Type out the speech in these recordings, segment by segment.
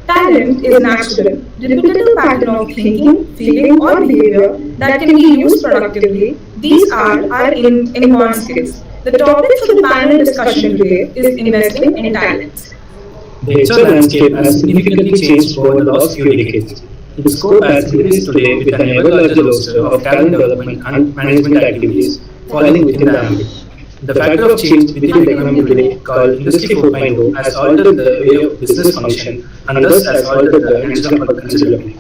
Talent is natural, repetitive pattern of thinking, feeling, or behavior that can be used productively. These are our inborn skills. The topic for the panel discussion today is investing in talents. The HR landscape has significantly changed over the last few decades. Its scope has increased today with an ever larger roster of talent development and management activities falling within the ambit. The factor of change within the economy today, called Industry 4.0, has altered the way of business function and thus has altered the environment considerably.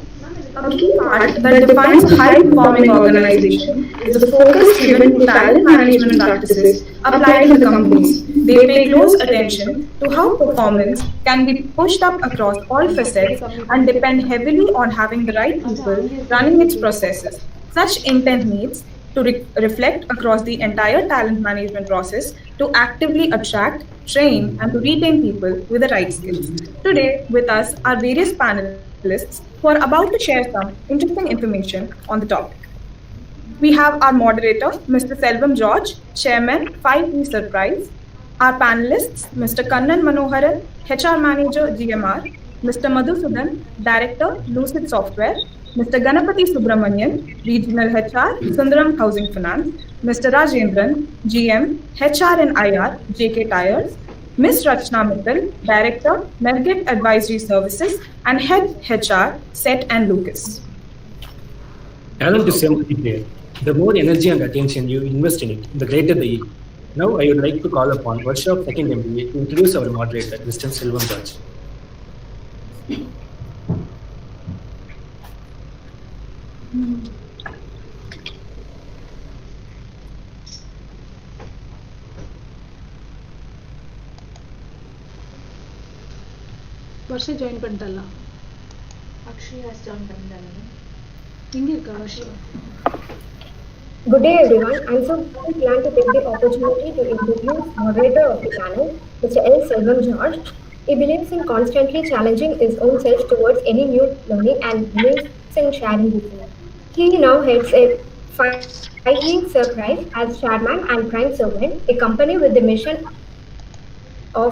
A key part that defines a high performing organization is the focus given to talent management practices applied in the companies. They pay close attention to how performance can be pushed up across all facets and depend heavily on having the right people running its processes. Such intent needs to reflect across the entire talent management process to actively attract, train, and to retain people with the right skills. Today, with us are various panelists who are about to share some interesting information on the topic. We have our moderator, Mr. Selvam George, Chairman, 5E Surprise. Our panelists, Mr. Kannan Manoharan, HR Manager, GMR, Mr. Madhusudan, Director, Lucid Software, Mr. Ganapati Subramanian, Regional HR, Sundaram Housing Finance, Mr. Rajendran, GM, HR and IR, JK Tires, Ms. Rachna Mittal, Director, Merget Advisory Services, and Head HR, Set and Lucas. Talent is multiplayer. The more energy and attention you invest in it, the greater the yield. Now I would like to call upon Workshop Second MBA to introduce our moderator, Mr. Selvam George. ವರ್ಷ join பண்ணிட்டಲ್ಲ Akshay has joined Bandana. எங்க இருக்கா வருஷ Good day everyone. I'm so glad to take the opportunity to introduce moderator of the channel, Mr. L. Selvam George. He believes in constantly challenging his own self towards any new learning and believes in sharing with you. He now heads a 5E Surprise as chairman and prime servant, a company with the mission of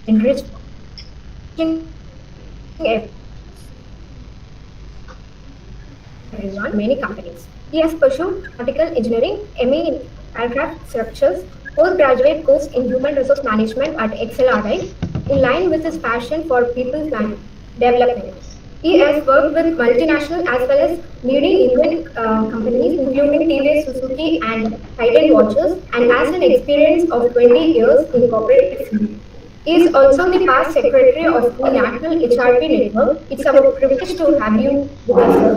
enriching everyone, many companies. He has pursued nautical engineering, ME in aircraft structures, postgraduate course in human resource management at XLRI, in line with his passion for people's development. He has worked with multinational as well as leading Indian companies including TVS, Suzuki and Titan Watches, and has an experience of 20 years in corporate field. He is also the past secretary of the National HRP Network. It's our privilege to have you with us, sir.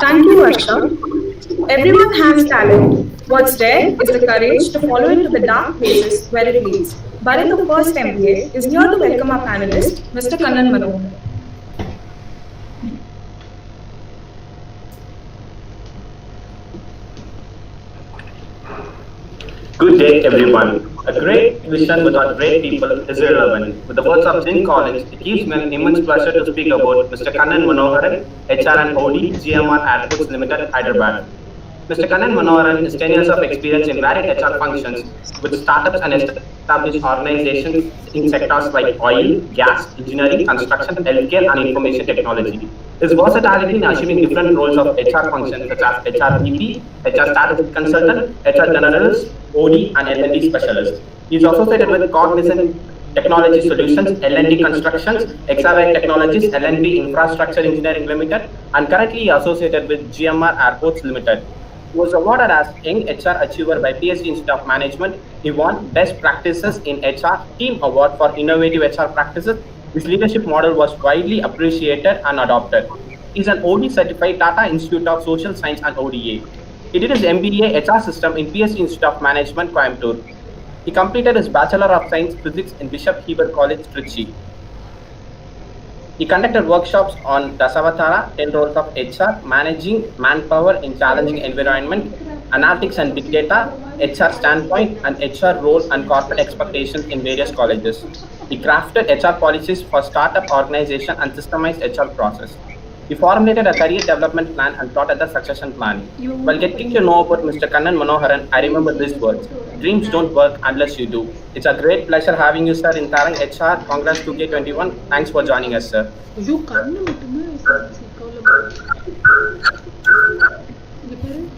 Thank you, Varsha. Everyone has talent. What's rare is the courage to follow it to the dark places where it leads. Bharat, the first MBA, is here to welcome our panelist, Mr. Kannan Manoharan. Good day, everyone. A great vision without great people is irrelevant. With the words of Jim Collins, it gives me an immense pleasure to speak about Mr. Kannan Manoharan, HR and OD, GMR Airports Limited, Hyderabad. Mr. Kannan Manoharan has 10 years of experience in varied HR functions with startups and established organizations in sectors like oil, gas, engineering, construction, healthcare, and information technology. His versatility in assuming different roles of HR functions such as HR VP, HR strategic consultant, HR generalist, OD, and L&D specialist. He is associated with Cognizant Technology Solutions, L&D Constructions, XRI Technologies, L&D Infrastructure Engineering Limited, and currently associated with GMR Airports Limited. He was awarded as Young HR Achiever by PhD Institute of Management. He won Best Practices in HR Team Award for Innovative HR Practices. His leadership model was widely appreciated and adopted. He is an OD certified Tata Institute of Social Science and ODA. He did his MBA HR System in PhD Institute of Management, Coimbatore. He completed his Bachelor of Science Physics in Bishop Heber College, Trichy. He conducted workshops on Dasavatara, 10 roles of HR, managing manpower in challenging environment, analytics and big data, HR standpoint, and HR role and corporate expectations in various colleges. He crafted HR policies for startup organization and systemized HR process. He formulated a career development plan and taught other succession planning. While getting to know about Mr. Kannan Manoharan, I remember these words: dreams don't work unless you do. It's a great pleasure having you, sir, in Tarang HR. Congrats 2K21. Thanks for joining us, sir. ஐயோ கண்ணு மட்டுமே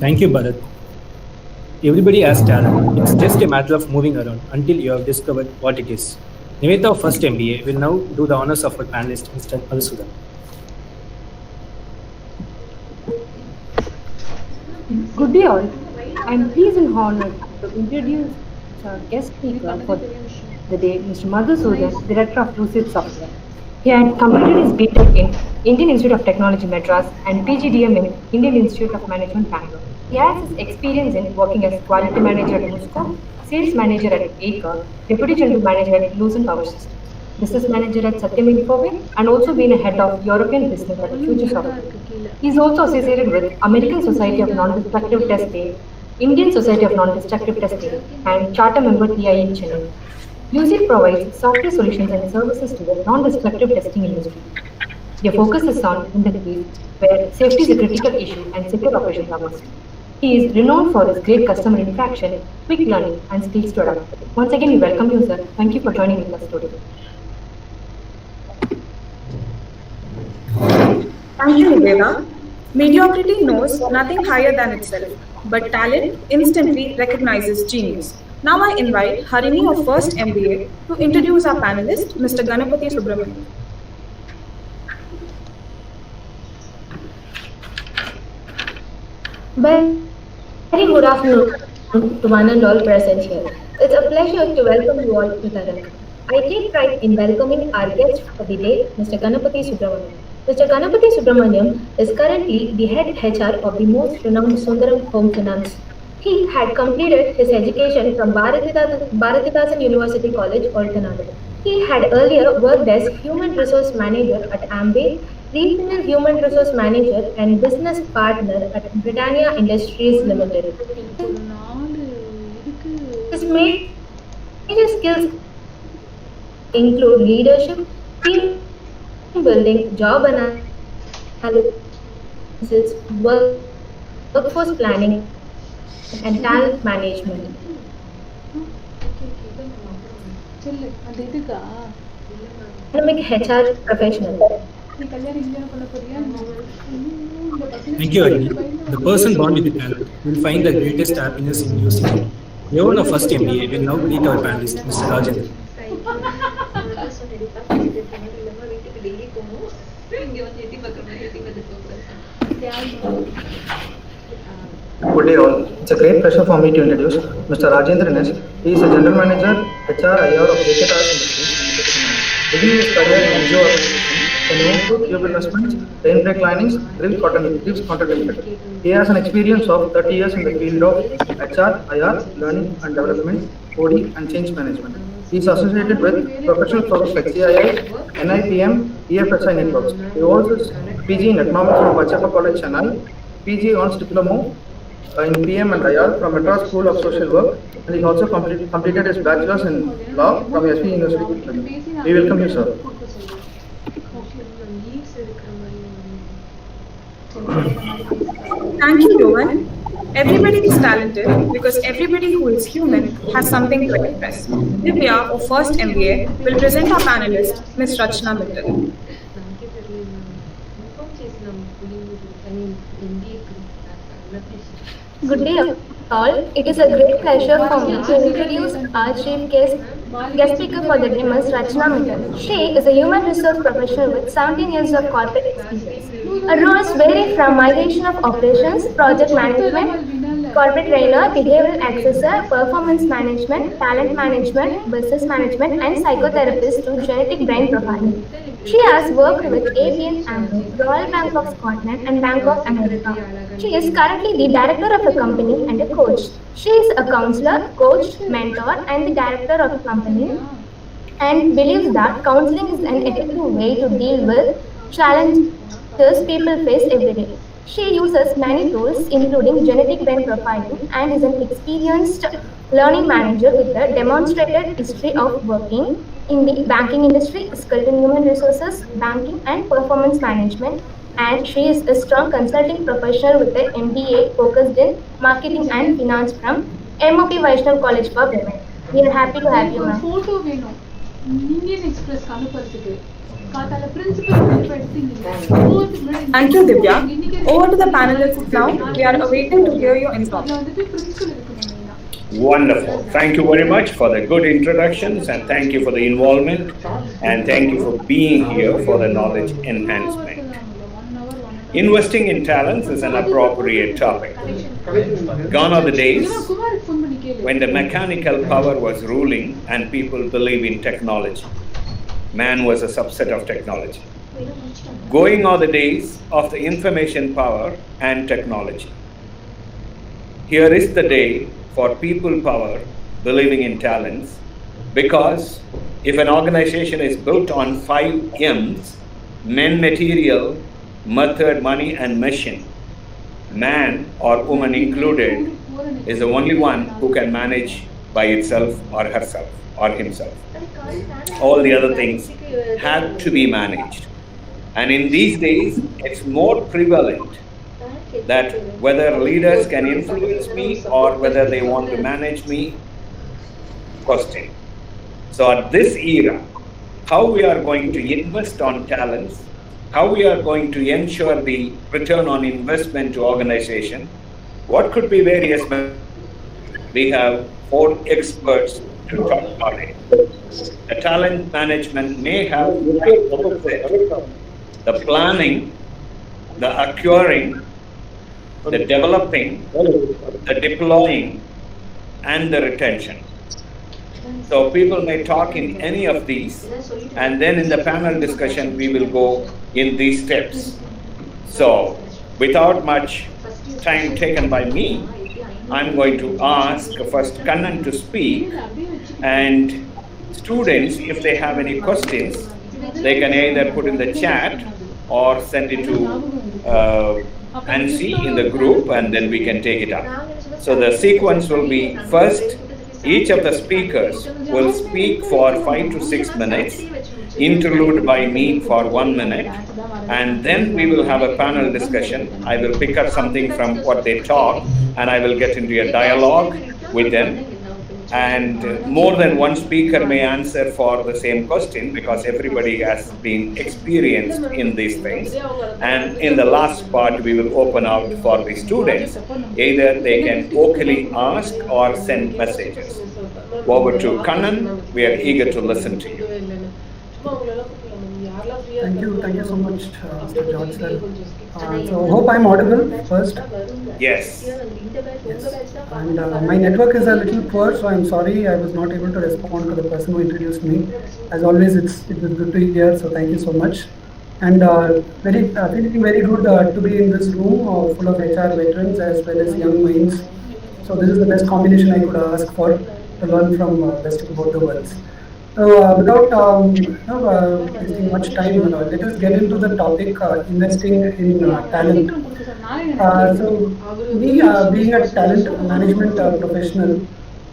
Thank you, Bharat. Everybody has talent. It's just a matter of moving around until you have discovered what it is. Nivetha of first MBA will now do the honors of our panelist, Mr. Madhusudan. Good day all. I am pleased and honored to introduce our guest speaker for the day, Mr. Madhusudan, Director of Lucid Software. He had completed his BTech in Indian Institute of Technology Madras and PGDM in Indian Institute of Management Bangalore. He has his experience in working as quality manager at Musco, sales manager at Acre, deputy general manager at Lucent Power Systems, business manager at Satyam Infoway, and also been a head of European business at Future Software. He is also associated with American Society of Non-Destructive Testing, Indian Society of Non-Destructive Testing, and charter member TIE in Chennai. Lucid provides software solutions and services to the non-destructive testing industry. Their focus is on industries where safety is a critical issue and secure operations are must. He is renowned for his great customer interaction, quick learning, and skills to adapt. Once again, we welcome you, sir. Thank you for joining with us today. Thank you, Nivetha. Mediocrity knows nothing higher than itself, but talent instantly recognizes genius. Now I invite Harini of First MBA to introduce our panelist, Mr. Ganapati Subramanian. Very good afternoon to one and all present here. It's a pleasure to welcome you all to Tarang. I take pride in welcoming our guest for the day, Mr. Ganapati Subramanian. Mr. Ganapati Subramanian is currently the head HR of the most renowned Sundaram Home Finance. He had completed his education from Bharatidasan University College, Kolkata. He had earlier worked as Human Resource Manager at Amway, Regional Human Resource Manager and Business Partner at Britannia Industries Limited. His major skills include leadership, team building, job analysis, workforce planning, and talent management. Dynamic HR professional. Thank you, Harini. The person born with the talent will find the greatest happiness in using it. Everyone of first MBA will now meet our panelist, Mr. Rajendra. Good day all. It's a great pleasure for me to introduce Mr. Rajendra Ness. He is a General Manager, HR IR of JK Tires Industries. Beginning his career in NGO organization, he moved to Tube Investments, Rain Brake Linings, Grips Contract Limited. He has an experience of 30 years in the field of HR, IR, Learning and Development, OD and Change Management. He is associated with professional firms like CII, NIPM, EFSI networks. He holds his PG in Economics from Pachappa College, Chennai, PG Honors Diploma in PM and IR from Madras School of Social Work, and he also completed his bachelor's in law from SP University. We welcome you, sir. Thank you, Rohan. Everybody is talented because everybody who is human has something to express. Divya of First MBA will present our panelist, Ms. Rachna Mittal. Good day all. It is a great pleasure for me to introduce our chief guest speaker for the day, Ms. Rachna Mittal. She is a human resource professional with 17 years of corporate experience. Her roles vary from migration of operations, project management, corporate trainer, behavioral accessor, performance management, talent management, business management, and psychotherapist to genetic brain profiling. She has worked with ABN AMRO, Royal Bank of Scotland, and Bank of America. She is currently the director of a company and a coach. She is a counselor, coach, mentor, and the director of a company, and believes that counseling is an effective way to deal with challenges people face every day. She uses many tools, including genetic brain profiling, and is an experienced learning manager with a demonstrated history of working in the banking industry, skilled in human resources, banking, and performance management. And she is a strong consulting professional with an MBA focused in marketing and finance from MOP Vaishnav College for Women. We are happy to have you, ma'am. photo வேணும் Indian express அனுப்புறதுக்கு காத்தால principal எடுத்தீங்க Thank you, Divya. Over to the panelists now. We are awaiting to hear your input. வந்துட்டு principal இருக்கணும் மெயினா Wonderful. Thank you very much for the good introductions, and thank you for the involvement, and thank you for being here for the knowledge enhancement. Investing in talents is an appropriate topic. Gone are the days when the mechanical power was ruling and people believe in technology. Man was a subset of technology. Going are the days of the information power and technology. Here is the day for people power believing in talents, because if an organization is built on 5 M's, men, material, method, money, and mission, man or woman included is the only one who can manage by itself or herself or himself. All the other things have to be managed. And in these days, it's more prevalent that whether leaders can influence me or whether they want to manage me, question. So at this era, how we are going to invest on talents, how we are going to ensure the return on investment to organization, what could be various methods? We have 4 experts to talk about it. The talent management may have the planning, the acquiring, the developing, the deploying, and the retention. So people may talk in any of these, and then in the panel discussion we will go in these steps. So without much time taken by me, I'm going to ask first Kannan to speak, and students, if they have any questions, they can either put in the chat or send it to Nancy in the group, and then we can take it up. So the sequence will be, first, each of the speakers will speak for 5 to 6 minutes, interlude by me for 1 minute, and then we will have a panel discussion. I will pick up something from what they talk, and I will get into a dialogue with them. And more than one speaker may answer for the same question, because everybody has been experienced in these things. And in the last part, we will open out for the students. Either they can vocally ask or send messages. Over to Kannan. We are eager to listen to you. Thank you so much, Mr. George sir. So hope I'm audible first. Yes. And my network is a little poor, so I'm sorry I was not able to respond to the person who introduced me. As always, it was good to hear, so thank you so much. And feeling very good to be in this room full of HR veterans as well as young minds. So this is the best combination I could ask for to learn from best of both the worlds. So without wasting much time, let us get into the topic investing in talent. So me being a talent management professional,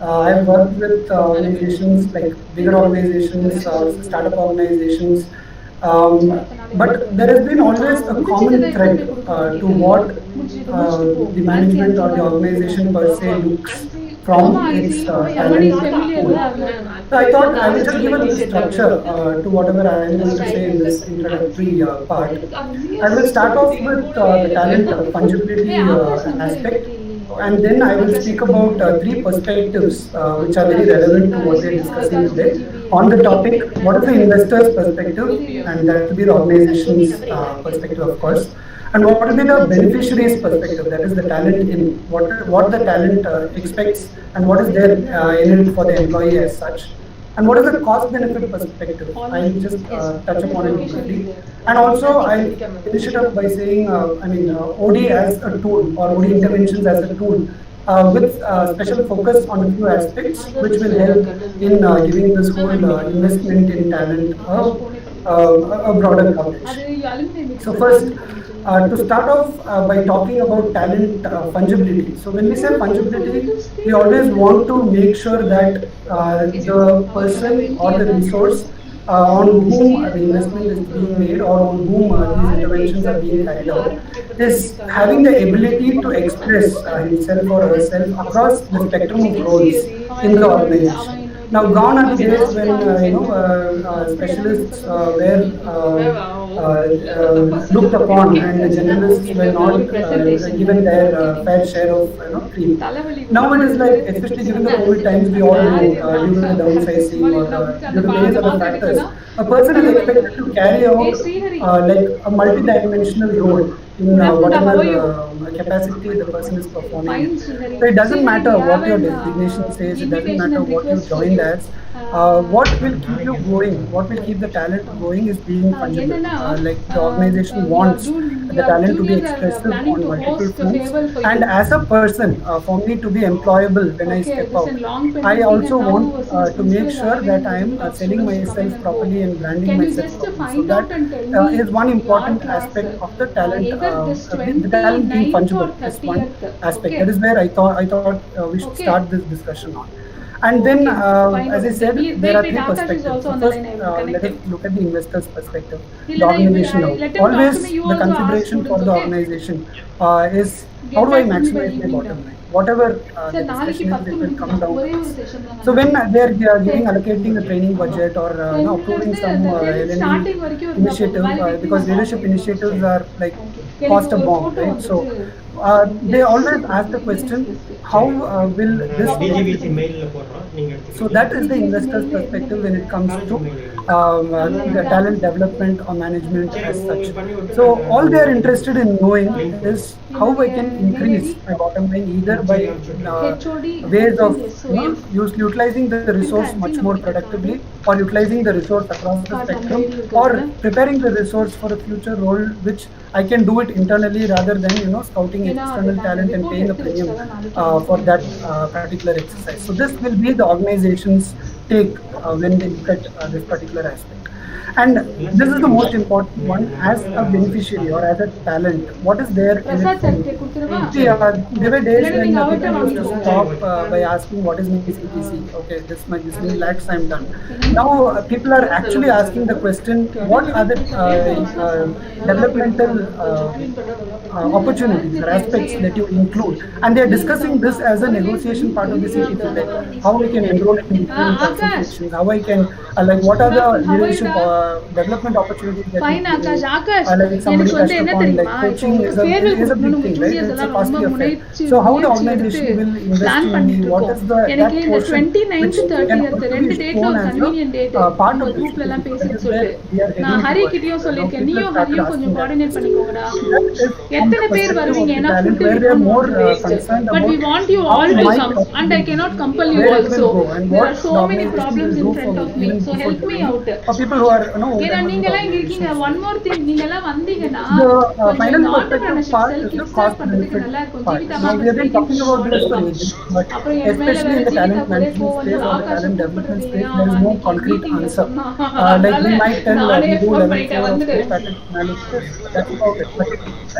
I have worked with organizations like bigger organizations, startup organizations, but there has been always a common thread to what the management or the organization per se looks from its talent pool. So I thought I will just give a little structure to whatever I am going to say in this introductory part. I will start off with the talent fungibility aspect, and then I will speak about 3 perspectives which are very relevant to what we are discussing today. On the topic, what is the investor's perspective, and that will be the organization's perspective, of course. And what will be the beneficiary's perspective, that is the talent in what the talent expects and what is there in it for the employee as such. And what is the cost benefit perspective? I will just touch upon it briefly. And also I will finish it up by saying, OD as a tool, or OD interventions as a tool, with special focus on a few aspects which will help in giving this whole investment in talent a broader coverage. So first, to start off by talking about talent fungibility. So when we say fungibility, we always want to make sure that the person or the resource on whom the investment is being made or on whom these interventions are being carried out is having the ability to express himself or herself across the spectrum of roles in the organization. Now, gone are the days when specialists were looked upon and the generalists were not given their fair share of cream. Now it is like, especially during the COVID times, we all know due to the downsizing or due to various other factors, a person is expected to carry out like a multi-dimensional role in whatever capacity the person is performing. So it doesn't matter what your designation says, it doesn't matter what you joined as. What will keep you going, what will keep the talent going is being fungible. Like the organization wants the talent to be expressive on multiple fronts. And as a person, for me to be employable when I step out, I also want to make sure that I am selling myself properly and branding myself properly. So that is one important aspect of the talent. The talent being fungible is one aspect. That is where I thought we should start this discussion on. And then, as I said, there are three perspectives. So first, let us look at the investor's perspective, the organization now. Always the consideration for the organization is how do I maximize my bottom line? Whatever the discussion is, it will come down to this. So when they are giving, allocating a training budget or approving some L&D initiative, because leadership initiatives are like cost a bomb, right? So they always ask the question, how will this so that is the investor's perspective when it comes to the talent development or management as such. So all they are interested in knowing is how I can increase my bottom line, either by ways of utilizing the resource much more productively, or utilizing the resource across the spectrum, or preparing the resource for a future role which I can do it internally rather than scouting external talent and paying a premium for that particular exercise. So this will be the organization's take when they look at this particular aspect. And this is the most important one, as a beneficiary or as a talent. What is there in it for me? See, there were days when people used to stop by asking, what is my CPC? Okay, this many lakhs I'm done. Now people are actually asking the question, what are the developmental opportunities or aspects that you include? And they are discussing this as a negotiation part of the CPC, like how we can enroll in different consultations, how I can, like what are the leadership development opportunities that like somebody touched upon, like coaching is a big thing, right? It's a costly affair. So how the organization will invest in me, what is that portion which can also be shown as a part of this. That is where we are heading towards. Where they are more concerned about we want you all to come, and I cannot compel you also. There are so many problems in front of me, so help me out. For people who are One more thing, the final perspective part is the cost benefit part. Now we have been talking about this for ages, but especially in the talent management space or the talent development space, there is no concrete answer. Like we might tell we do level 4 of state patent analysis, that's about it. But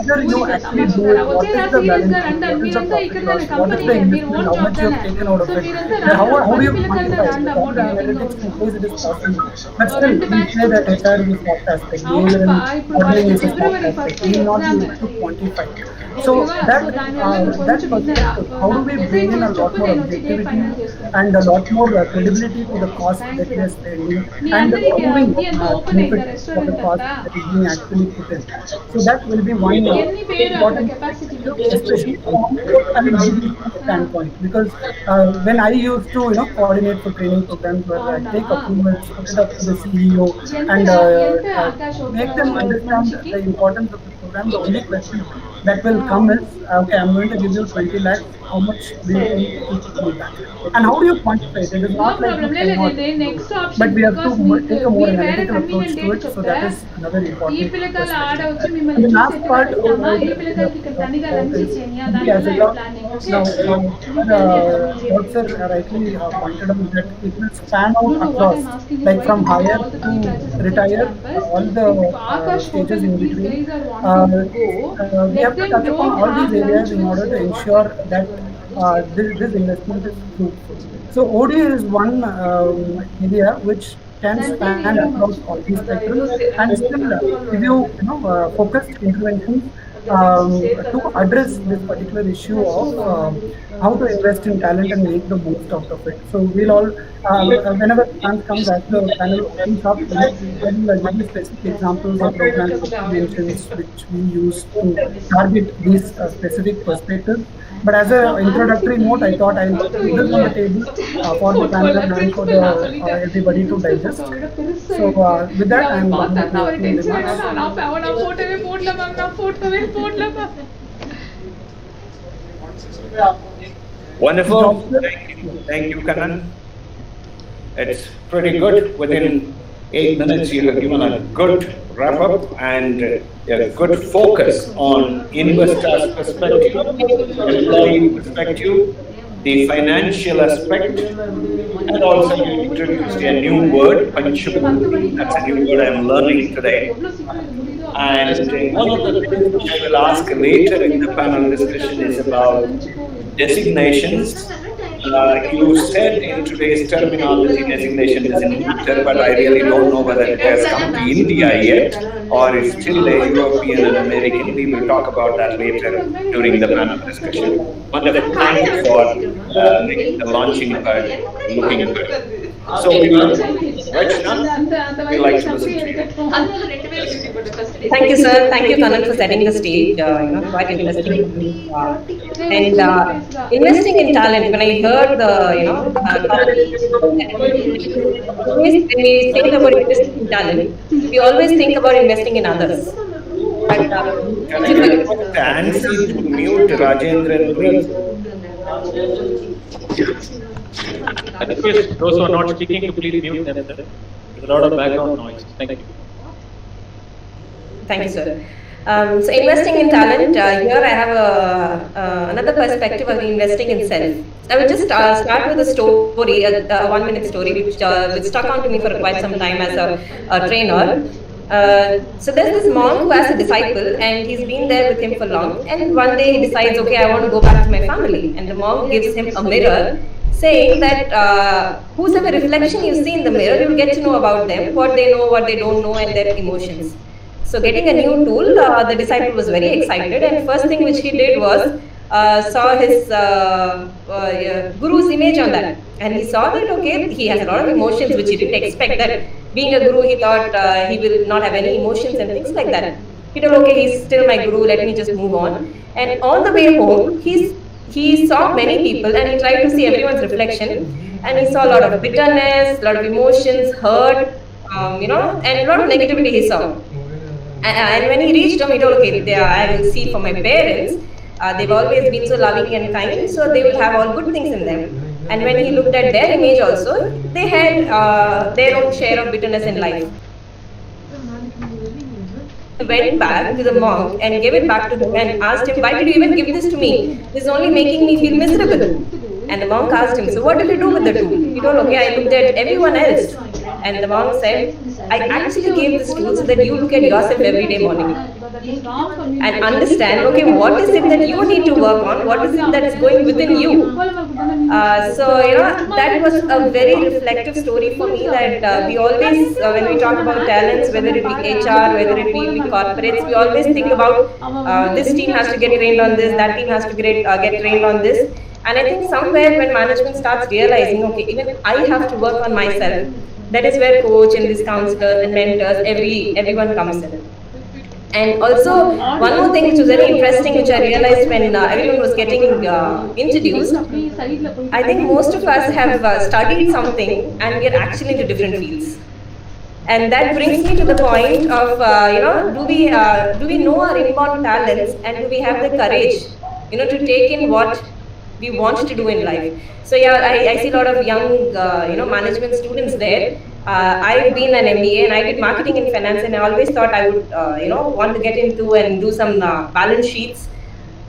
whether you actually do it, what is the balance, what is the profit loss, what is the investment, how much you have taken out of it, and how do you quantify it? All the analytics in place, it is possible. But still, we say that HR is a soft aspect, behavior and modeling is a soft aspect. We will not be able to quantify it. So that perspective, how do we bring in a lot more objectivity and a lot more credibility to the cost that we are spending, and the following benefit for the cost that is being actually put in. So that will be one important, especially from a standpoint, because when I used to coordinate for training programs where I take approvals, put it up to the CEO and make them understand the importance of the program, the only question that will come is, okay, I'm going to give you 20 lakhs, how much we will keep back. And how do you quantify it? It is No not like problem. you cannot, Next option, but we have to because take a more మీరు వేరే analytical approach convenient to date it. So చెప్తే that is another ఈ important పిల్లకాయలు perspective. ఆడవచ్చు And మిమ్మల్ని the చూసి last ఎక్కడ part పెట్టామా ఈ పిల్లకాయలకి ఇక్కడ తనిగా లంచ్ ఇచ్చేయా దాని as వల్ల a planning Dr. Sir rightly pointed out that it will span out across, like from hire to retire, all the stages in between. We have to touch upon all these areas in order to ensure that this investment is fruitful. So OD is one area which can span across all these spectrums and still give you focused interventions to address this particular issue of how to invest in talent and make the most out of it. So we'll all, whenever chance comes as the panel opens up, we'll give you specific examples of programs, interventions which we use to target these specific perspectives. But as an introductory note, I thought I'll put this on the table for the panel and for the, everybody to digest. So with that, I'm done with my opening remarks. Wonderful. Thank you, Kannan. It's pretty good. Within 8 minutes, you have given a good wrap up and a good focus on investors' perspective, employee perspective, the financial aspect, and also you introduced a new word, punchability. That's a new word I'm learning today. And one of the things which I will ask later in the panel discussion is about designations. You said in today's terminology designation doesn't matter, but I really don't know whether it has come to India yet or it's still a European and American. We will talk about that later during the panel discussion. Wonderful. Thank you for making the launching part looking good. So we will like to listen to you. Thank you, sir. Thank you, Kannan, for setting the stage. Quite interesting. And investing in talent. When I heard the, when we think about investing in talent, we always think about investing in others. But can I request Nancy to mute Rajendran, please? I request those who are not speaking to please mute themselves. There's a lot of background noise. Thank you. Thank you, sir. So investing in talent, here I have another perspective of investing in self. I will just start with a story, a 1-minute story, which stuck on to me for quite some time as a trainer. So there's this monk who has a disciple and he's been there with him for long, and one day he decides, okay, I want to go back to my family, and the monk gives him a mirror saying that whosoever reflection you see in the mirror, you'll get to know about them, what they know, what they don't know, and their emotions. So getting a new tool, the disciple was very excited, and first thing which he did was saw his guru's image on that, and he saw that okay, he has a lot of emotions which he didn't expect. That being a guru, he thought he will not have any emotions and things like that. He thought, okay, he's still my guru, let me just move on. And on the way home, he saw many people and he tried to see everyone's reflection, and he saw a lot of bitterness, a lot of emotions, hurt, and a lot of negativity he saw. And when he reached home, he told, okay, I will see for my parents, they've always been so loving and kind, so they will have all good things in them. And when he looked at their image also, they had their own share of bitterness in life. He went back to the monk and gave it back to him and asked him, why did you even give this to me? This is only making me feel miserable. And the monk asked him, so what did you do with the tool? He told, okay, I looked at everyone else. And the monk said, I actually gave this tool so that you look at yourself every day morning and understand, okay, what is it that you need to work on? What is it that is going within you? That was a very reflective story for me, that we always, when we talk about talents, whether it be HR, whether it be corporates, we always think about this team has to get trained on this, that team has to get trained on this. And I think somewhere when management starts realizing, okay, even I have to work on myself, that is where coach and these counselors and mentors, everyone comes in. And also, one more thing which was very interesting, which I realized when everyone was getting introduced, I think most of us have studied something and we are actually into different fields. And that brings me to the point of, do we know our inborn talents, and do we have the courage, to take in what we want to do in life. So yeah, I see a lot of young, management students there. I've been an MBA and I did marketing and finance, and I always thought I would, want to get into and do some balance sheets.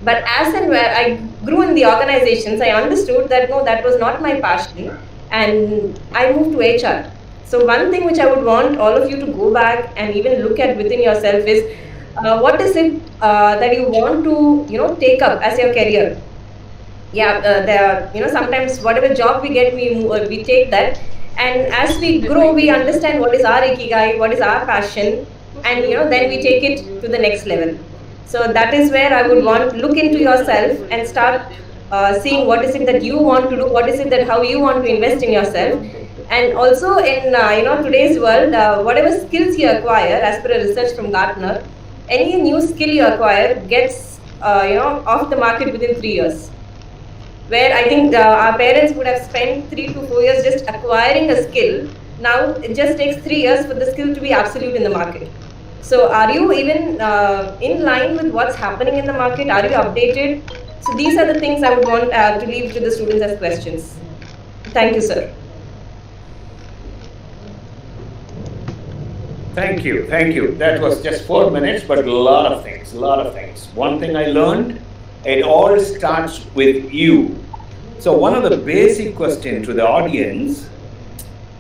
But as and where I grew in the organizations, I understood that no, that was not my passion, and I moved to HR. So one thing which I would want all of you to go back and even look at within yourself is what is it that you want to take up as your career. Yeah, there sometimes whatever job we get, we take that, and as we grow, we understand what is our ikigai, what is our passion, and then we take it to the next level. So that is where I would want look into yourself and start seeing what is it that you want to do, what is it that how you want to invest in yourself, and also in today's world, whatever skills you acquire, as per a research from Gartner, any new skill you acquire gets off the market within 3 years. Where I think our parents would have spent 3 to 4 years just acquiring a skill. Now it just takes 3 years for the skill to be absolute in the market. So are you even in line with what's happening in the market? Are you updated? So these are the things I would want to leave to the students as questions. Thank you, sir. Thank you, thank you. That was just 4 minutes, but a lot of things. One thing I learned, it all starts with you. So one of the basic questions to the audience,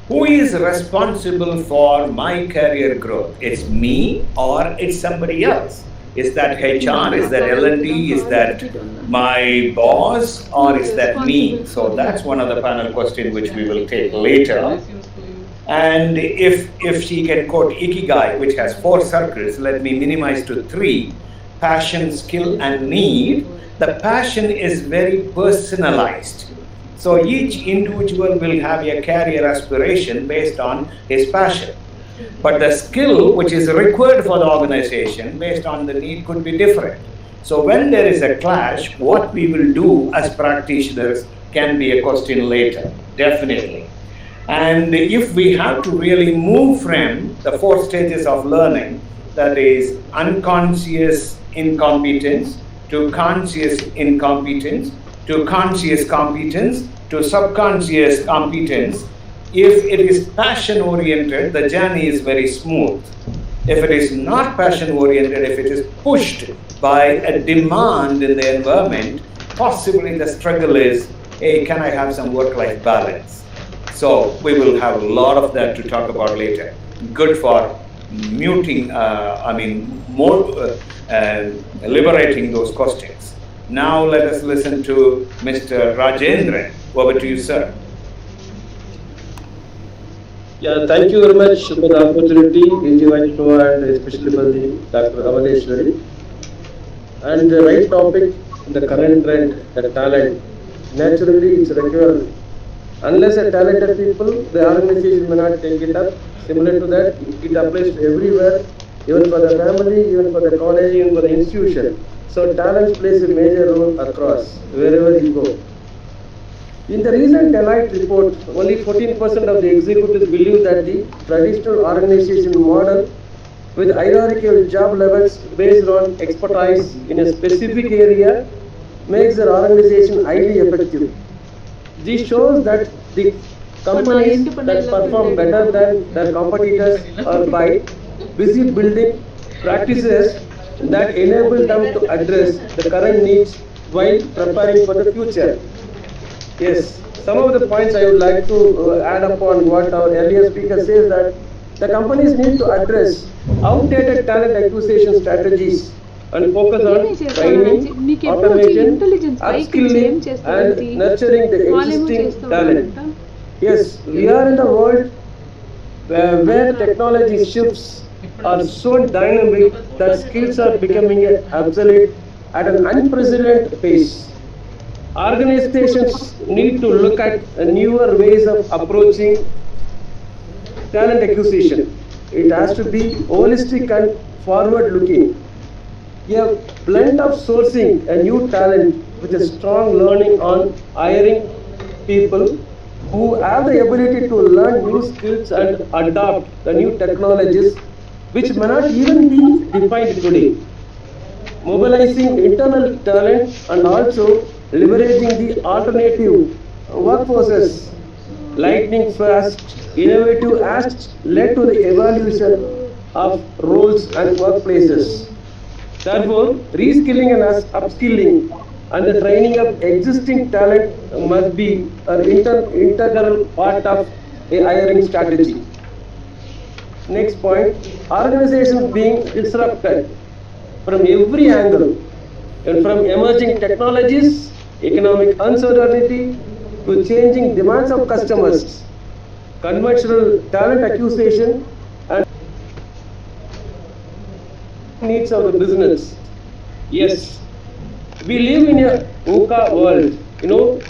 who is responsible for my career growth? It's me or it's somebody else? Is that HR? Is that L&D? Is that my boss? Or is that me? So that's one of the panel questions which we will take later. And if she can quote Ikigai, which has 4 circles, let me minimize to 3, passion, skill, and need. The passion is very personalized. So each individual will have a career aspiration based on his passion. But the skill which is required for the organization based on the need could be different. So when there is a clash, what we will do as practitioners can be a question later, definitely. And if we have to really move from the 4 stages of learning, that is unconscious incompetence, to conscious incompetence, to conscious competence, to subconscious competence, if it is passion oriented, the journey is very smooth. If it is not passion oriented, if it is pushed by a demand in the environment, possibly the struggle is, hey, can I have some work-life balance? So we will have a lot of that to talk about later. Good for liberating those questions. Now let us listen to Mr. Rajendran. Over to you, sir. Yeah, thank you very much for the opportunity given to and especially for the Dr. Avaleshwari. And the right topic, the current trend, the talent, naturally it's required. Unless a talented people, the organization may not take it up. Similar to that, it applies to everywhere, even for the family, even for the college, even for the institution. So talent plays a major role across, wherever you go. In the recent Deloitte report, only 14% of the executives believe that the traditional organization model with hierarchical job levels based on expertise in a specific area makes their organization highly effective. This shows that the companies that perform better than their competitors are by busy building practices that enable them to address the current needs while preparing for the future. Yes, some of the points I would like to add upon what our earlier speaker says, that the companies need to address outdated talent acquisition strategies and focus on training, automation, upskilling, and nurturing the existing talent. Yes, we are in the world where technology shifts are so dynamic that skills are becoming obsolete at an unprecedented pace. Organizations need to look at newer ways of approaching talent acquisition. It has to be holistic and forward-looking. A blend of sourcing a new talent with a strong learning on hiring people who have the ability to learn new skills and adopt the new technologies which may not even be defined today. Mobilizing internal talent and also leveraging the alternative workforces. Lightning fast, innovative acts led to the evolution of roles and workplaces. Therefore, reskilling and upskilling and the training of existing talent must be an integral part of a hiring strategy. Next point, organizations being disrupted from every angle, and from emerging technologies, economic uncertainty, to changing demands of customers, conventional talent acquisition, and needs of the business. Yes, we live in a VUCA world,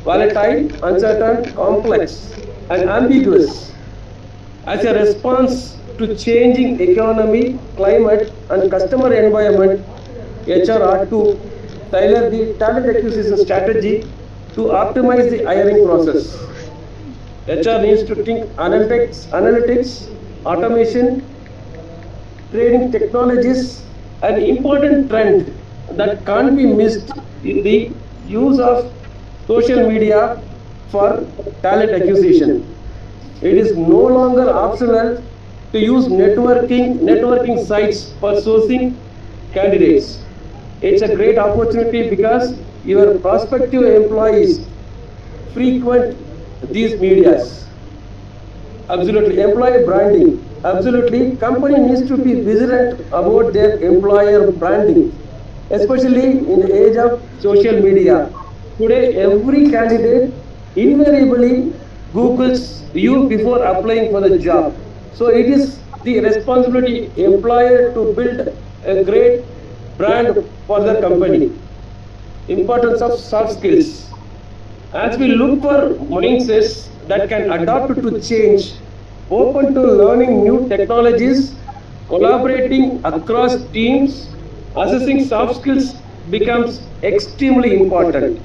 volatile, uncertain, complex, and ambiguous. As a response to changing economy, climate, and customer environment, HR ought to tailor the talent acquisition strategy to optimize the hiring process. HR needs to think analytics, automation, training technologies. An important trend that can't be missed is the use of social media for talent acquisition. It is no longer optional to use networking sites for sourcing candidates. It's a great opportunity because your prospective employees frequent these medias. Absolutely, employee branding. Absolutely, company needs to be vigilant about their employer branding, especially in the age of social media. Today, every candidate invariably Googles you before applying for the job. So it is the responsibility employer to build a great brand for the company. Importance of soft skills. As we look for mindsets that can adapt to change, open to learning new technologies, collaborating across teams, assessing soft skills becomes extremely important.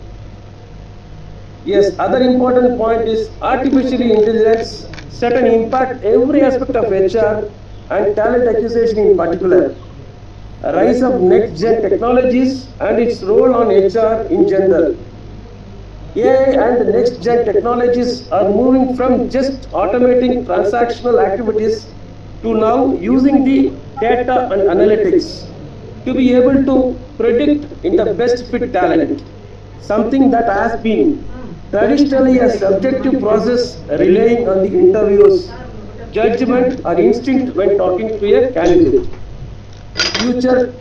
Yes, other important point is artificial intelligence set an impact every aspect of HR and talent acquisition in particular. A rise of next-gen technologies and its role on HR in general. AI and the next-gen technologies are moving from just automating transactional activities to now using the data and analytics to be able to predict in the best fit talent, something that has been traditionally a subjective process relying on the interviewer's judgment or instinct when talking to a candidate. Future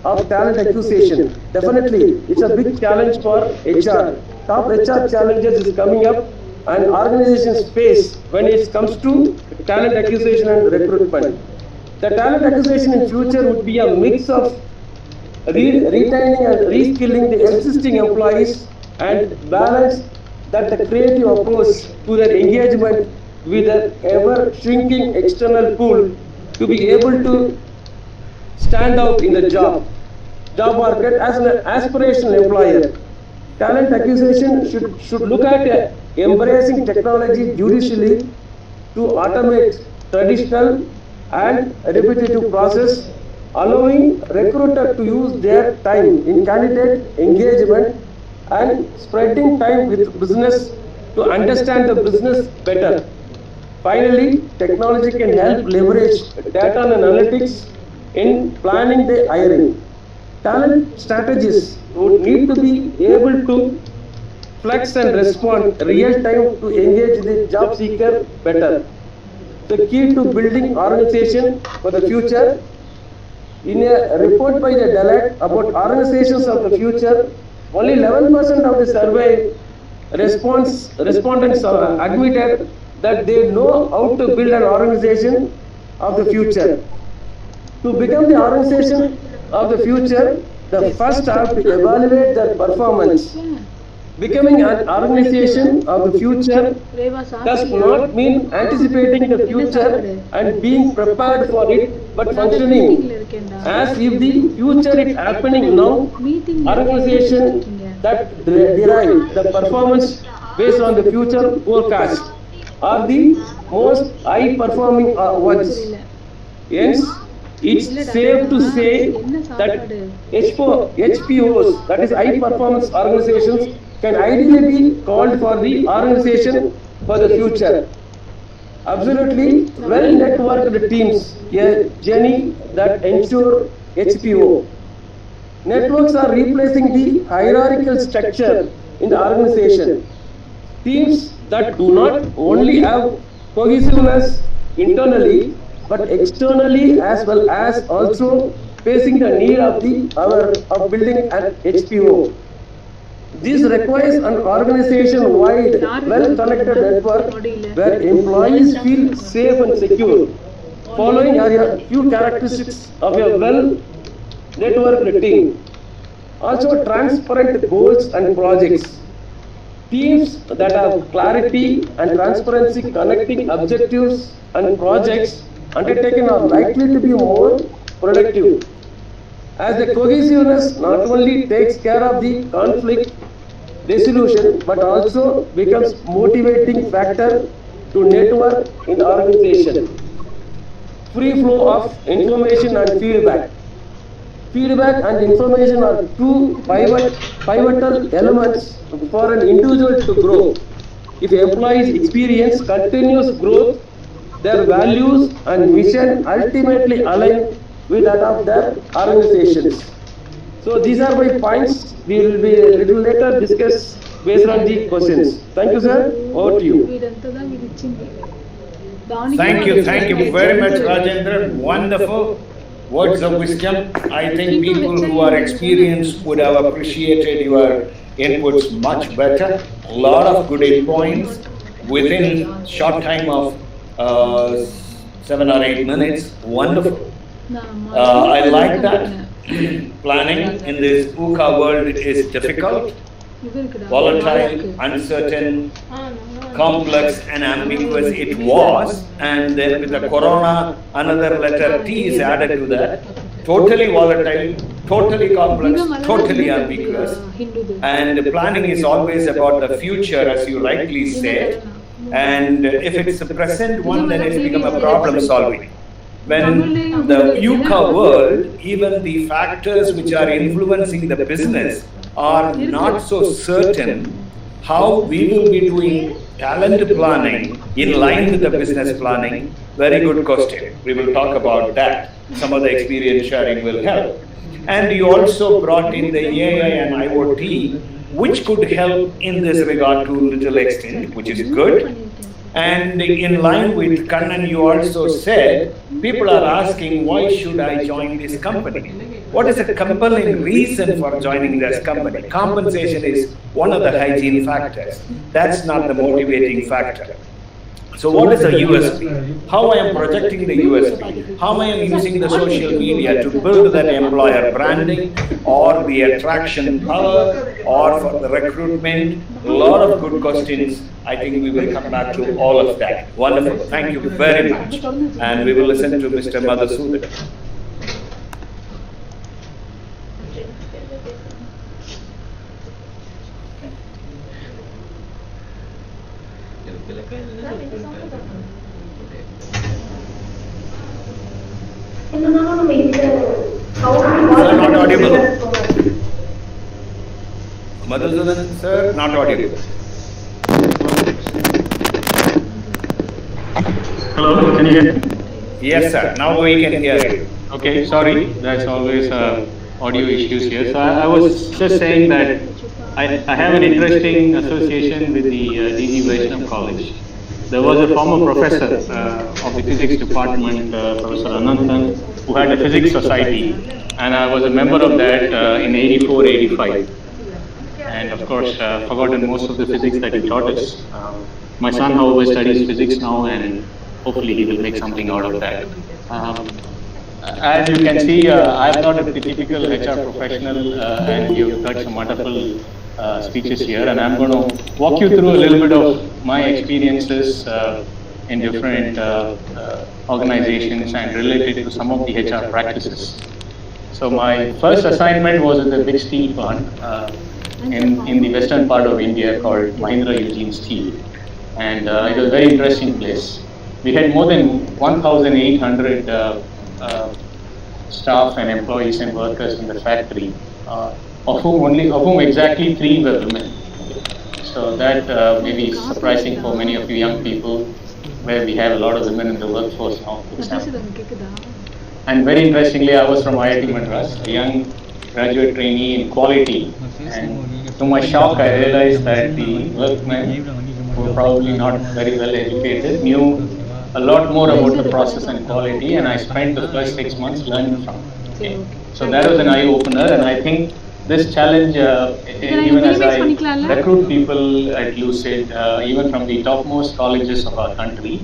of talent acquisition. Definitely, it's a big challenge for HR. Top HR challenges is coming up and organizations face when it comes to talent acquisition and recruitment. The talent acquisition in future would be a mix of retaining and reskilling the existing employees and balance that the creative approach to their engagement with an ever shrinking external pool to be able to stand out in the job market as an aspirational employer. Talent acquisition should look at embracing technology judiciously to automate traditional and repetitive process, allowing recruiter to use their time in candidate engagement and spreading time with business to understand the business better. Finally, technology can help leverage data and analytics in planning the hiring. Talent strategists would need to be able to flex and respond real time to engage the job seeker better. The key to building organization for the future. In a report by the Deloitte about organizations of the future, only 11% of the survey respondents admitted that they know how to build an organization of the future. To become the organization of the future, the first have to evaluate their performance. Becoming an organization of the future does not mean anticipating the future and being prepared for it, but functioning as if the future is happening now. Organization that derive the performance based on the future forecast are the most high performing ones. Hence, it's safe to say that HPOs, that is high performance organizations, can ideally be called for the organization for the future. Absolutely well-networked teams, a journey that ensure HPO. Networks are replacing the hierarchical structure in the organization. Teams that do not only have cohesiveness internally, but externally as well as also facing the need of of building an HPO. This requires an organization-wide, well-connected network where employees feel safe and secure. Following are a few characteristics of a well-networked team. Also, transparent goals and projects. Teams that have clarity and transparency connecting objectives and projects undertaken are likely to be more productive. As the cohesiveness not only takes care of the conflict resolution but also becomes motivating factor to network in the organization. Free flow of information and feedback. Feedback and information are two pivotal elements for an individual to grow. If employees experience continuous growth, their values and mission ultimately align with that of their organizations. So these are my points. We will be a little later discuss based on the questions. Thank you, sir. Over to you. Thank you very much, Rajendra. Wonderful words of wisdom. I think people who are experienced would have appreciated your inputs much better. A lot of good points within short time of 7 or 8 minutes. Wonderful. I like that. Planning in this VUCA world is difficult, volatile, uncertain, complex and ambiguous it was, and then with the corona, another letter T is added to that. Totally volatile, totally complex, totally ambiguous. And planning is always about the future, as you rightly said. And if it's the present one, then it's become a problem solving. When the VUCA world, even the factors which are influencing the business are not so certain, how we will be doing talent planning in line with the business planning? Very good question. We will talk about that. Some of the experience sharing will help. And you also brought in the AI and IoT, which could help in this regard to a little extent, which is good. And in line with Kannan, you also said, people are asking, why should I join this company? What is a compelling reason for joining this company? Compensation is one of the hygiene factors. That's not the motivating factor. So what is the USP? How I am projecting the USP? How I am using the social media to build that employer branding or the attraction power or for the recruitment? A lot of good questions. I think we will come back to all of that. Wonderful. Thank you very much. And we will listen to Mr. Madhusudan. Sir, not audible. Madhusudan, sir, not audible. Hello, can you hear me? Yes, sir. Now we can hear you. Okay, sorry, that's always audio issues here. So I was just saying that I have an interesting association with the DGVC College. There was a former professor of the physics department, Professor Ananthan, who had a physics society, and I was a member of that in 84, 85. And of course, forgotten most of the physics that he taught us. My son, however, studies physics now, and hopefully he will make something out of that. As you can see, I'm not a typical HR professional, and you've heard some wonderful speeches here, and I'm going to walk you through a little bit of my experiences in different organizations and relate it to some of the HR practices. So my first assignment was in the big steel plant in the western part of India called Mahindra Eugene Steel, and it was a very interesting place. We had more than 1,800 staff and employees and workers in the factory, of whom exactly 3 were women. So that maybe is surprising for many of you young people, where we have a lot of women in the workforce now, for example. And very interestingly, I was from IIT Madras, a young graduate trainee in quality, and to my shock, I realized that the workmen who were probably not very well educated knew a lot more about the process and quality, and I spent the first 6 months learning from them. Okay. So that was an eye opener, and I think this challenge, even as I recruit people at Lucid, even from the topmost colleges of our country,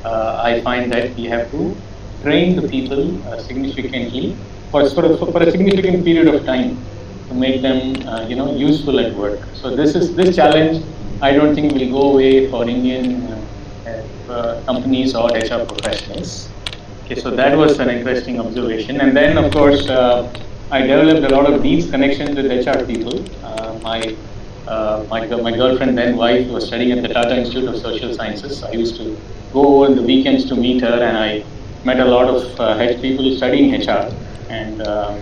I find that we have to train the people significantly for a significant period of time to make them useful at work. So this challenge, I don't think will go away for Indian companies or HR professionals. Okay, so that was an interesting observation. And then, of course, I developed a lot of deep connections with HR people. My girlfriend, then wife, was studying at the Tata Institute of Social Sciences. I used to go over the weekends to meet her, and I met a lot of people studying HR. And the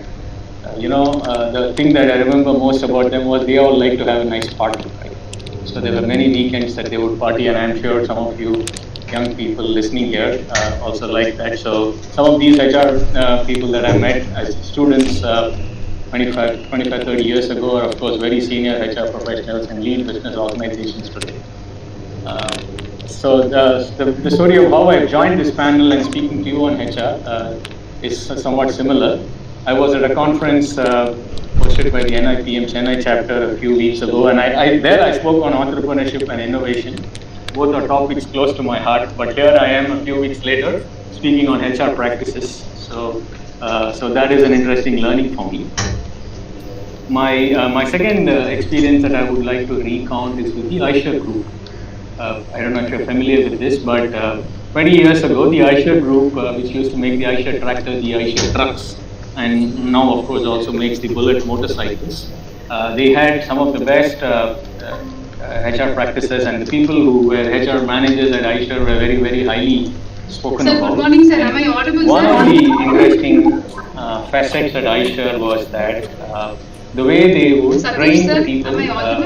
thing that I remember most about them was they all like to have a nice party. Right? So there were many weekends that they would party, and I'm sure some of you young people listening here also like that. So some of these HR people that I met as students 25, 30 years ago are of course very senior HR professionals and lead business organizations today. So the story of how I joined this panel and speaking to you on HR is somewhat similar. I was at a conference hosted by the NIPM Chennai chapter a few weeks ago, and I spoke on entrepreneurship and innovation. Both are topics close to my heart, but here I am a few weeks later speaking on HR practices. So that is an interesting learning for me. My second experience that I would like to recount is with the Eicher Group. I don't know if you're familiar with this, but 20 years ago, the Eicher Group, which used to make the Eicher tractor, the Eicher trucks, and now of course also makes the Bullet motorcycles, they had some of the best HR practices, and the people who were HR managers at Eicher were very, very highly spoken about. Good morning, sir. Am I audible, One of the interesting facets at Eicher was that the way they would train the people,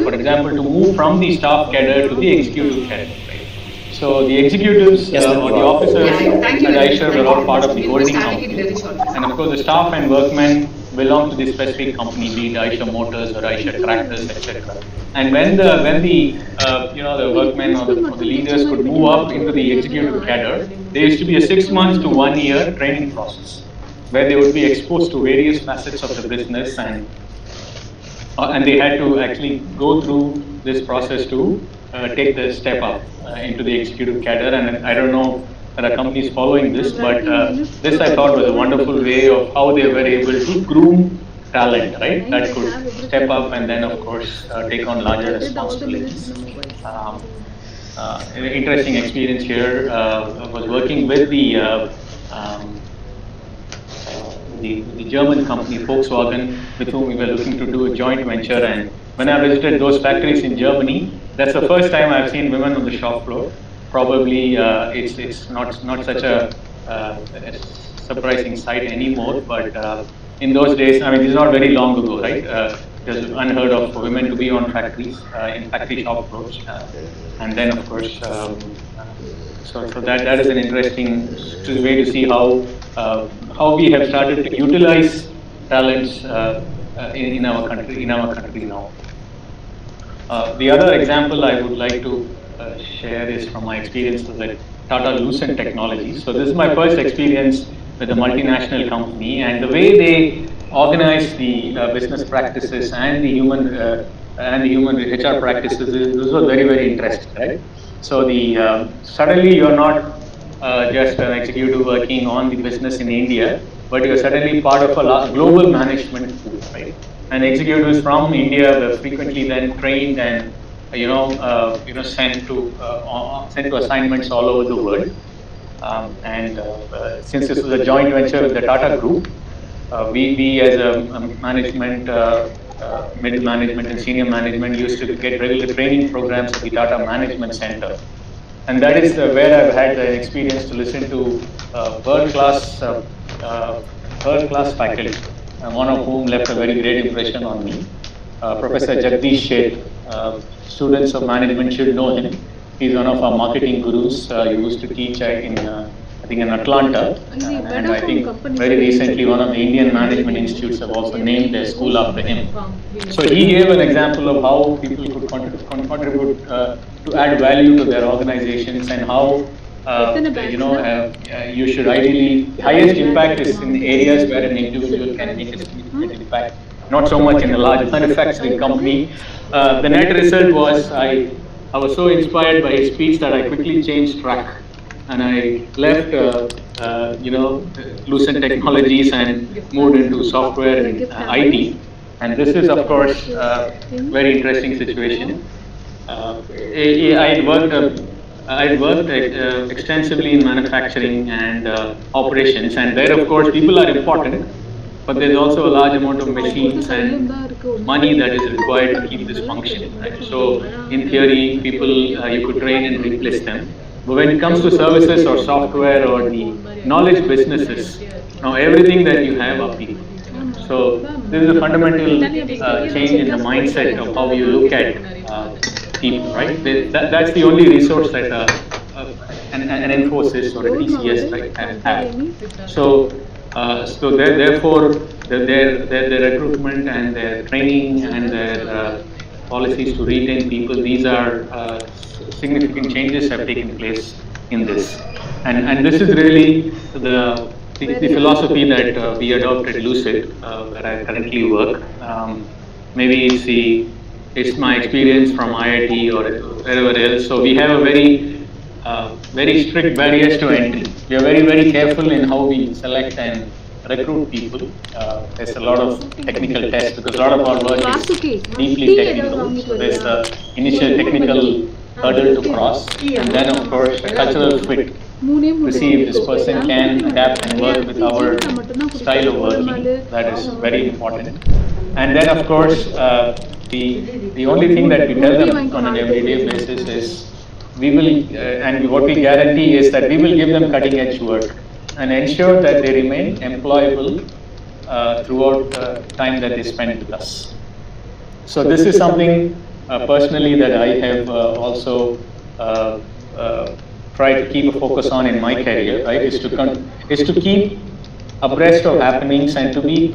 for example, to move from the staff cadre to the executive cadre. Right? So the executives or the officers at Eicher were all part of the holding company, and of course the staff and workmen belong to the specific company, be it Eicher Motors or Eicher Tractors, etc. And when the workmen or the leaders could move up into the executive cadre, there used to be a 6 months to 1 year training process where they would be exposed to various facets of the business, and they had to actually go through this process to take the step up into the executive cadre. And I don't know there are companies following this, but this I thought was a wonderful way of how they were able to groom talent, right? That could step up and then, of course, take on larger responsibilities. An interesting experience here was working with the German company Volkswagen, with whom we were looking to do a joint venture. And when I visited those factories in Germany, that's the first time I've seen women on the shop floor. Probably it's not such a surprising sight anymore, but in those days, I mean, this is not very long ago, right? It was unheard of for women to be on factories, in factory shop floors, and then of course, so that is an interesting way to see how we have started to utilize talents in our country now. The other example I would like to share is from my experience with Tata Lucent Technologies. So this is my first experience with a multinational company, and the way they organize the business practices and the human HR practices, this was very, very interesting, right? So suddenly you're not just an executive working on the business in India, but you're suddenly part of a global management pool, right? And executives from India were frequently then trained and sent to assignments all over the world. Since this was a joint venture with the Tata Group, we as a management, middle management and senior management used to get regular training programs at the Tata Management Center. And that is where I've had the experience to listen to world-class faculty, one of whom left a very great impression on me. Professor Jagdish Sheth. Students of management should know him. He's one of our marketing gurus. He used to teach I think in Atlanta, and I think very recently one of the Indian management institutes have also named their school after him. So he gave an example of how people could contribute to add value to their organizations, and how you should ideally, highest impact is in areas where an individual can make a significant impact, not so much in a large manufacturing company. The net result was I was so inspired by his speech that I quickly changed track, and I left Lucent Technologies and moved into software and IT. And this is, of course, very interesting situation. I worked extensively in manufacturing and operations, and there, of course, people are important, but there's also a large amount of machines and money that is required to keep this functioning. Right? So, in theory, people you could train and replace them. But when it comes to services or software or the knowledge businesses, now everything that you have are people. So this is a fundamental change in the mindset of how you look at people, right? That's the only resource that an Infosys or a TCS have. So therefore, their recruitment and their training and their policies to retain people, these are significant changes have taken place in this. And this is really the philosophy that we adopt at Lucid, where I currently work. Maybe it's my experience from IIT or wherever else. So we have a very strict barriers to entry. We are very, very careful in how we select and recruit people. There's a lot of technical tests because a lot of our work is deeply technical. So there's the initial technical hurdle to cross, and then of course a cultural fit to see if this person can adapt and work with our style of working. That is very important. And then of course the only thing that we tell them on an everyday basis is we will and what we guarantee is that we will give them cutting edge work and ensure that they remain employable throughout the time that they spend with us. So this is something personally that I have also tried to keep a focus on in my career, right? Is to keep abreast of happenings and to be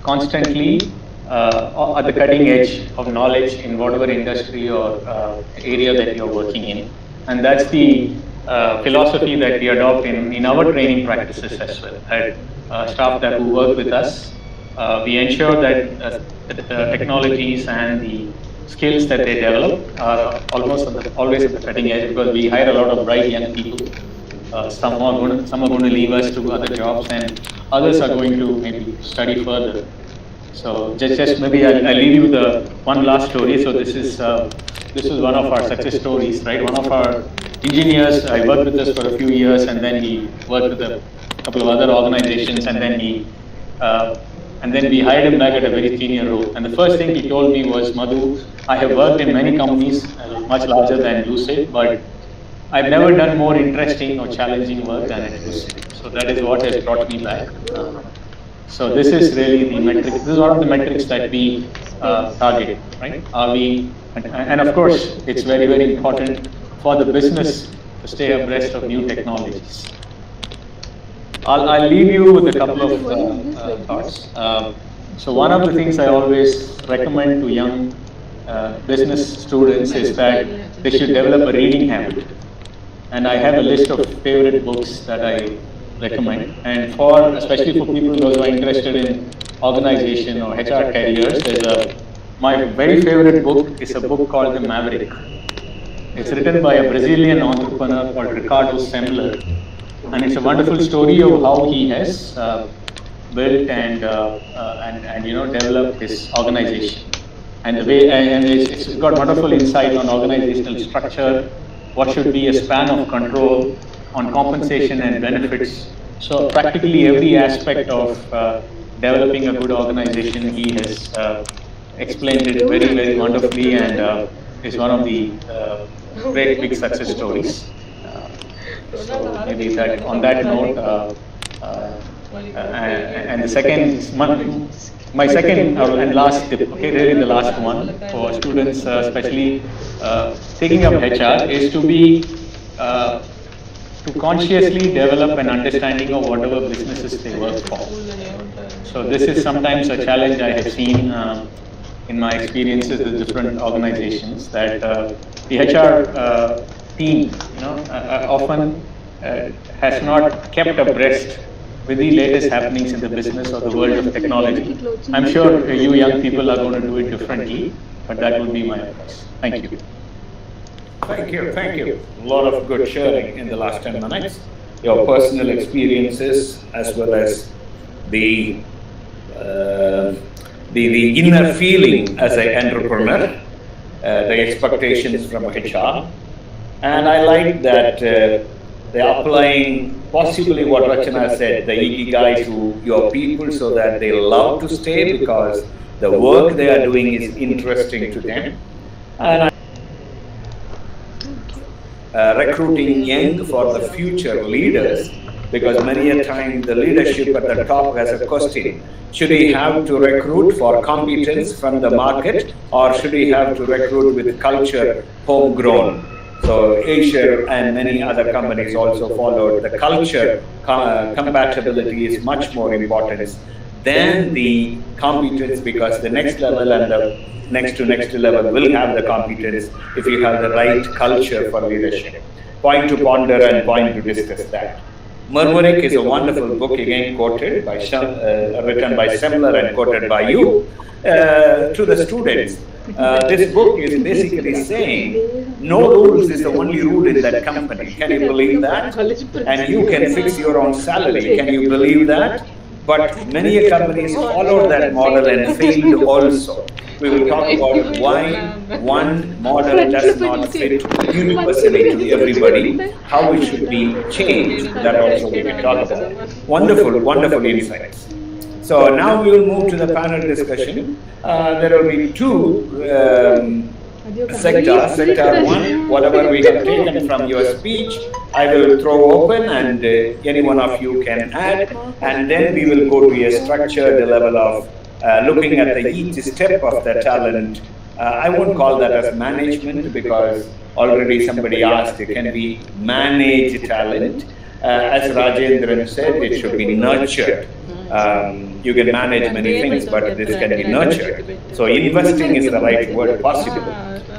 constantly at the cutting edge of knowledge in whatever industry or area that you're working in. And that's the philosophy that we adopt in our training practices as well. At staff that who work with us, we ensure that the technologies and the skills that they develop are always at the cutting edge, because we hire a lot of bright young people. Some are going to leave us to other jobs, and others are going to maybe study further. So just maybe I'll leave you the one last story. So this is one of our success stories, right? One of our engineers, I worked with us for a few years, and then he worked with a couple of other organizations, and then we hired him back at a very senior role. And the first thing he told me was, Madhu, I have worked in many companies much larger than Lucid, but I've never done more interesting or challenging work than at Lucid. So that is what has brought me back. So this is really the metric. This is one of the metrics that we target, right? And of course, it's very, very important for the business to stay abreast of new technologies. I'll leave you with a couple of thoughts. So one of the things I always recommend to young business students is that they should develop a reading habit. And I have a list of favorite books that I recommend. And especially for people those who are interested in organization or HR careers, my very favorite book is a book called The Maverick. It's written by a Brazilian entrepreneur called Ricardo Semler. And it's a wonderful story of how he has built and developed his organization. And it's got wonderful insight on organizational structure, what should be a span of control, on compensation and benefits. So practically every aspect of developing a good organization, he has explained it very, very wonderfully, and is one of the great big success stories. So maybe that on that note, and the second, my second and last tip, okay, really the last one for students, especially taking up HR, is to be to consciously develop an understanding of whatever businesses they work for. So this is sometimes a challenge I have seen in my experiences with different organizations, that the HR team, often has not kept abreast with the latest happenings in the business or the world of technology. I'm sure you young people are going to do it differently, but that would be my advice. Thank you. Thank you, thank you. A lot of good sharing in the last 10 minutes. Your personal experiences as well as the inner feeling as an entrepreneur, the expectations from HR. And I like that they are applying possibly what Rachana said, the ikigai to your people so that they love to stay because the work they are doing is interesting to them. And recruiting young for the future leaders, because many a time the leadership at the top has a question: should we have to recruit for competence from the market, or should we have to recruit with culture homegrown? So Asia and many other companies also followed the culture compatibility is much more important than the competence, because the next level and the next to next level will have the competence if you have the right culture for leadership. Point to ponder and point to discuss that. Murmurik is a wonderful book, again quoted by written by Semler and quoted by you to the students. This book is basically saying no rules is the only rule in that company. Can you believe that? And you can fix your own salary. Can you believe that? But many companies followed that model and failed also. We will talk about why one model does not fit universally to everybody, how it should be changed. That also we will talk about. Wonderful, wonderful insights. So now we will move to the panel discussion. There will be two sectors. Sector one, whatever we have taken from your speech, I will throw open and any one of you can add. And then we will go to a structured level of looking at each step of the talent. I won't call that as management, because already somebody asked, can we manage talent? As Rajendran said, it should be nurtured. You can manage many things, but this can be nurtured. So investing is the right word possible.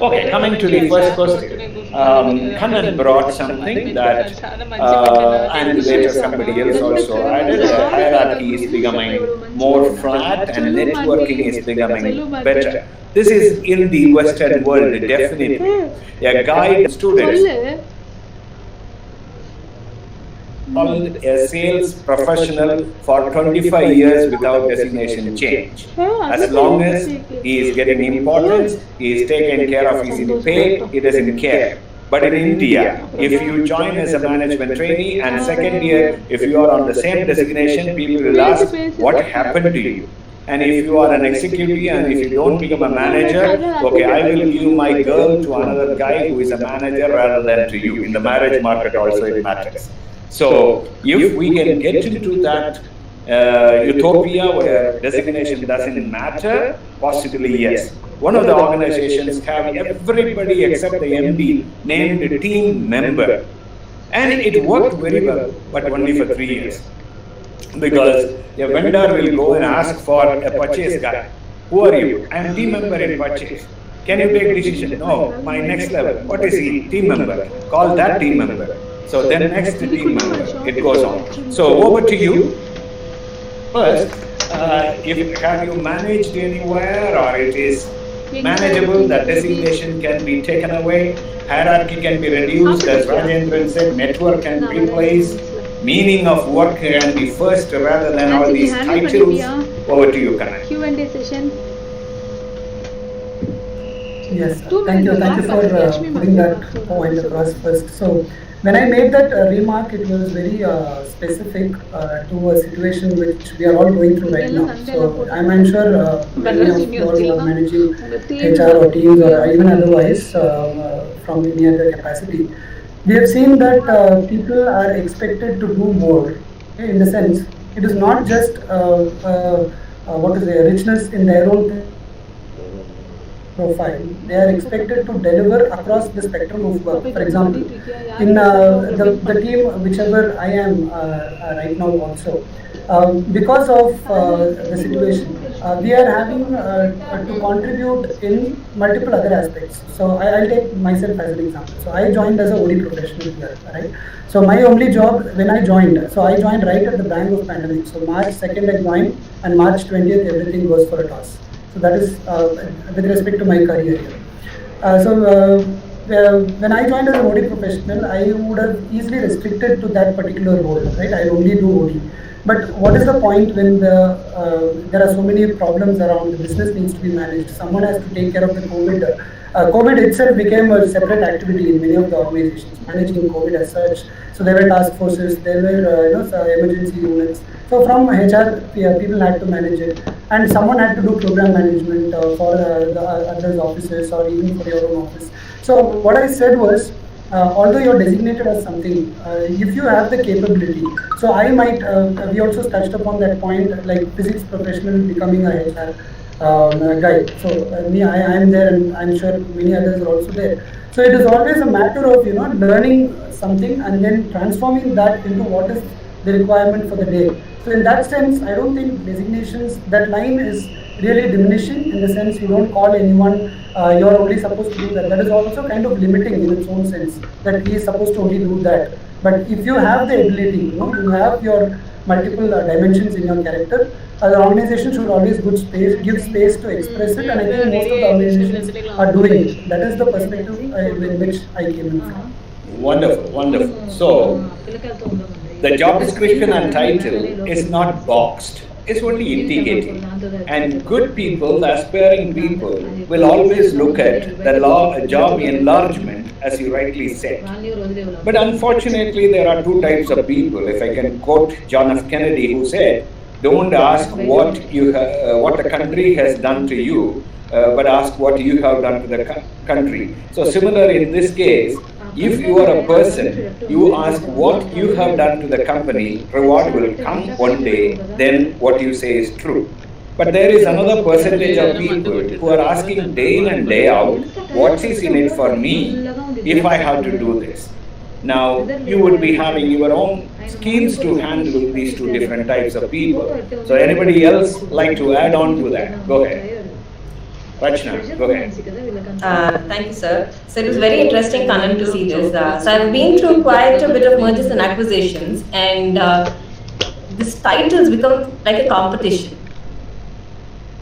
Okay, coming to the first question. Kannan brought something that, and later somebody else also added, the hierarchy is becoming more flat and networking is becoming better. This is in the Western world, definitely. A guide students called a sales professional for 25 years without designation change. As long as he is getting importance, he is taken care of, he is paid, he doesn't care. But in India, if you join as a management trainee and second year, if you are on the same designation, people will ask, what happened to you? And if you are an executive and if you don't become a manager, okay, I will give my girl to another guy who is a manager rather than to you. In the marriage market also it matters. So if we can get into that utopia where designation doesn't matter, possibly yes. One of the organizations have everybody except the MD named a team member. And it worked very well, but only for 3 years. Because a vendor will go and ask for a purchase guy. Who are you? I am team member in purchase. Can you take decision? No, my next level. What is he? Team member. Call that team member. So then next team member, it goes on. So over to you. First, have you managed anywhere, or it is manageable, that designation can be taken away, hierarchy can be reduced, as Rajendran said, network can be replaced, meaning of work can be first rather than all these titles. Over to you, Karan. Q&A session. Yes, thank you for putting that point across first. So when I made that remark, it was very specific to a situation which we are all going through right now. So I'm sure many of you all are managing HR or teams or even otherwise from any other capacity. We have seen that people are expected to do more. Okay, in the sense, it is not just what to say, richness in their own profile. They are expected to deliver across the spectrum of work. For example, in the team whichever I am right now also, because of the situation, we are having to contribute in multiple other aspects. So I'll take myself as an example. So I joined as a OD professional here, right? So my only job when I joined, so I joined right at the bang of pandemic. So March 2nd I joined, and March 20th everything goes for a toss. So that is with respect to my career here. When I joined as an OD professional, I would have easily restricted to that particular role, right? I only do OD. But what is the point when there are so many problems around, the business needs to be managed, someone has to take care of the COVID. COVID itself became a separate activity in many of the organizations, managing COVID as such. So there were task forces, there were emergency units. So from HR, people had to manage it, and someone had to do program management for the others' offices or even for your own office. So what I said was, although you're designated as something, if you have the capability, so I might, we also touched upon that point, like physics professional becoming a HR guy. So I am there, and I'm sure many others are also there. So it is always a matter of learning something and then transforming that into what is the requirement for the day. So in that sense, I don't think designations, that line is really diminishing in the sense you don't call anyone, you're only supposed to do that. That is also kind of limiting in its own sense, that he is supposed to only do that. But if you have the ability, you have your multiple dimensions in your character, the organization should always give space to express it, and I think most of the organizations are doing it. That is the perspective in which I came in from. Wonderful, wonderful. So, the job description and title is not boxed, it's only indicating. And good people, the aspiring people, will always look at the job enlargement, as you rightly said. But unfortunately, there are two types of people. If I can quote John F. Kennedy, who said, don't ask what the country has done to you, but ask what you have done to the country. So similar in this case, if you are a person, you ask what you have done to the company, reward will come one day, then what you say is true. But there is another percentage of people who are asking day in and day out, what is in it for me if I have to do this? Now, you would be having your own schemes to handle these two different types of people. So anybody else like to add on to that? Go ahead. Rachna, go ahead. Thank you, sir. So it was very interesting, Kannan, to see this. So I've been through quite a bit of mergers and acquisitions, and this title has become like a competition.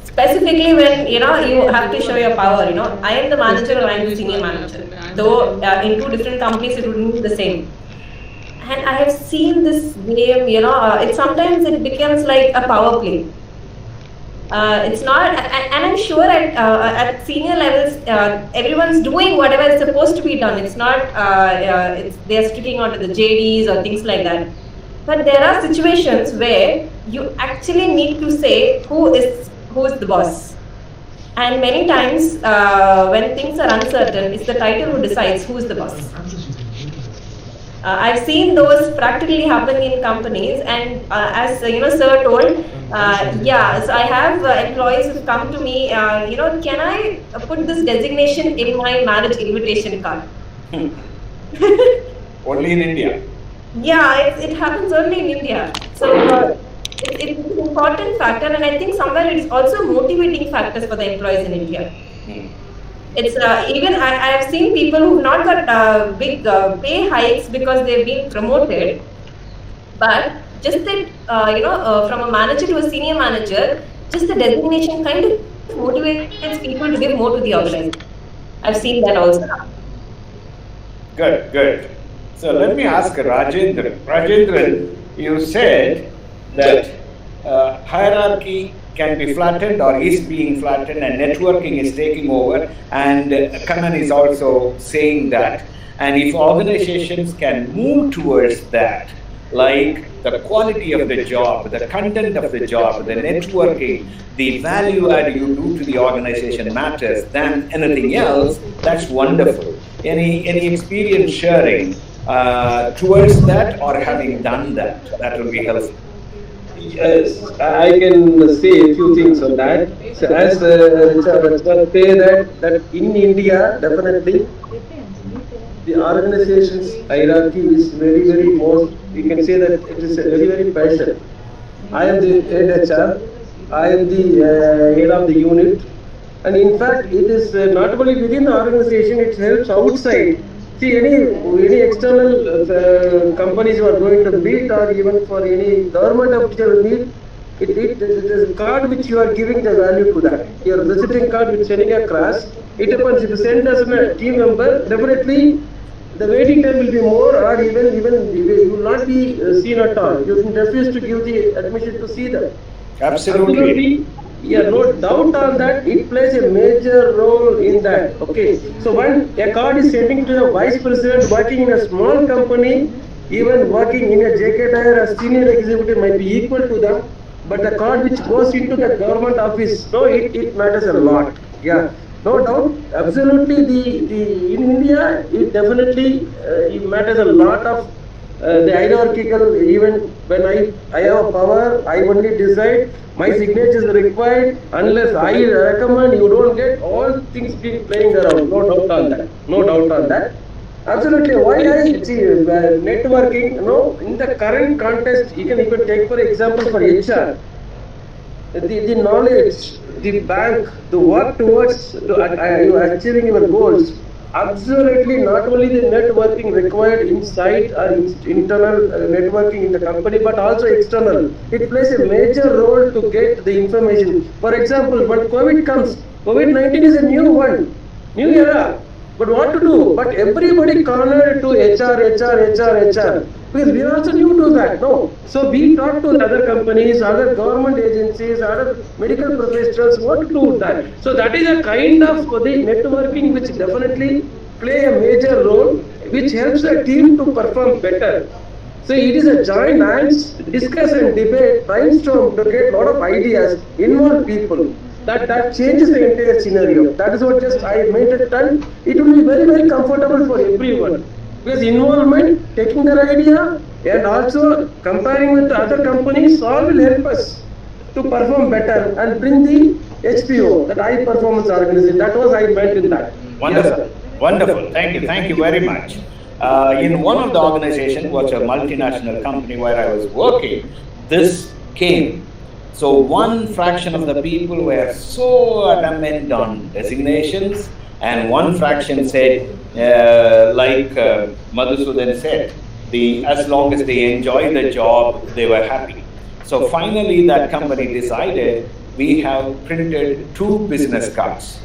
Specifically when you have to show your power. I am the manager or I am the senior manager. Though in two different companies it wouldn't be the same. And I have seen this game. It sometimes it becomes like a power play. It's not, and I'm sure at senior levels, everyone's doing whatever is supposed to be done. It's not, they're sticking onto the JDs or things like that. But there are situations where you actually need to say who is the boss. And many times, when things are uncertain, it's the title who decides who is the boss. I've seen those practically happen in companies, and as sir told, so I have employees who come to me, can I put this designation in my marriage invitation card? Only in India? Yeah, it happens only in India. So it's an important factor, and I think somewhere it's also motivating factors for the employees in India. It's even I have seen people who've not got big pay hikes because they've been promoted, but just that from a manager to a senior manager, just the designation kind of motivates people to give more to the organization. I've seen that also. Good, good. So let me ask Rajendran. Rajendran, you said that hierarchy can be flattened or is being flattened and networking is taking over, and Kannan is also saying that. And if organizations can move towards that, like the quality of the job, the content of the job, the networking, the value add you do to the organization matters than anything else, that's wonderful. Any experience sharing towards that or having done that, that will be helpful. Yes, I can say a few things on that. So as Richard say that in India, definitely the organization's hierarchy is very most. We can say that it is a very passion. I am the head HR. I am the head of the unit, and in fact, it is not only within the organization; it helps outside. See, any external companies who are going to meet, or even for any government official meet, the card which you are giving the value to that. Your visiting card which sending across, it depends. If you send as a team member, definitely the waiting time will be more, or even you will not be seen at all. You can refuse to give the admission to see them. Absolutely. Yeah, no doubt on that. It plays a major role in that. Okay, so when a card is sending to the vice president working in a small company, even working in a JK tire, a senior executive might be equal to them. But the card which goes into the government office, no, it matters a lot. Yeah, no doubt. Absolutely, the in India, it definitely it matters a lot of the hierarchical. Even when I have power, I only decide. My signature is required. Unless I recommend, you don't get all things being playing around. No doubt on that. No doubt on that. Absolutely. Why I see networking? No, in the current context, you can even take for example for HR. The knowledge, the bank, the work towards achieving your goals. Absolutely, not only the networking required inside or internal networking in the company, but also external. It plays a major role to get the information. For example, when COVID comes, COVID-19 is a new one, new era. But what to do? But everybody cornered to HR, because we are also new to that. No. So we talk to other companies, other government agencies, other medical professionals, what to do with that. So that is a kind of the networking which definitely play a major role, which helps the team to perform better. So it is a joint hands, discuss and debate, brainstorm to get a lot of ideas, involve people. That changes the entire scenario. That is what just I made it done. It will be very comfortable for everyone. Because involvement, taking their idea, and also comparing with other companies, all will help us to perform better and bring the HPO, that high performance organization. That was I meant in that. Wonderful. Yes, Wonderful. Thank you very much. In one of the organizations, was a multinational company where I was working, this came. So one fraction of the people were so adamant on designations, and one fraction said, like Madhusudan said, as long as they enjoy the job, they were happy. So finally, that company decided we have printed 2 business cards.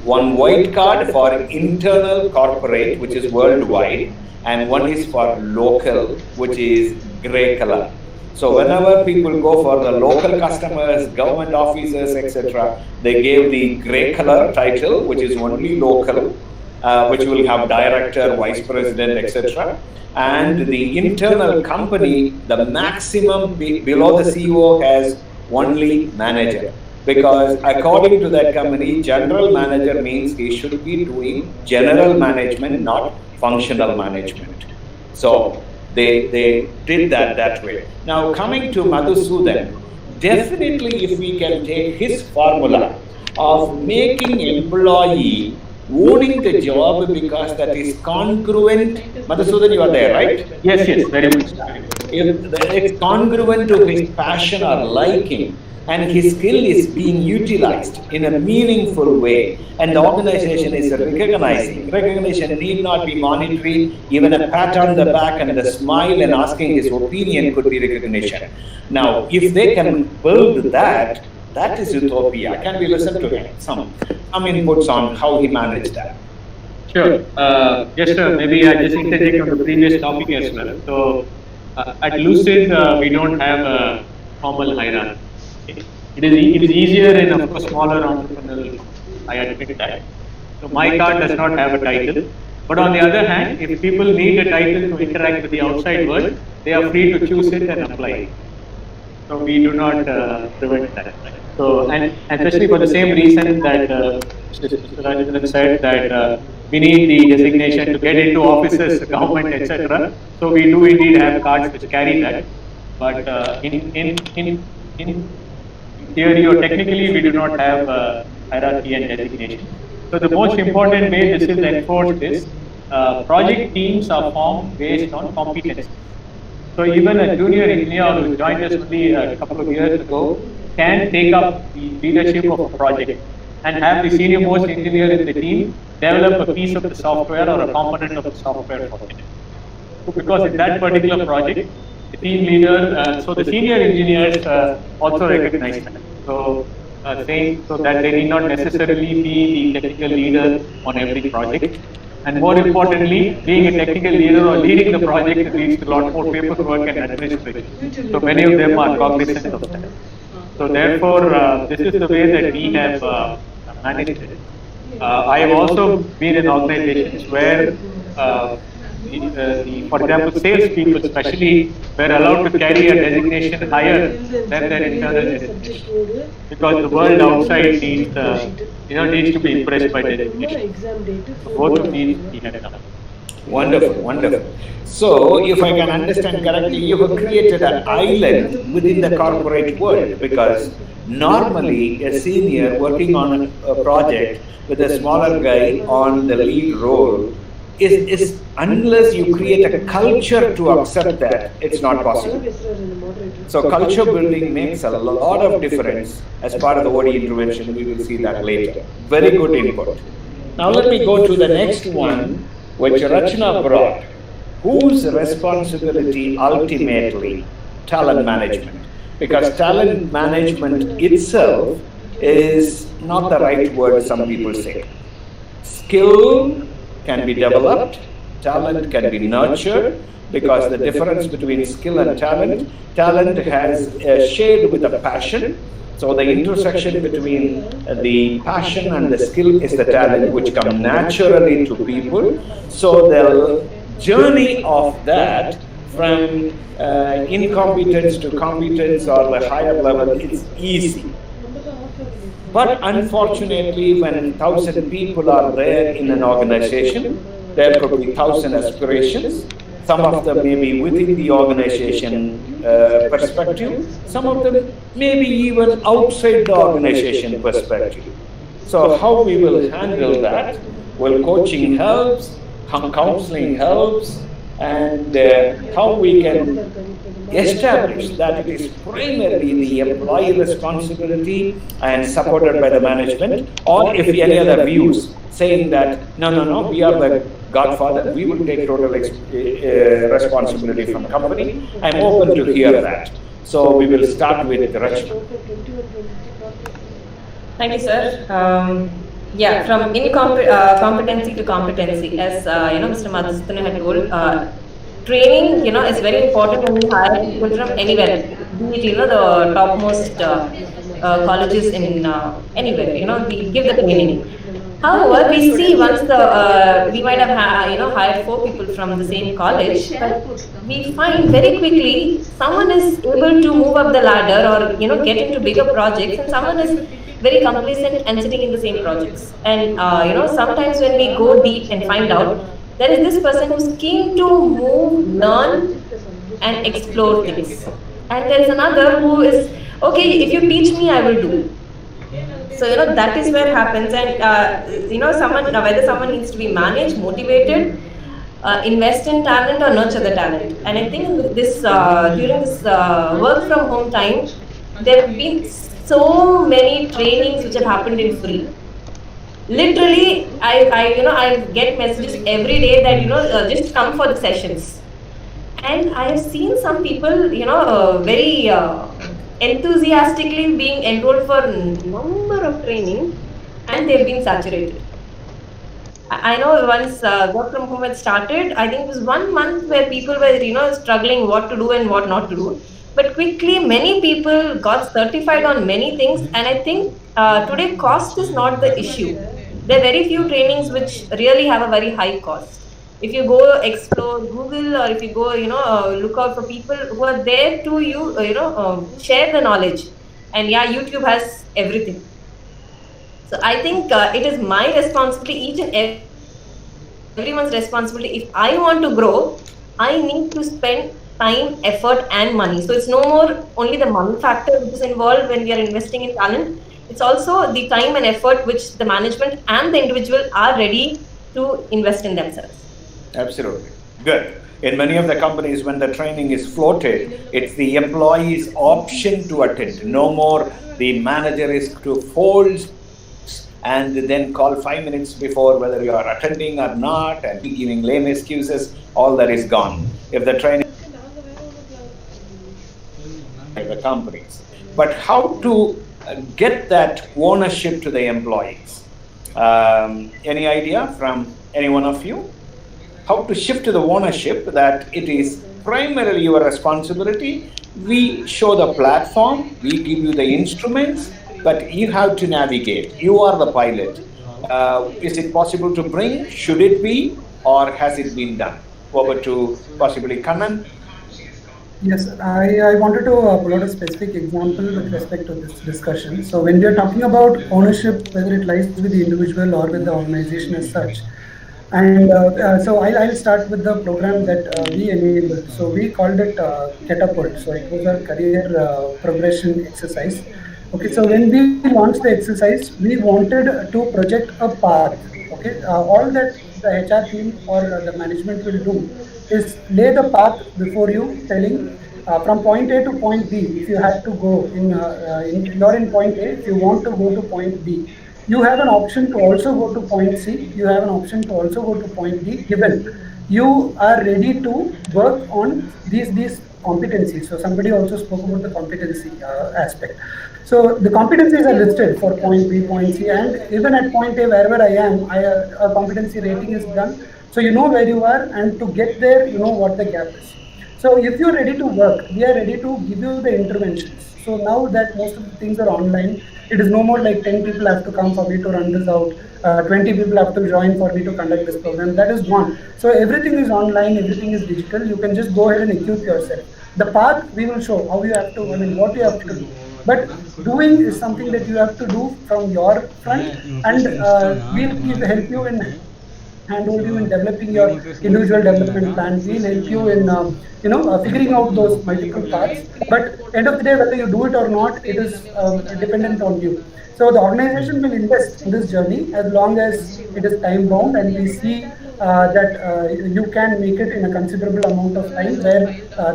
One white card for internal corporate, which is worldwide, and one is for local, which is gray color. So whenever people go for the local customers, government officers, etc., they gave the gray color title, which is only local, which will have director, vice president, etc. And the internal company, the maximum below the CEO has only manager. Because according to that company, general manager means he should be doing general management, not functional management. So they did that way. Now coming to Madhusudan, definitely if we can take his formula of making employee owning the job because that is congruent. Madhusudan, you are there, right? Yes, very much. If it's congruent to his passion or liking, and his skill is being utilized in a meaningful way, and the organization is recognizing. Recognition need not be monetary, even a pat on the back and the smile and asking his opinion could be recognition. Now, if they can build that, that is utopia. Can we listen to him? Some inputs on how he managed that. Sure. Just maybe I just interject on the previous topic as well. So, at Lucid, we don't have a formal hierarchy. It is easier in a smaller entrepreneurial, I admit that. So my card does not have a title. But on the other hand, if people need a title to interact with the outside world, they are free to choose it and apply it. So we do not prevent that. So, and especially for the same reason that Mr. Rajendran said that we need the designation to get into offices, government, etc. So we do indeed have cards which carry that. but in theory or technically we do not have hierarchy and designation. So the most important way this is enforced is project teams are formed based on competence. So even a junior engineer who joined us only a couple of years ago can take up the leadership of a project and have the senior most engineer in the team develop a piece of the software or a component of the software for it. So because in that particular project, the team leader, so the senior engineers also recognize that. So saying so that they need not necessarily be the technical leader on every project. And more importantly, being a technical leader or leading the project leads to a lot more paperwork and administration. So many of them are cognizant of that. So therefore, this is the way that we have managed it. I have also been in organizations where, for example, sales people especially were allowed to carry a designation higher than their internal designation, because the world outside needs, needs to be impressed by designation. So both of these we have done. Wonderful, wonderful. So, if I can understand correctly, you have created an island within the corporate world, because normally a senior working on a project with a smaller guy on the lead role is unless you create a culture to accept that, it's not possible. So culture building makes a lot of difference as part of the OD intervention. We will see that later. Very good input. Now let me go to the next one, which Rachna brought. Whose responsibility ultimately? Talent management. Because talent management itself is not the right word, some people say. Skill can be developed, talent can be nurtured, because the difference between skill and talent has a shade with a passion. So the intersection between the passion and the skill is the talent, which come naturally to people. So the journey of that from incompetence to competence or the higher level is easy. But unfortunately, when 1,000 people are there in an organization, there could be 1,000 aspirations. Some of them may be within the organization perspective. Some of them may be even outside the organization perspective. So how we will handle that? Well, coaching helps, counseling helps, and how we can establish that it is primarily the employee responsibility and supported by the management, or if any other views saying that no, we are the godfather, we will take total responsibility from company. I'm open to hear that. So we will start with Rachna. Thank you, sir. Yeah, from incompetency to competency, as Mr. Madhusudhan had told, training, is very important when you hire people from anywhere, be it, the topmost colleges in anywhere, we give the training. However, we see once we might have hired 4 people from the same college, but we find very quickly someone is able to move up the ladder or get into bigger projects, and someone is very complacent and sitting in the same projects. And sometimes when we go deep and find out, there is this person who's keen to move, learn, and explore things, and there is another who is okay. If you teach me, I will do. So that is where happens, and whether someone needs to be managed, motivated, invest in talent or nurture the talent. And I think this during this work from home time, there have been so many trainings which have happened in free. Literally, I get messages every day that just come for the sessions, and I have seen some people very enthusiastically being enrolled for a number of training, and they've been saturated. I know once work from home had started, I think it was 1 month where people were struggling what to do and what not to do. But quickly, many people got certified on many things, and I think today cost is not the issue. There are very few trainings which really have a very high cost. If you go explore Google, or if you go look out for people who are there to share the knowledge, and YouTube has everything. So I think it is my responsibility, each and everyone's responsibility. If I want to grow, I need to spend time, effort, and money. So it's no more only the money factor which is involved when we are investing in talent. It's also the time and effort which the management and the individual are ready to invest in themselves. Absolutely. Good. In many of the companies, when the training is floated, it's the employee's option to attend. No more the manager is to force and then call 5 minutes before whether you are attending or not and giving lame excuses. All that is gone. If the training the companies. But how to get that ownership to the employees? Any idea from any one of you? How to shift to the ownership that it is primarily your responsibility. We show the platform, we give you the instruments, but you have to navigate. You are the pilot. Is it possible to bring? Should it be? Or has it been done? Over to possibly Kannan. Yes, I wanted to pull out a specific example with respect to this discussion. So when we are talking about ownership, whether it lies with the individual or with the organization as such, and so I'll start with the program that we enabled. So we called it Catapult. So it was a career progression exercise. Okay, so when we launched the exercise, we wanted to project a path. Okay, all that the HR team or the management will do is lay the path before you, telling from point A to point B. If you have to go you're in point A, if you want to go to point B, you have an option to also go to point C. You have an option to also go to point D, given you are ready to work on these competencies. So somebody also spoke about the competency aspect. So the competencies are listed for point B, point C, and even at point A, wherever I am, a competency rating is done. So you know where you are, and to get there, you know what the gap is. So if you're ready to work, we are ready to give you the interventions. So now that most of the things are online, it is no more like 10 people have to come for me to run this out, 20 people have to join for me to conduct this program. That is gone. So everything is online, everything is digital. You can just go ahead and equip yourself. The path we will show, how you have to, what you have to do. But doing is something that you have to do from your front, and we'll help you in handhold you in developing your individual development plan. We'll help you in figuring out those multiple paths. But end of the day, whether you do it or not, it is dependent on you. So the organization will invest in this journey as long as it is time bound, and we see that you can make it in a considerable amount of time, where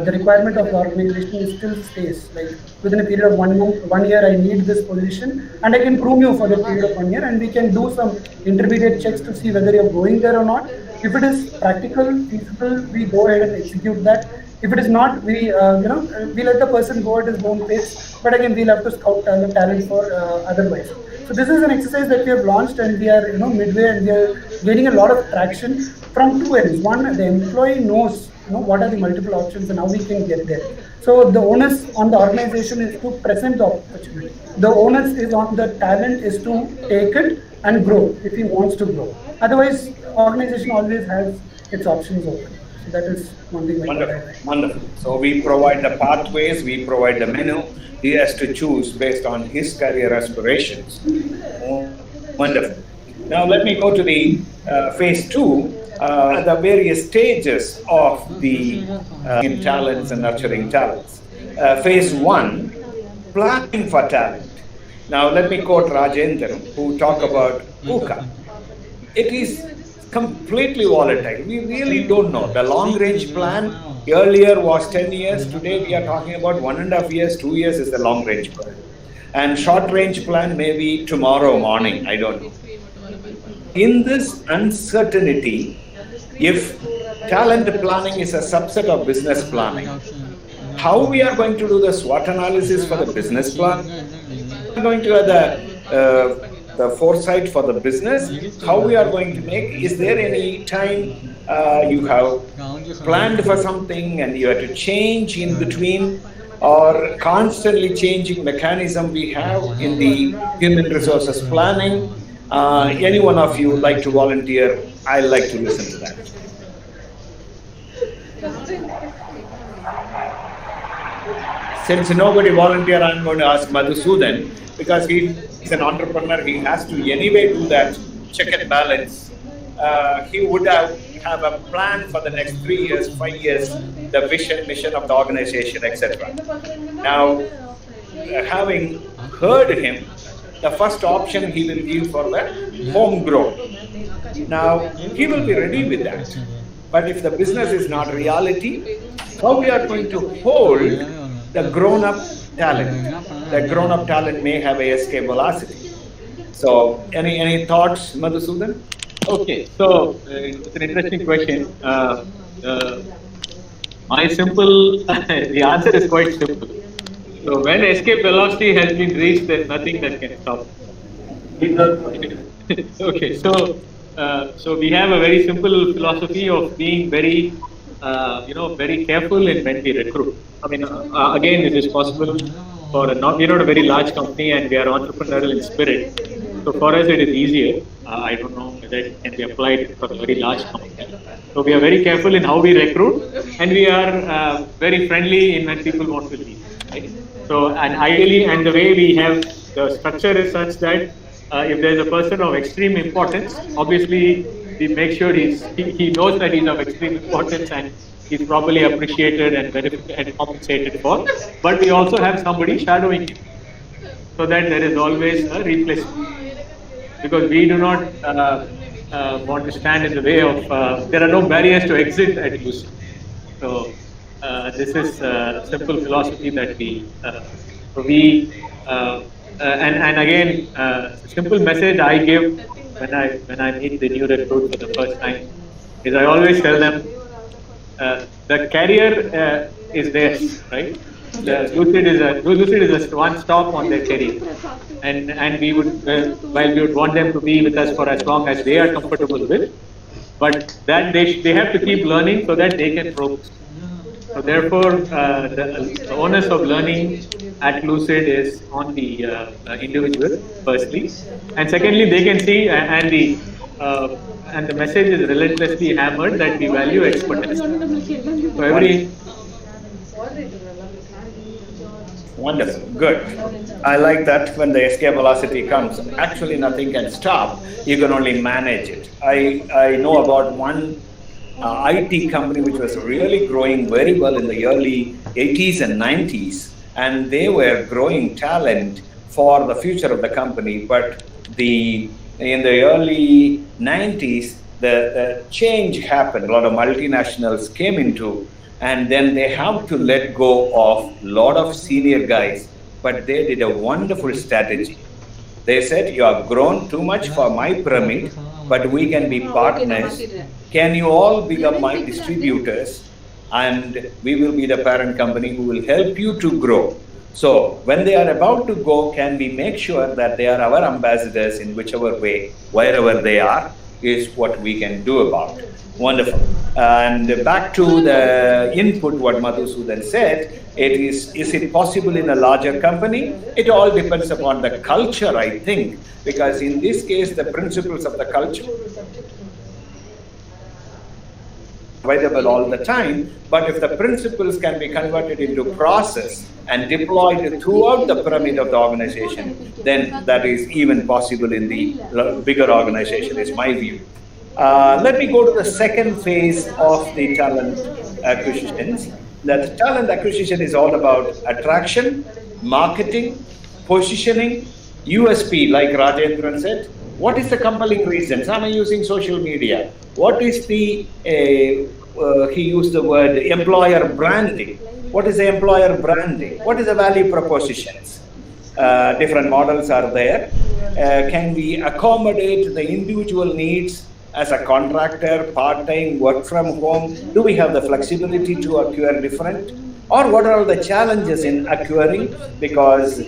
the requirement of the organization still stays. Like within a period of 1 month, 1 year, I need this position, and I can prove you for the period of 1 year, and we can do some intermediate checks to see whether you're going there or not. If it is practical, feasible, we go ahead and execute that. If it is not, we let the person go at his own pace. But again, we'll have to scout the talent for otherwise. So this is an exercise that we have launched, and we are midway, and we are gaining a lot of traction from two ends. One, the employee knows what are the multiple options and how we can get there. So the onus on the organization is to present the opportunity. The onus is on the talent is to take it and grow if he wants to grow. Otherwise, organization always has its options open. So that is one thing. Wonderful. So we provide the pathways, we provide the menu. He has to choose based on his career aspirations. Wonderful. Now let me go to the phase 2. The various stages of the talents and nurturing talents. Phase 1, planning for talent. Now let me quote Rajendra, who talk about KUKA. It is completely volatile. We really don't know. The long range plan earlier was 10 years. Today we are talking about 1.5 years, 2 years is the long range plan. And short range plan maybe tomorrow morning, I don't know. In this uncertainty, if talent planning is a subset of business planning, how we are going to do the SWOT analysis for the business plan? We are going to have the foresight for the business, how we are going to make, is there any time you have planned for something and you have to change in between, or constantly changing mechanism we have in the human resources planning? Any one of you like to volunteer? I like to listen to that. Since nobody volunteer, I'm going to ask Madhusudan, because he's an entrepreneur, he has to anyway do that check and balance. He would have have a plan for the next 3 years, 5 years, the vision, mission of the organization, etc. Now, having heard him, the first option he will give for the homegrown. Now, he will be ready with that. But if the business is not reality, how we are going to hold the grown-up talent? The grown-up talent may have a escape velocity. So, any thoughts, Madhusudan? Okay, so it's an interesting question. My simple, the answer is quite simple. So when escape velocity has been reached, there's nothing that can stop. Okay, so we have a very simple philosophy of being very, very careful in when we recruit. I mean, again, it is possible for we're not a very large company and we are entrepreneurial in spirit. So for us, it is easier. I don't know whether it can be applied for a very large company. So we are very careful in how we recruit, and we are very friendly in when people want to leave. Right? So, and ideally, and the way we have the structure is such that if there is a person of extreme importance, obviously we make sure he knows that he's of extreme importance and he's properly appreciated and compensated for. But we also have somebody shadowing him, so that there is always a replacement. Because we do not want to stand in the way of, there are no barriers to exit at UC. So this is a simple philosophy that and again, simple message I give when I meet the new recruit for the first time is I always tell them the career is theirs, right? Lucid is a one stop on their career, and we would while we would want them to be with us for as long as they are comfortable with, but that they have to keep learning so that they can progress. So therefore, the onus of learning at Lucid is on the individual firstly, and secondly they can see and the message is relentlessly hammered that we value expertise. So every Wonderful, good. I like that when the escape velocity comes, actually nothing can stop, you can only manage it. I know about one IT company which was really growing very well in the early 80s and 90s, and they were growing talent for the future of the company, but in the early 90s, the change happened, a lot of multinationals came into, and then they have to let go of a lot of senior guys, but they did a wonderful strategy. They said, you have grown too much for my pyramid, but we can be partners. Can you all become my distributors? And we will be the parent company who will help you to grow. So when they are about to go, can we make sure that they are our ambassadors in whichever way, wherever they are, is what we can do about it. Wonderful. And back to the input, what Madhusudan said, is it possible in a larger company? It all depends upon the culture, I think, because in this case, the principles of the culture available all the time, but if the principles can be converted into process and deployed throughout the pyramid of the organization, then that is even possible in the bigger organization, is my view. Let me go to the second phase of the talent acquisitions. That talent acquisition is all about attraction, marketing, positioning, USP, like Rajendran said. What is the compelling reasons? Am I using social media? What is the, he used the word employer branding. What is the employer branding? What is the value propositions? Different models are there. Can we accommodate the individual needs as a contractor, part-time, work from home? Do we have the flexibility to acquire different? Or what are the challenges in acquiring? Because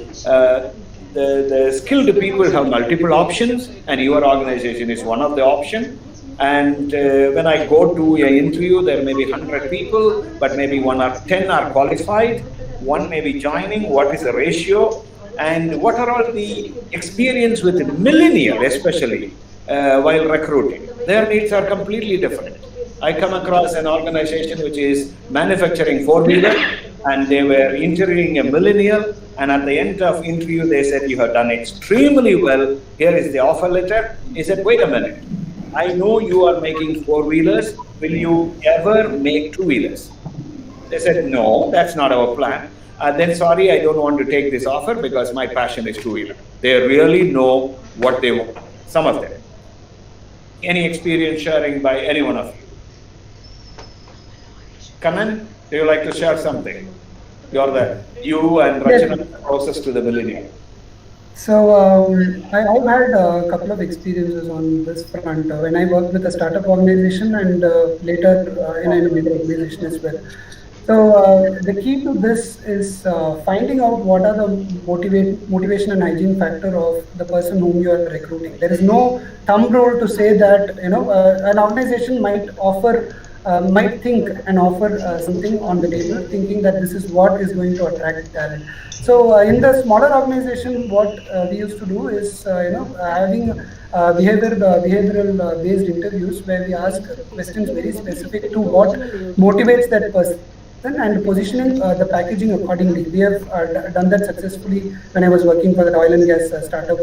the skilled people have multiple options, and your organization is one of the options. And when I go to an interview, there may be 100 people, but maybe 1 or 10 are qualified, 1 may be joining. What is the ratio? And what are all the experience with millennial, especially while recruiting? Their needs are completely different. I come across an organization which is manufacturing four-wheeler, and they were interviewing a millennial, and at the end of interview, they said, you have done extremely well. Here is the offer letter. He said, wait a minute. I know you are making four-wheelers. Will you ever make two-wheelers? They said, no, that's not our plan. Then sorry, I don't want to take this offer because my passion is two-wheeler. They really know what they want, some of them. Any experience sharing by any one of you? Kanan, do you like to share something? You and Rachana are closest to the millennium. So I've had a couple of experiences on this front when I worked with a startup organization and later in a bigger organization as well. So the key to this is finding out what are the motivation and hygiene factor of the person whom you are recruiting. There is no thumb rule to say that an organization might offer. Might think and offer something on the table, thinking that this is what is going to attract talent. So in the smaller organization, what we used to do is having behavioral based interviews where we ask questions very specific to what motivates that person and positioning the packaging accordingly. We have done that successfully when I was working for the oil and gas startup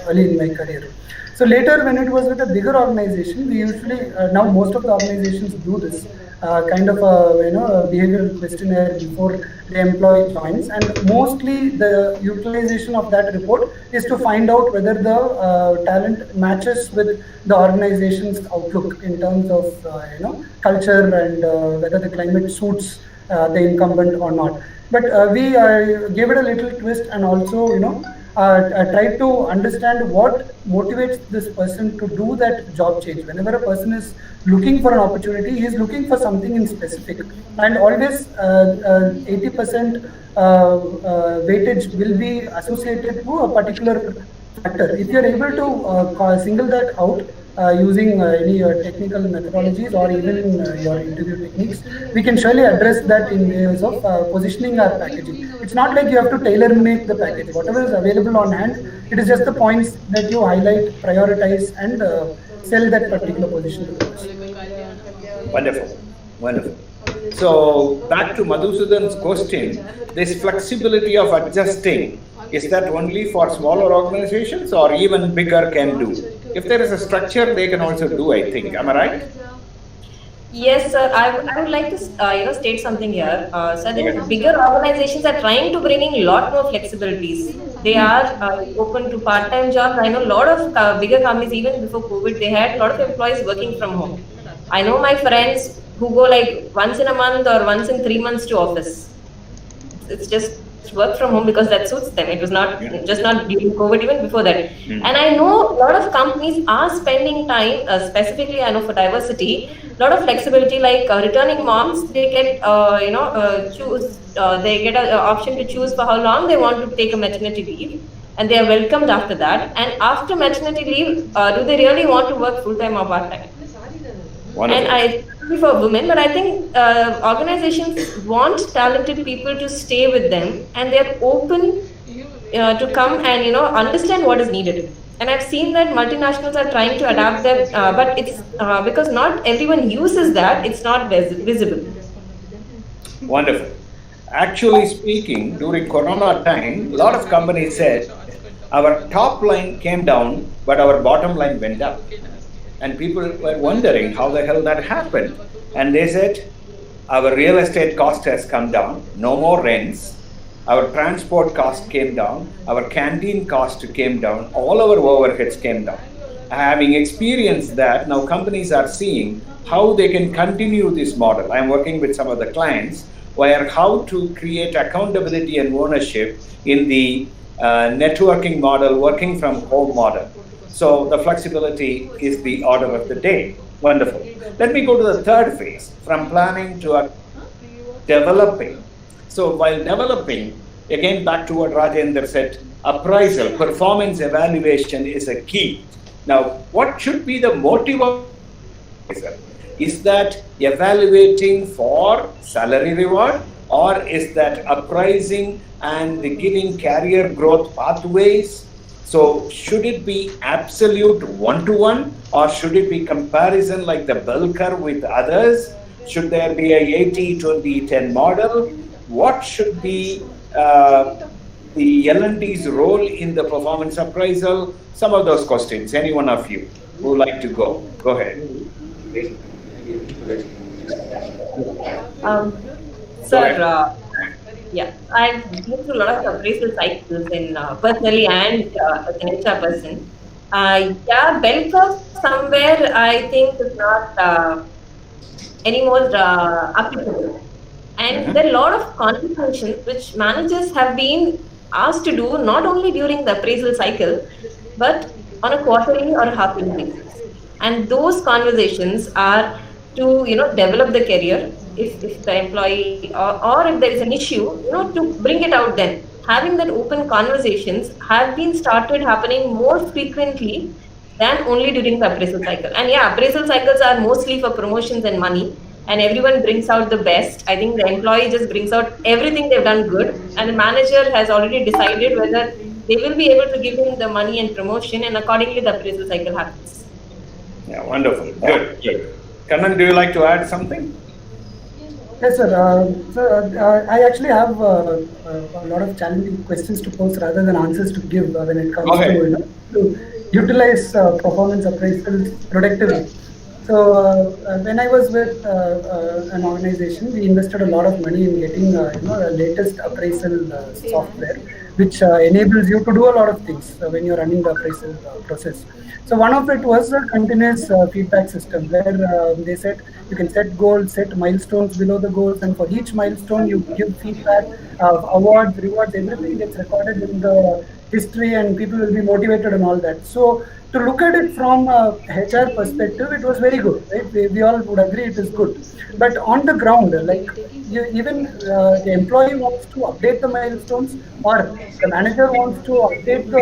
early in my career. So later, when it was with a bigger organization, we usually now most of the organizations do this kind of a behavioral questionnaire before the employee joins, and mostly the utilization of that report is to find out whether the talent matches with the organization's outlook in terms of culture and whether the climate suits the incumbent or not. But we gave it a little twist and also try to understand what motivates this person to do that job change. Whenever a person is looking for an opportunity, he is looking for something in specific, and always 80% weightage will be associated to a particular factor. If you are able to single that out using any technical methodologies or even your interview techniques, we can surely address that in ways of positioning our packaging. It's not like you have to tailor make the package. Whatever is available on hand, it is just the points that you highlight, prioritize, and sell that particular position to the person. Wonderful, wonderful. So back to Madhusudan's question, this flexibility of adjusting, is that only for smaller organizations or even bigger can do? If there is a structure, they can also do, I think. Am I right? Yes, sir. I would like to state something here. So I think bigger organizations are trying to bring in a lot more flexibilities. They are open to part-time jobs. I know a lot of bigger companies, even before COVID, they had a lot of employees working from home. I know my friends who go like once in a month or once in 3 months to office. It's just work from home because that suits them. It was not just not during COVID, even before that. And I know a lot of companies are spending time, specifically I know for diversity, a lot of flexibility, like returning moms, they get choose, they get an option to choose for how long they want to take a maternity leave, and they are welcomed after that. And after maternity leave, do they really want to work full-time or part-time? And I for women, but I think organizations want talented people to stay with them, and they're open to come and understand what is needed. And I've seen that multinationals are trying to adapt that, but it's because not everyone uses that, it's not visible. Wonderful. Actually speaking, during Corona time, a lot of companies said our top line came down, but our bottom line went up. And people were wondering how the hell that happened. And they said, our real estate cost has come down, no more rents, our transport cost came down, our canteen cost came down, all our overheads came down. Having experienced that, now companies are seeing how they can continue this model. I'm working with some of the clients where how to create accountability and ownership in the networking model, working from home model. So the flexibility is the order of the day. Wonderful. Let me go to the third phase, from planning to developing. So while developing, again back to what Rajendra said, appraisal, performance evaluation is a key. Now, what should be the motive of appraisal? Is that evaluating for salary reward, or is that appraising and giving career growth pathways? So should it be absolute one-to-one, or should it be comparison like the bell curve with others? Should there be a 80-20-10 model? What should be the L&D's role in the performance appraisal? Some of those questions, any one of you. who would like to go? Go ahead. Sir, yeah, I've been through a lot of appraisal cycles in personally and as an HR person. Yeah, bell curve somewhere I think is not anymore applicable. And there are a lot of conversations which managers have been asked to do not only during the appraisal cycle, but on a quarterly or half-yearly basis. And those conversations are to develop the career if the employee or if there is an issue, to bring it out then. Having that open conversations have been started happening more frequently than only during the appraisal cycle. And yeah, appraisal cycles are mostly for promotions and money, and everyone brings out the best. I think the employee just brings out everything they've done good, and the manager has already decided whether they will be able to give him the money and promotion, and accordingly the appraisal cycle happens. Yeah, wonderful. Good. Good. Kannan, do you like to add something? Yes, sir. I actually have a lot of challenging questions to pose rather than answers to give when it comes to utilize performance appraisals productively. So when I was with an organization, we invested a lot of money in getting the latest appraisal software, which enables you to do a lot of things when you're running the appraisal process. So one of it was a continuous feedback system where they said you can set goals, set milestones below the goals, and for each milestone you give feedback, awards, rewards, everything gets recorded in the history, and people will be motivated and all that. So to look at it from a HR perspective, it was very good, right? We all would agree it is good. But on the ground, like even the employee wants to update the milestones, or the manager wants to update the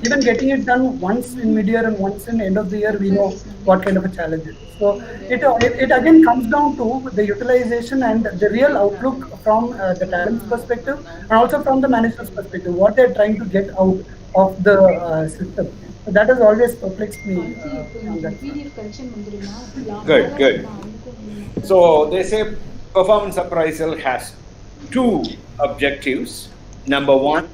even getting it done once in mid-year and once in end of the year, we know what kind of a challenge it is. So it again comes down to the utilization and the real outlook from the talent's perspective, and also from the manager's perspective, what they're trying to get out of the system. So that has always perplexed me on that. Good, good. So they say performance appraisal has two objectives. Number one,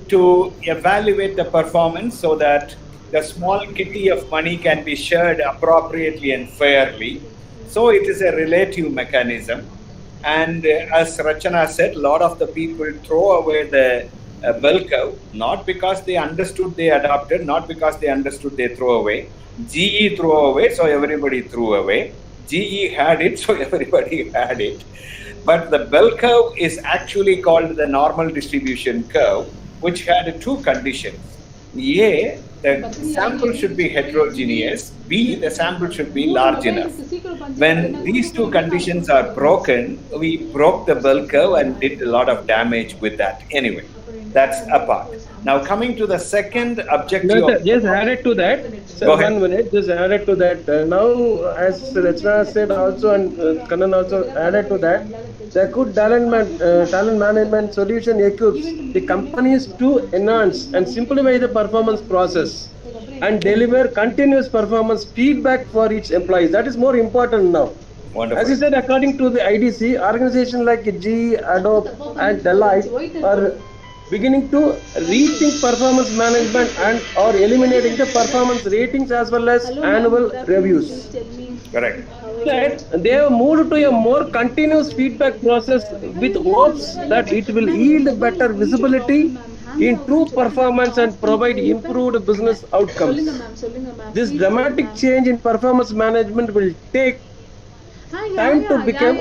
to evaluate the performance so that the small kitty of money can be shared appropriately and fairly. So it is a relative mechanism. And as Rachana said, a lot of the people throw away the bell curve, not because they understood they adopted, not because they understood they throw away. GE threw away, so everybody threw away. GE had it, so everybody had it. But the bell curve is actually called the normal distribution curve, which had two conditions. A, the sample should be heterogeneous. B, the sample should be large enough. When these two conditions are broken, we broke the bell curve and did a lot of damage with that. Anyway, that's apart. Now coming to the second objective. No, just added to that. Sir, 1 minute. Just added to that. Now, as Rachna said also, and Kannan also added to that, the good talent management solution equips the companies to enhance and simplify the performance process and deliver continuous performance feedback for each employee. That is more important now. Wonderful. As you said, according to the IDC, organizations like GE, Adobe, and Deloitte are beginning to rethink performance management and or eliminating the performance ratings as well as annual reviews. Correct. That they have moved to a more continuous feedback process with hopes that it will yield better visibility in true performance and provide improved business outcomes. This dramatic change in performance management will take time to become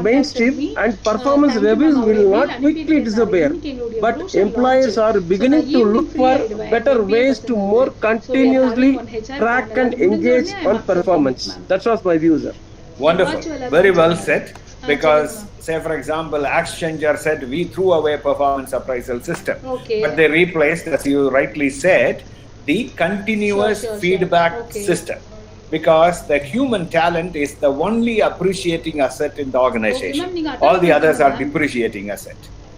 mainstream, and performance reviews will not quickly disappear, but employers are beginning to look for better ways to more continuously track and engage on performance. That was my view, sir. Wonderful. Very well said. Because, say for example, Accenture said we threw away performance appraisal system, but they replaced, as you rightly said, the continuous feedback system. Because the human talent is the only appreciating asset in the organization. All the others are depreciating asset.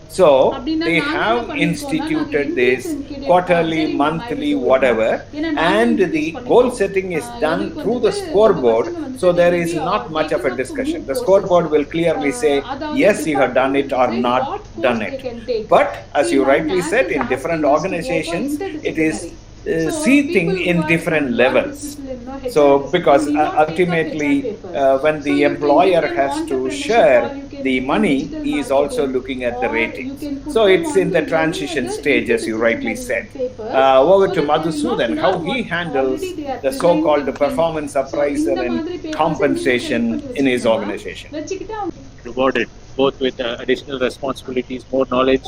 So they have instituted this quarterly, monthly, whatever, and the goal setting is done through the scoreboard. So there is not much of a discussion. The scoreboard will clearly say, yes, you have done it or not done it. But as you rightly said, in different organizations, it is see things in different levels. So, because ultimately, when the employer has to share the money, he is also looking at the ratings. So, it's in the transition stage, as you rightly said. Over to Madhusudan, how he handles the so-called performance appraisal and compensation in his organization. Rewarded both with additional responsibilities, more knowledge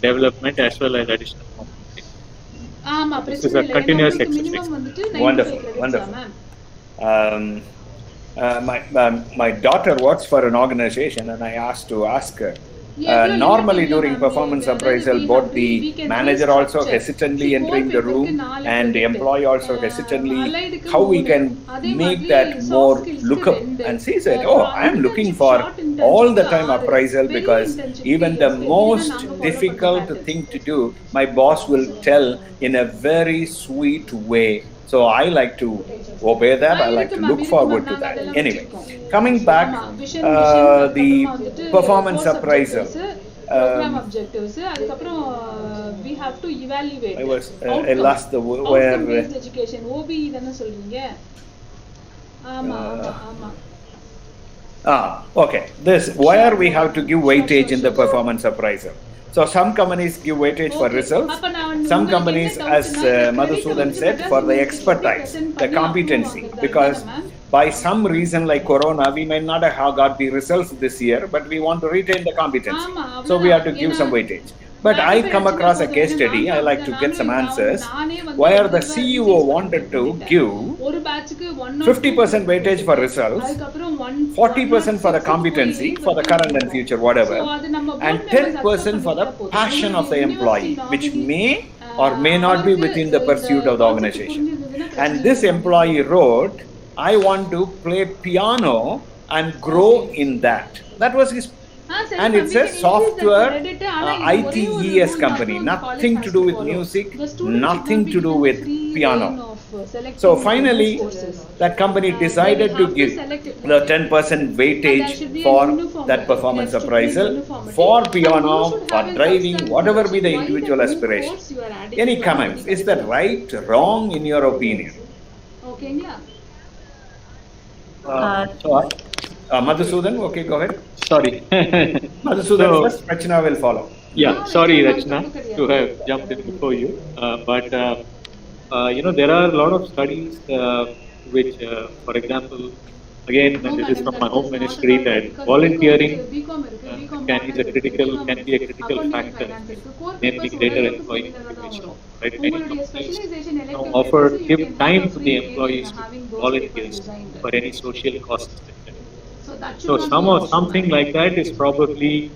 development, as well as additional compensation. This is a continuous exercise. Wonderful, wonderful. My daughter works for an organization, and I asked her. Normally during performance appraisal, both the manager also hesitantly entering the room and the employee also hesitantly, how we can make that more lookable. And she said, oh, I am looking for all the time appraisal, because even the most difficult thing to do, my boss will tell in a very sweet way. So I like to obey that. I like to look forward to that. Anyway, coming back, the performance appraisal. We have to evaluate. I lost the where. Outcome-based education. OBE தான சொல்றீங்க. Okay. This where we have to give weightage in the performance appraisal. So some companies give weightage for results. Some companies, as Madhusudan said, for the expertise, the competency. Because by some reason like Corona, we may not have got the results this year, but we want to retain the competency. So we have to give some weightage. But I come across a case study, I like to get some answers, where the CEO wanted to give 50% weightage for results, 40% for the competency, for the current and future, whatever, and 10% for the passion of the employee, which may or may not be within the pursuit of the organization. And this employee wrote, I want to play piano and grow in that. That was his. And it's a software ITES company, nothing to do with music, nothing to do with piano. So finally, that company decided to give the 10% weightage for that performance appraisal, for piano, for driving, whatever be the individual aspiration. Any comments? Is that right, wrong in your opinion? Madhusudan, okay, go ahead. Sorry. Madhusudan first, Rachna will follow. Yeah, sorry, Rachna, to have jumped in before you. But there are a lot of studies which, for example, again, this is from my home ministry, that volunteering can be a critical factor in the greater employee motivation. Right? Many companies give time to the employees to volunteer for any social costs. So something like that is probably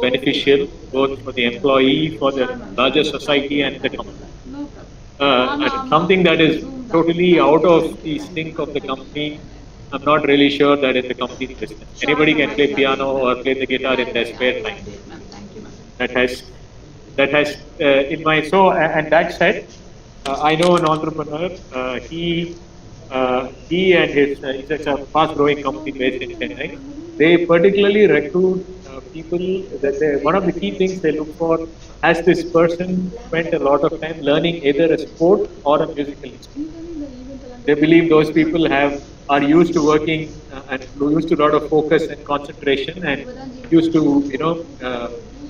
beneficial both for the employee, for the larger society, and the company. Something that is totally out of the sync of the company, I'm not really sure that in the company business. Anybody can play piano or play the guitar in their spare time. That has in my and that said, I know an entrepreneur. He and his it's a fast-growing company based in Chennai. They particularly recruit people. One of the key things they look for, has this person spent a lot of time learning either a sport or a musical instrument. They believe those people are used to working and used to a lot of focus and concentration, and used to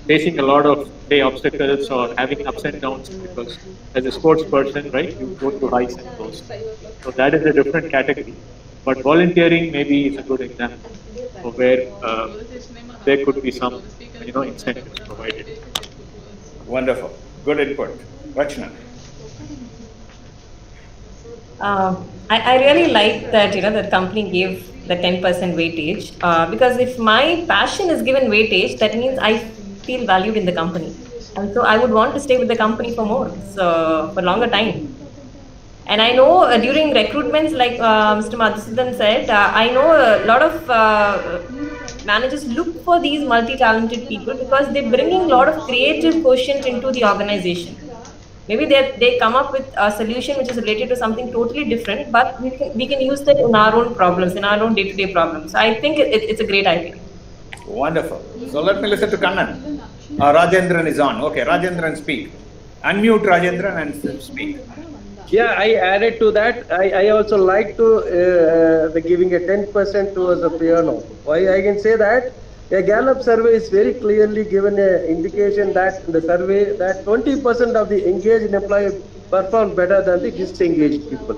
facing a lot of obstacles or having ups and downs, because as a sports person, right, you go through highs and lows. So that is a different category. But volunteering maybe is a good example of where there could be some incentives provided. Wonderful. Good input. Rachna. I really like that that company gave the 10% weightage, because if my passion is given weightage, that means I feel valued in the company, and so I would want to stay with the company for for longer time. And I know during recruitments, like Mr. Madhusudan said, I know a lot of managers look for these multi-talented people because they're bringing a lot of creative quotient into the organization. Maybe they come up with a solution which is related to something totally different, but we can use that in our own problems, in our own day-to-day problems. So I think it's a great idea. Wonderful. So let me listen to Kannan. Rajendran is on. Okay, Rajendran, speak. Unmute Rajendran and speak. Yeah, I added to that. I also like to the giving a 10% towards the piano. Why I can say that a Gallup survey is very clearly given an indication that in the survey that 20% of the engaged employee perform better than the disengaged people.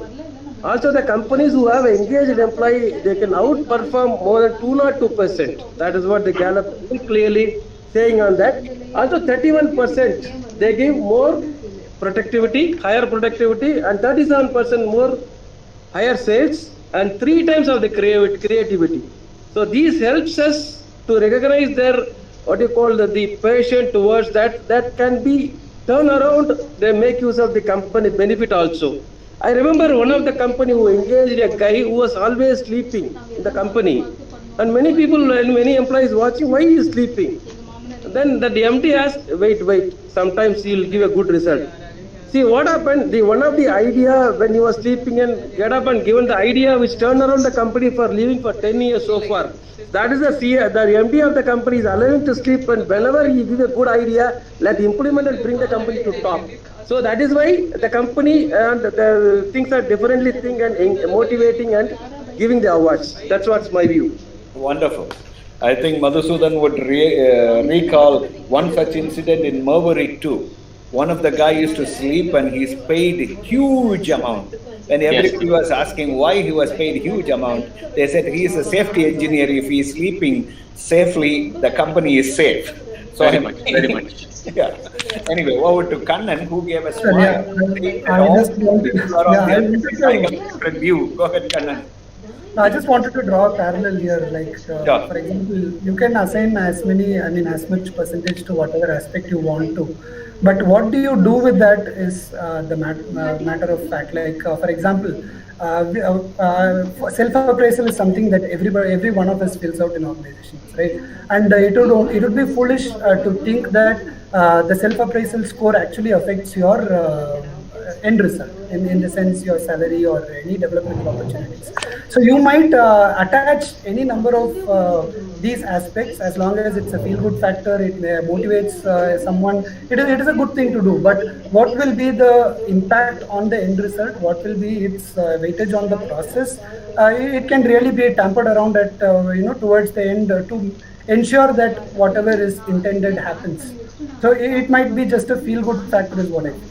Also, the companies who have engaged employee, they can outperform more than 202%. That is what the Gallup very clearly saying on that. Also, 31% they give more productivity, higher productivity, and 37% more higher sales, and 3 times of the creativity. So these helps us to recognize their what you call the passion towards that can be turn around. They make use of the company benefit also. I remember one of the company who engaged a guy who was always sleeping in the company, and many people and many employees watching why he is sleeping. Then the MD asked, wait, sometimes he will give a good result. See what happened, one of the idea when he was sleeping and get up and given the idea which turned around the company for living for 10 years so far. That is the MD of the company is allowing to sleep, and whenever he gives a good idea, let implement and bring the company to top. So that is why the company and the things are differently think and motivating and giving the awards. That's what's my view. Wonderful. I think Madhusudan would recall one such incident in Marbury too. One of the guy used to sleep and he's paid a huge amount. And everybody was asking why he was paid huge amount. They said he is a safety engineer. If he is sleeping safely, the company is safe. So very much. Yeah. Anyway, over to Kannan, who gave us one. Different view. Go ahead, Kannan. I just wanted to draw a parallel here. Like, for example, you can assign as much percentage to whatever aspect you want to. But what do you do with that is the matter of fact. Like, for example, self-appraisal is something that every one of us fills out in organizations, right? And it would be foolish to think that the self-appraisal score actually affects your end result, in the sense your salary or any development opportunities. So you might attach any number of these aspects as long as it's a feel-good factor, it motivates someone, it is a good thing to do. But what will be the impact on the end result? What will be its weightage on the process? It can really be tampered around at towards the end to ensure that whatever is intended happens. So it might be just a feel-good factor is what I think.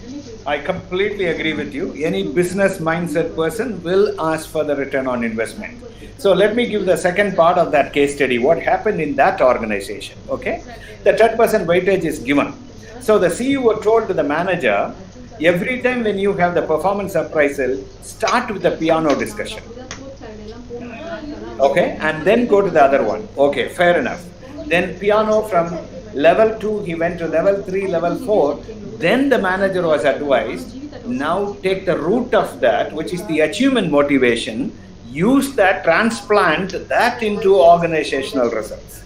I completely agree with you. Any business mindset person will ask for the return on investment. So let me give the second part of that case study. What happened in that organization? Okay, the 10% weightage is given. So the CEO told to the manager, every time when you have the performance appraisal, start with the piano discussion. Okay, and then go to the other one. Okay, fair enough. Then piano from level 2, he went to level 3, level 4. Then the manager was advised, now take the root of that, which is the achievement motivation, use that, transplant that into organizational results.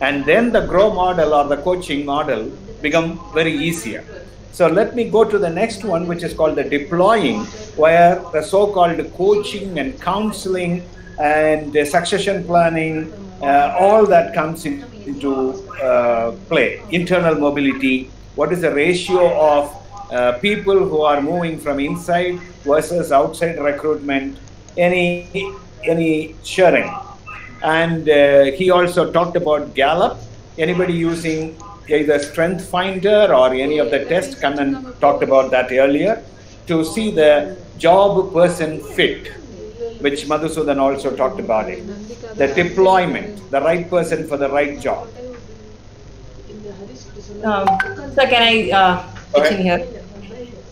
And then the grow model or the coaching model become very easier. So let me go to the next one, which is called the deploying, where the so-called coaching and counseling and the succession planning, all that comes into play. Internal mobility, what is the ratio of people who are moving from inside versus outside recruitment, any sharing. And he also talked about Gallup. Anybody using either Strength Finder or any of the tests, Kannan talked about that earlier, to see the job person fit, which Madhusudan also talked about it. The deployment, the right person for the right job. So can I pitch in here?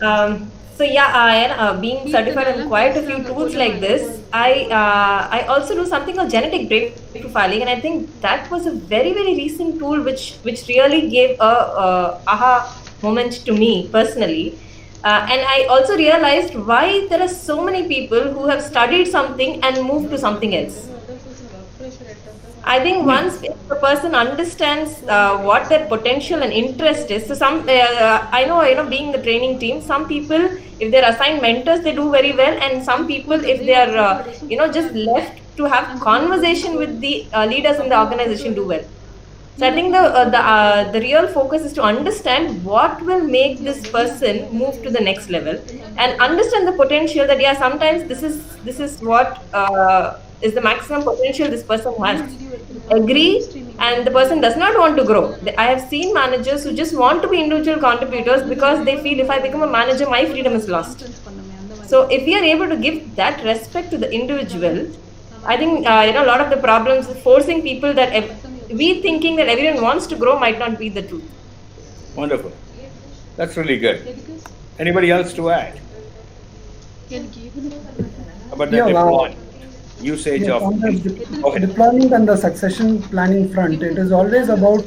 So yeah, being certified on quite a few tools like this, I also do something called genetic brain profiling, and I think that was a very recent tool which really gave a aha moment to me personally. And I also realized why there are so many people who have studied something and moved to something else. I think once a person understands what their potential and interest is, so I know being in the training team, some people, if they're assigned mentors, they do very well, and some people, if they are just left to have conversation with the leaders in the organization, do well. So I think the real focus is to understand what will make this person move to the next level, and understand the potential that sometimes this is what is the maximum potential this person has. Agree, and the person does not want to grow. I have seen managers who just want to be individual contributors because they feel if I become a manager, my freedom is lost. So if we are able to give that respect to the individual, I think a lot of the problems forcing people that we thinking that everyone wants to grow might not be the truth. Wonderful. That's really good. Anybody else to add? About the deployment, usage of on the deployment and the succession planning front, it is always about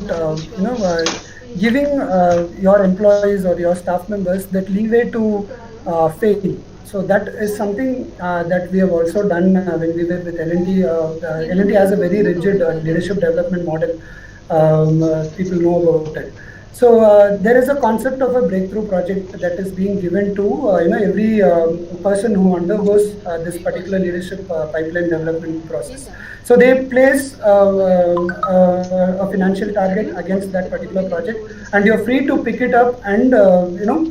giving your employees or your staff members that leeway to fail. So that is something that we have also done when we were with L&T. L&T has a very rigid leadership development model. People know about it. So there is a concept of a breakthrough project that is being given to every person who undergoes this particular leadership pipeline development process. So they place a financial target against that particular project, and you're free to pick it up and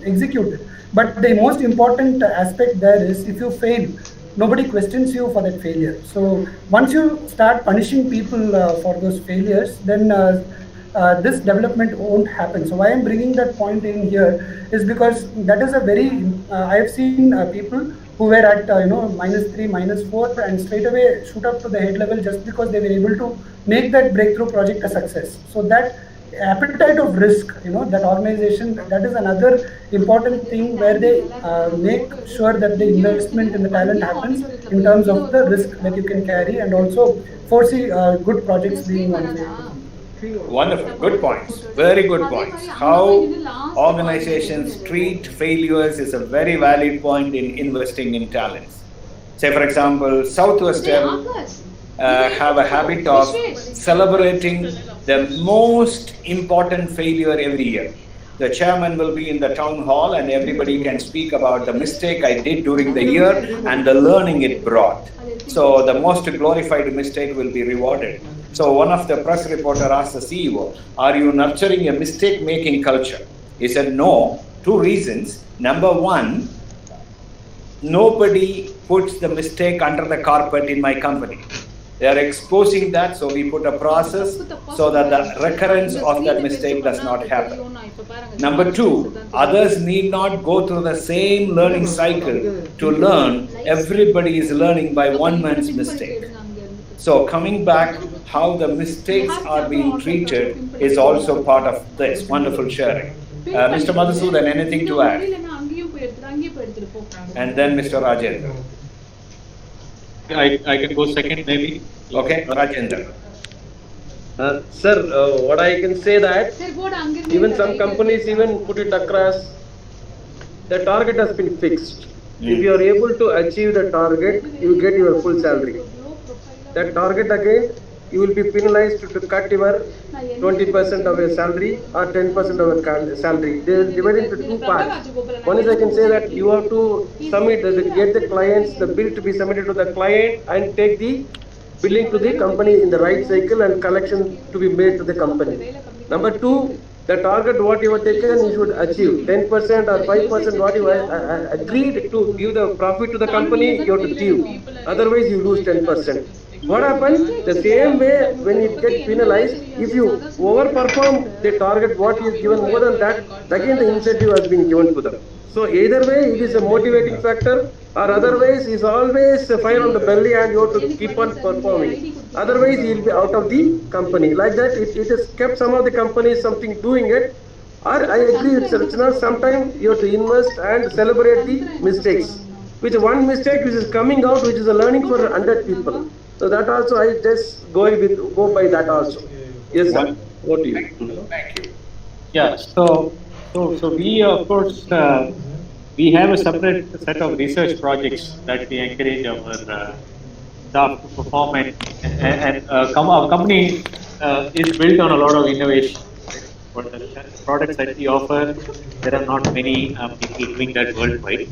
execute it. But the most important aspect there is if you fail, nobody questions you for that failure. So once you start punishing people for those failures, then this development won't happen. So why I'm bringing that point in here is because that is a very, I have seen people who were at -3, -4 and straight away shoot up to the head level just because they were able to make that breakthrough project a success. So that appetite of risk, that organization, that is another important thing where they make sure that the investment in the talent happens in terms of the risk that you can carry, and also foresee good projects being one way. Wonderful, good points, very good points. How organizations treat failures is a very valid point in investing in talents. Say, for example, Southwestern have a habit of celebrating the most important failure every year. The chairman will be in the town hall and everybody can speak about the mistake I did during the year and the learning it brought. So the most glorified mistake will be rewarded. So one of the press reporter asked the CEO, are you nurturing a mistake-making culture? He said, no, 2 reasons. Number 1, nobody puts the mistake under the carpet in my company. They are exposing that, so we put a process so that the recurrence of that mistake does not happen. Number 2, others need not go through the same learning cycle to learn. Everybody is learning by one man's mistake. So coming back, how the mistakes are being treated is also part of this. Wonderful sharing. Mr. Madhusudan, anything to add? And then Mr. Rajendra. I can go second maybe. Okay, Rajendra. Sir, what I can say that even some companies even put it across, the target has been fixed. If you are able to achieve the target, you get your full salary. That target again, you will be penalized to cut your 20% of your salary or 10% of your salary. They will divide into 2 parts. One is I can say that you have to submit, get the clients, the bill to be submitted to the client and take the billing to the company in the right cycle and collection to be made to the company. Number 2, the target what you have taken you should achieve. 10% or 5% what you agreed to give the profit to the company, you have to give. Otherwise you lose 10%. What happens? The same way when it gets penalized, if you overperform the target what is given more than that, again the incentive has been given to them. So either way it is a motivating factor, or otherwise is always a fire on the belly and you have to keep on performing. Otherwise you will be out of the company. Like that it has kept some of the companies something doing it. Or I agree with Sir, sometimes you have to invest and celebrate the mistakes. Which one mistake which is coming out, which is a learning for 100 people. So that also I just go by that also. Yes, sir. What do you? Thank you. Yeah. So we of course we have a separate set of research projects that we encourage our staff to perform, and our company is built on a lot of innovation. For the products that we offer, there are not many people doing that worldwide.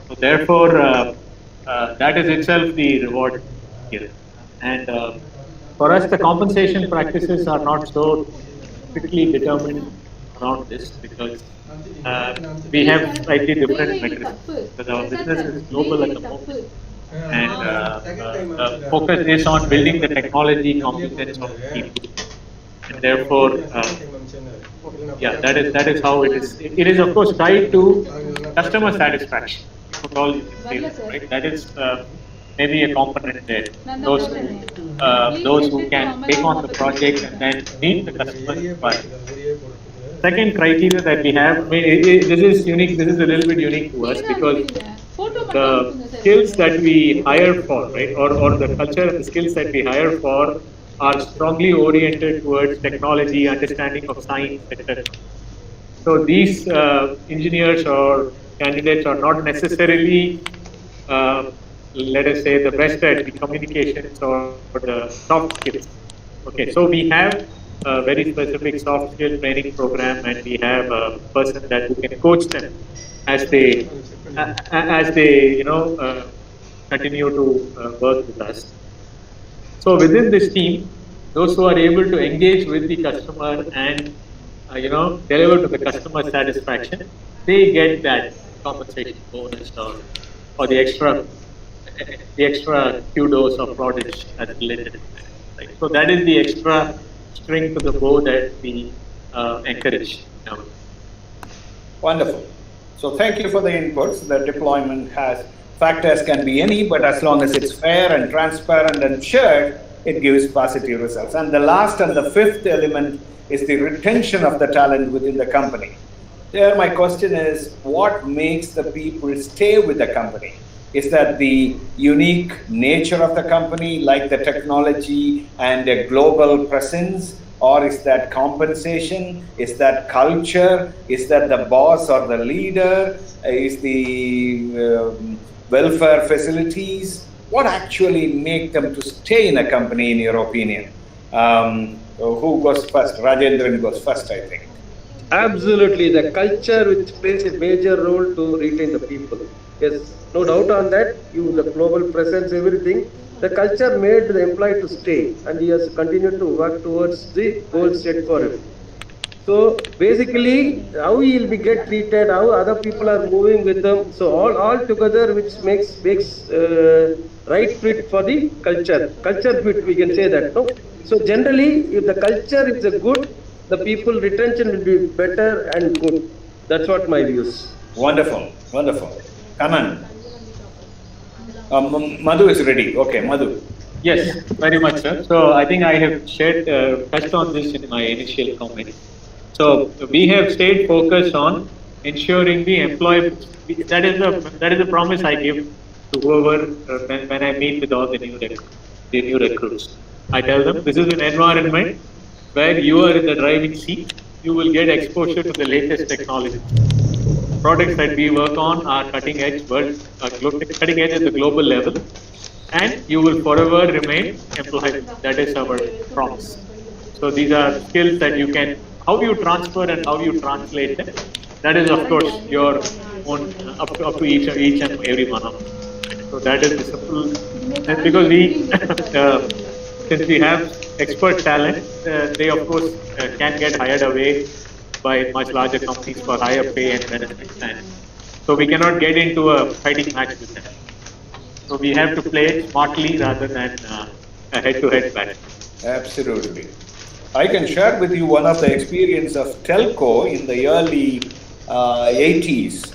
So therefore, that is itself the reward here. And for us, the compensation practices are not so strictly determined around this because we have slightly different metrics. Because our business is global at the moment, and focus is on building the technology competence of people, and therefore, yeah, that is how it is. It is of course tied to customer satisfaction. That's all you can say, right? That is maybe a component there. Those who can take on the project and then meet the customer requirements. Second criteria that we have, I mean, this is unique. This is a little bit unique to us because the skills that we hire for, right, or the culture and the skills that we hire for are strongly oriented towards technology, understanding of science, etc. So these engineers or candidates are not necessarily, let us say, the best at the communications or the soft skills. Okay, so we have a very specific soft skill training program, and we have a person that who can coach them as they continue to work with us. So within this team, those who are able to engage with the customer and deliver to the customer satisfaction, they get that compensation bonus or the extra kudos or plaudits as related to that. Right? So that is the extra string to the bow that we encourage now. Wonderful. So thank you for the inputs. The deployment has factors can be any, but as long as it's fair and transparent and shared, it gives positive results. And the last and the fifth element is the retention of the talent within the company. There, my question is, what makes the people stay with the company? Is that the unique nature of the company, like the technology and a global presence? Or is that compensation? Is that culture? Is that the boss or the leader? Is the welfare facilities? What actually make them to stay in a company, in your opinion? Who goes first? Rajendran goes first, I think. Absolutely, the culture which plays a major role to retain the people. Yes, no doubt on that. The global presence, everything. The culture made the employee to stay, and he has continued to work towards the goal set for him. So basically, how he will be get treated, how other people are moving with them. So all together, which makes right fit for the culture. Culture fit, we can say that. No. So generally, if the culture is a good, the people retention will be better and good. That's what my views. Wonderful, wonderful. Kanan. Madhu is ready. Okay, Madhu. Yes, very much, sir. So I think I have touched on this in my initial comment. So we have stayed focused on ensuring the employee. That is the promise I give to whoever when I meet with all the new recruits. I tell them this is an environment where you are in the driving seat. You will get exposure to the latest technology. Products that we work on are cutting edge at the global level, and you will forever remain employed. That is our promise. So these are skills that you can, how you transfer and how you translate them. That is, of course, your own up to each and every one of them. So that is the simple. And because we, since we have expert talent, they of course can get hired away by much larger companies for higher pay and benefits, and so we cannot get into a fighting match with them. So we have to play smartly rather than a head-to-head battle. Absolutely. I can share with you one of the experience of telco in the early 80s.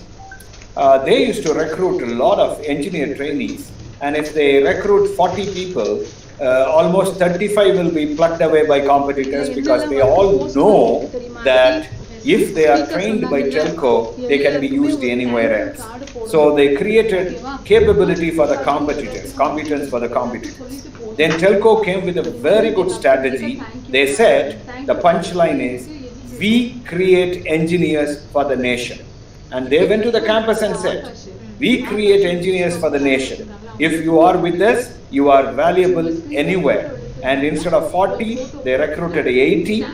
They used to recruit a lot of engineer trainees, and if they recruit 40 people, almost 35 will be plucked away by competitors because they all know that if they are trained by telco, they can be used anywhere else. So they created capability for the competitors, competence for the competitors. Then telco came with a very good strategy. They said the punchline is, we create engineers for the nation. And they went to the campus and said, we create engineers for the nation. If you are with us, you are valuable anywhere. And instead of 40, they recruited 80.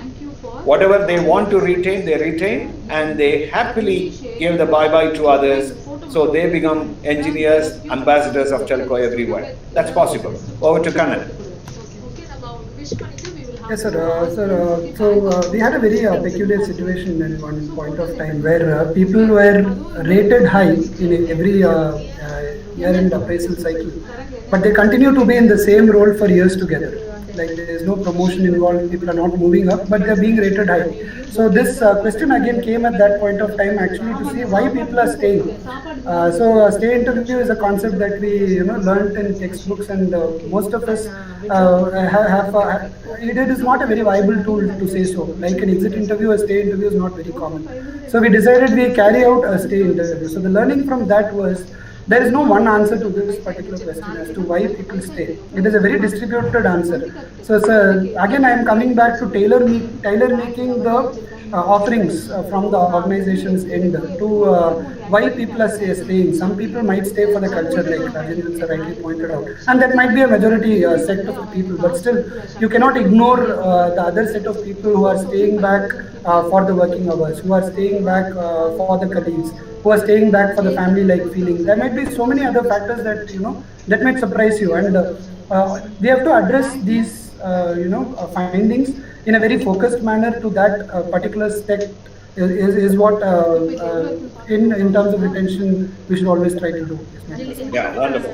Whatever they want to retain, they retain, and they happily gave the bye-bye to others. So they become engineers, ambassadors of telco everywhere. That's possible. Over to Kanan. Okay, about which manager we will Yes, sir. We had a very peculiar situation at one point of time where people were rated high in every year-end appraisal cycle, but they continue to be in the same role for years together. Like there is no promotion involved, people are not moving up, but they're being rated high. So this question again came at that point of time actually to see why people are staying. Stay interview is a concept that we learned in textbooks, and most of us it is not a very viable tool to say so. Like an exit interview, a stay interview is not very common. So we decided we carry out a stay interview. So the learning from that was there is no one answer to this particular question as to why people stay. It is a very distributed answer. So, again, I am coming back to tailor making the offerings from the organization's end to why people are staying. Some people might stay for the culture, like Rajendran sir rightly pointed out, and that might be a majority set of the people. But still, you cannot ignore the other set of people who are staying back for the working hours, who are staying back for the colleagues, who are staying back for the family-like feeling. There might be so many other factors that that might surprise you, and we have to address these findings in a very focused manner to that particular sect is what in terms of retention we should always try to do. Yeah, wonderful.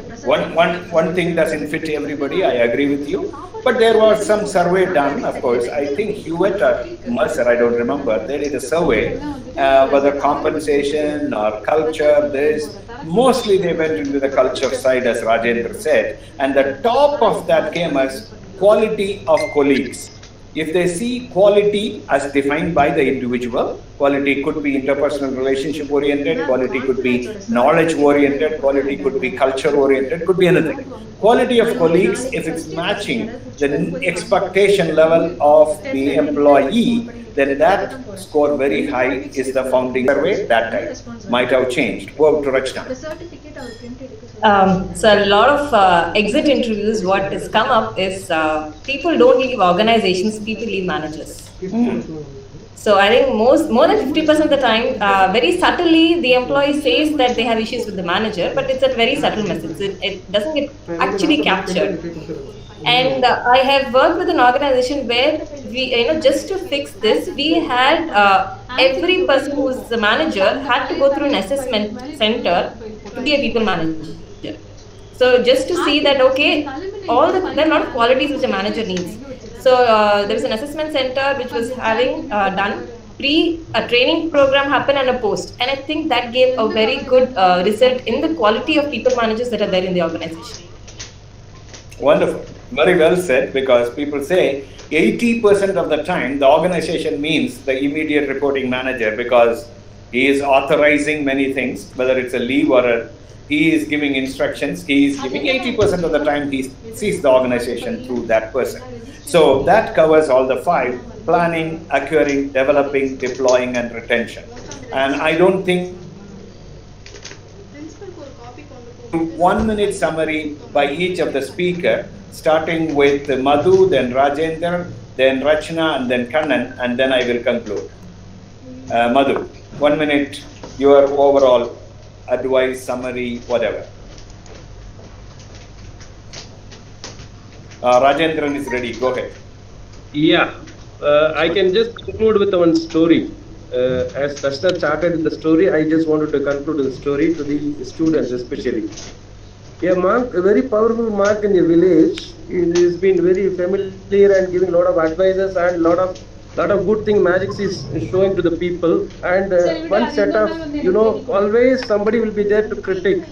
One thing doesn't fit everybody, I agree with you. But there was some survey done, of course. I think Hewitt or Mercer, I don't remember, they did a survey, whether compensation or culture, this. Mostly they went into the culture side, as Rajendra said. And the top of that came as quality of colleagues. If they see quality as defined by the individual, quality could be interpersonal relationship oriented, quality could be knowledge oriented, quality could be culture oriented, could be anything. Quality of colleagues, if it's matching the expectation level of the employee, then that score very high is the founding survey that time. Might have changed. Go to Rachna. So a lot of exit interviews, what has come up is people don't leave organizations, people leave managers. So I think more than 50% of the time, very subtly, the employee says that they have issues with the manager, but it's a very subtle message. It doesn't get actually captured. And I have worked with an organization where we, just to fix this, we had every person who's the manager had to go through an assessment center to be a people manager. So just to see that, okay, there are a lot of qualities which a manager needs. So there was an assessment center which was having done a training program happen and a post. And I think that gave a very good result in the quality of people managers that are there in the organization. Wonderful. Very well said, because people say 80% of the time the organization means the immediate reporting manager, because he is authorizing many things, whether it's a leave or he is giving instructions, he is giving 80% of the time he sees the organization through that person. So that covers all the 5: planning, acquiring, developing, deploying, and retention. And I don't think 1 minute summary by each of the speaker, starting with Madhu, then Rajendra, then Rachna, and then Kannan, and then I will conclude. Madhu, 1 minute, your overall advice, summary, whatever. Rajendran is ready, go ahead. Yeah, I can just conclude with one story. As Rachna started the story, I just wanted to conclude the story to the students especially. A monk, a very powerful monk in a village, he has been very familiar and giving a lot of advices and lot of good thing magic is showing to the people. And one set of, always somebody will be there to critique.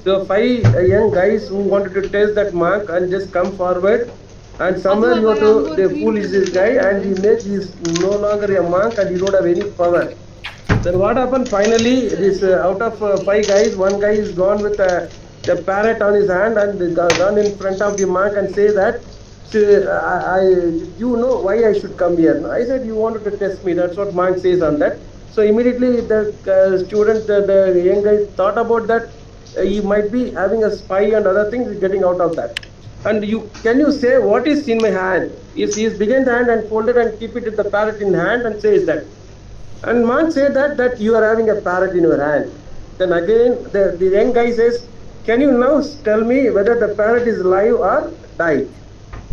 So 5 young guys who wanted to test that monk and just come forward, and somewhere the fool is this guy, and he is no longer a monk and he don't have any power. Then what happened finally, this out of 5 guys, 1 guy is gone with the parrot on his hand and gone in front of the monk and say that, you know why I should come here. I said, you wanted to test me. That's what monk says on that. So immediately the student, the young guy thought about that. He might be having a spy and other things, getting out of that. And can you say what is in my hand? He began the hand and folded and keep it with the parrot in hand and says that. And monk said that you are having a parrot in your hand. Then again the young guy says, can you now tell me whether the parrot is alive or died?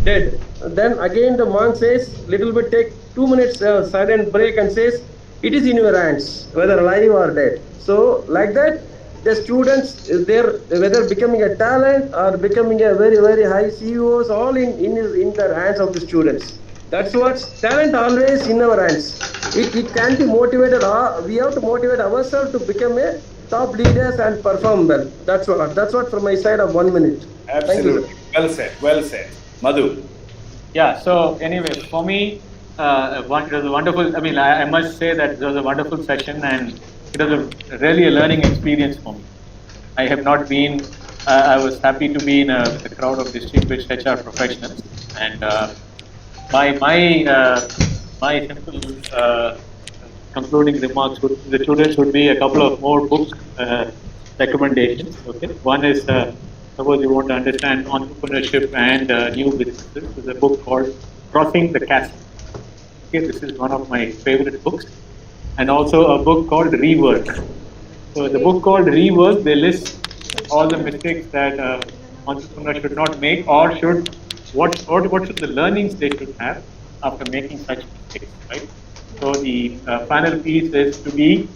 dead. Then again the monk says, little bit take 2 minutes silent break and says, it is in your hands, whether alive or dead. So like that, the students, whether becoming a talent or becoming a very, very high CEOs, all in the hands of the students. That's what talent always in our hands. It can be motivated. We have to motivate ourselves to become a top leaders and perform well. That's what from my side of 1 minute. Absolutely. Well said. Well said. Madhu. Yeah, so anyway, for me, it was a wonderful, I must say that it was a wonderful session and it was really a learning experience for me. I have not been, I was happy to be in a crowd of distinguished HR professionals, and my simple concluding remarks the students would be a couple of more books recommendations. Okay, one is suppose you want to understand entrepreneurship and new businesses. There's a book called Crossing the Chasm. Okay, this is one of my favorite books, and also a book called Rework. So the book called Rework, they list all the mistakes that entrepreneurs should not make, or what should the learnings they should have after making such mistakes, right? So the final piece is to be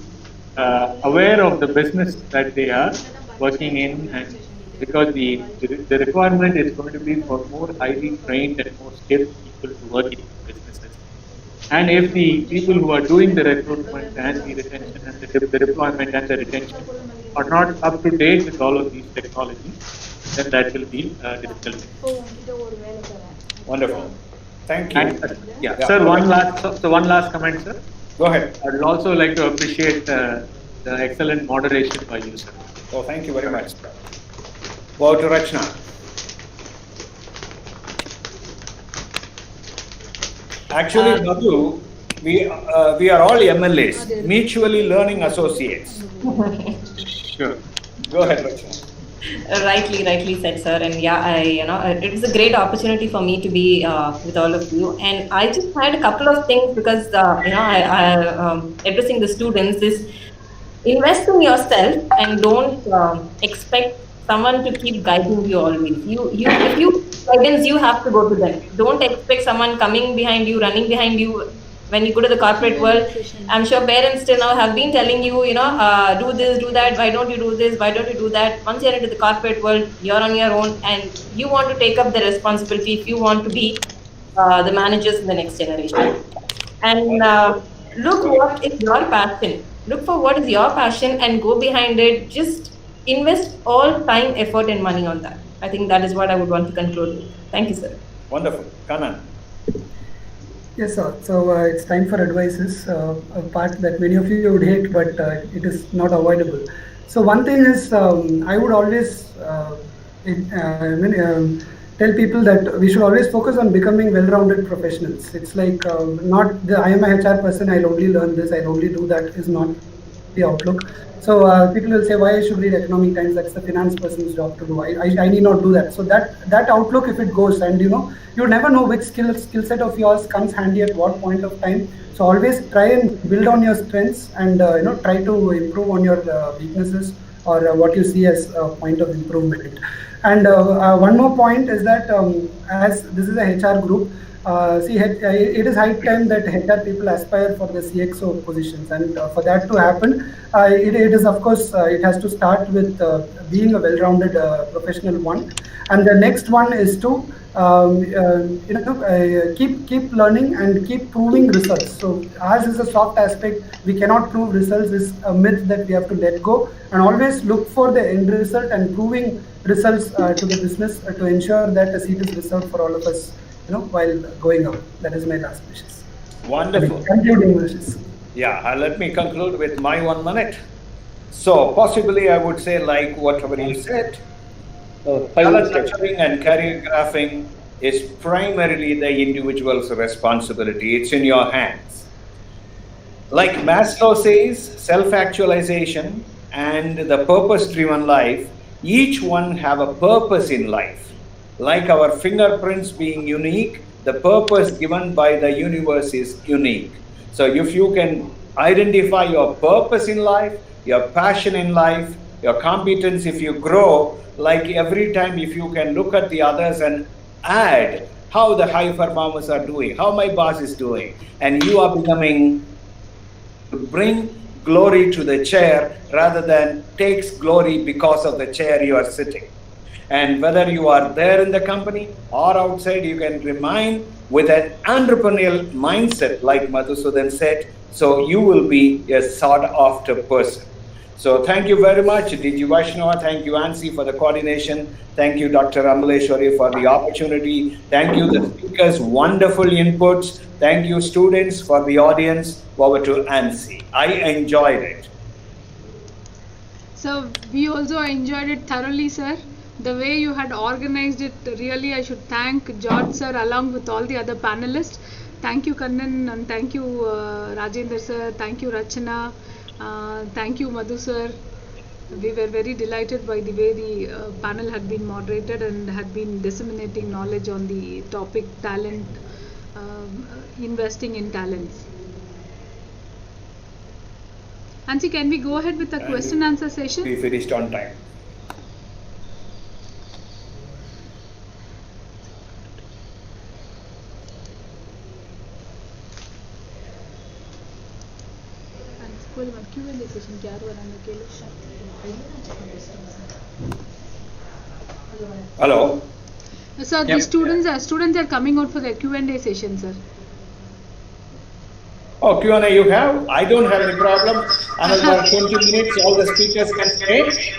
aware of the business that they are working in, and because the requirement is going to be for more highly trained and more skilled people to work in businesses. And if the people who are doing the recruitment and the retention and the deployment and the retention are not up to date with all of these technologies, then that will be difficult. Wonderful. Thank you. And, sir, one last comment, sir. Go ahead. I would also like to appreciate the excellent moderation by you, sir. Oh, thank you very much. Go to Rachna. Actually, Madhu, we are all MLAs, mutually learning associates. Sure. Go ahead, Rachna. Rightly said, sir. And it was a great opportunity for me to be with all of you. And I just had a couple of things because I addressing the students is invest in yourself and don't expect someone to keep guiding you always. If you guidance, you have to go to them. Don't expect someone coming behind you, running behind you. When you go to the corporate world, I'm sure parents till now have been telling you, do this, do that. Why don't you do this? Why don't you do that? Once you're into the corporate world, you're on your own, and you want to take up the responsibility if you want to be the managers in the next generation. And look what is your passion. Look for what is your passion and go behind it. Just invest all time, effort, and money on that. I think that is what I would want to conclude with. Thank you, sir. Wonderful. Kanan. Yes, sir. So it's time for advices, a part that many of you would hate, but it is not avoidable. So one thing is, I would always tell people that we should always focus on becoming well-rounded professionals. It's like not the I am a HR person, I'll only learn this, I'll only do that is not the outlook. So people will say, why I should read Economic Times? That's the finance person's job to do. I need not do that. So that outlook, if it goes, and you never know which skill set of yours comes handy at what point of time. So always try and build on your strengths and try to improve on your weaknesses or what you see as a point of improvement. And one more point is that as this is a HR group, it is high time that HR people aspire for the CXO positions, and for that to happen, it is of course it has to start with being a well-rounded professional one, and the next one is to keep learning and keep proving results. So ours is a soft aspect. We cannot prove results is a myth that we have to let go, and always look for the end result and proving results to the business to ensure that a seat is reserved for all of us. While going out. That is my last wishes. Wonderful. Concluding wishes. Yeah, let me conclude with my 1 minute. So possibly I would say, like whatever you said, talent nurturing and career graphing is primarily the individual's responsibility. It's in your hands. Like Maslow says, self-actualization and the purpose-driven life, each one have a purpose in life. Like our fingerprints being unique, the purpose given by the universe is unique. So if you can identify your purpose in life, your passion in life, your competence, if you grow, like every time if you can look at the others and add how the high performers are doing, how my boss is doing, and you are becoming to bring glory to the chair rather than takes glory because of the chair you are sitting. And whether you are there in the company or outside, you can remain with an entrepreneurial mindset, like Madhusudan said, so you will be a sought after person. So thank you very much, DG Vaishnava. Thank you, Ansi, for the coordination. Thank you, Dr. Amaleshwari, for the opportunity. Thank you, the speakers, wonderful inputs. Thank you, students, for the audience. Over to Ansi. I enjoyed it. So we also enjoyed it thoroughly, sir. The way you had organized it, really I should thank George sir along with all the other panelists. Thank you, Kannan, and thank you, Rajendra sir. Thank you, Rachana. Thank you, Madhu sir. We were very delighted by the way the panel had been moderated and had been disseminating knowledge on the topic talent, investing in talents. Ansi, can we go ahead with the question answer session? We finished on time. Q&A session Hello. Sir, the students are coming out for the Q&A session, sir. Oh, Q&A you have? I don't have any problem. Another 20 minutes, all the speakers can stay.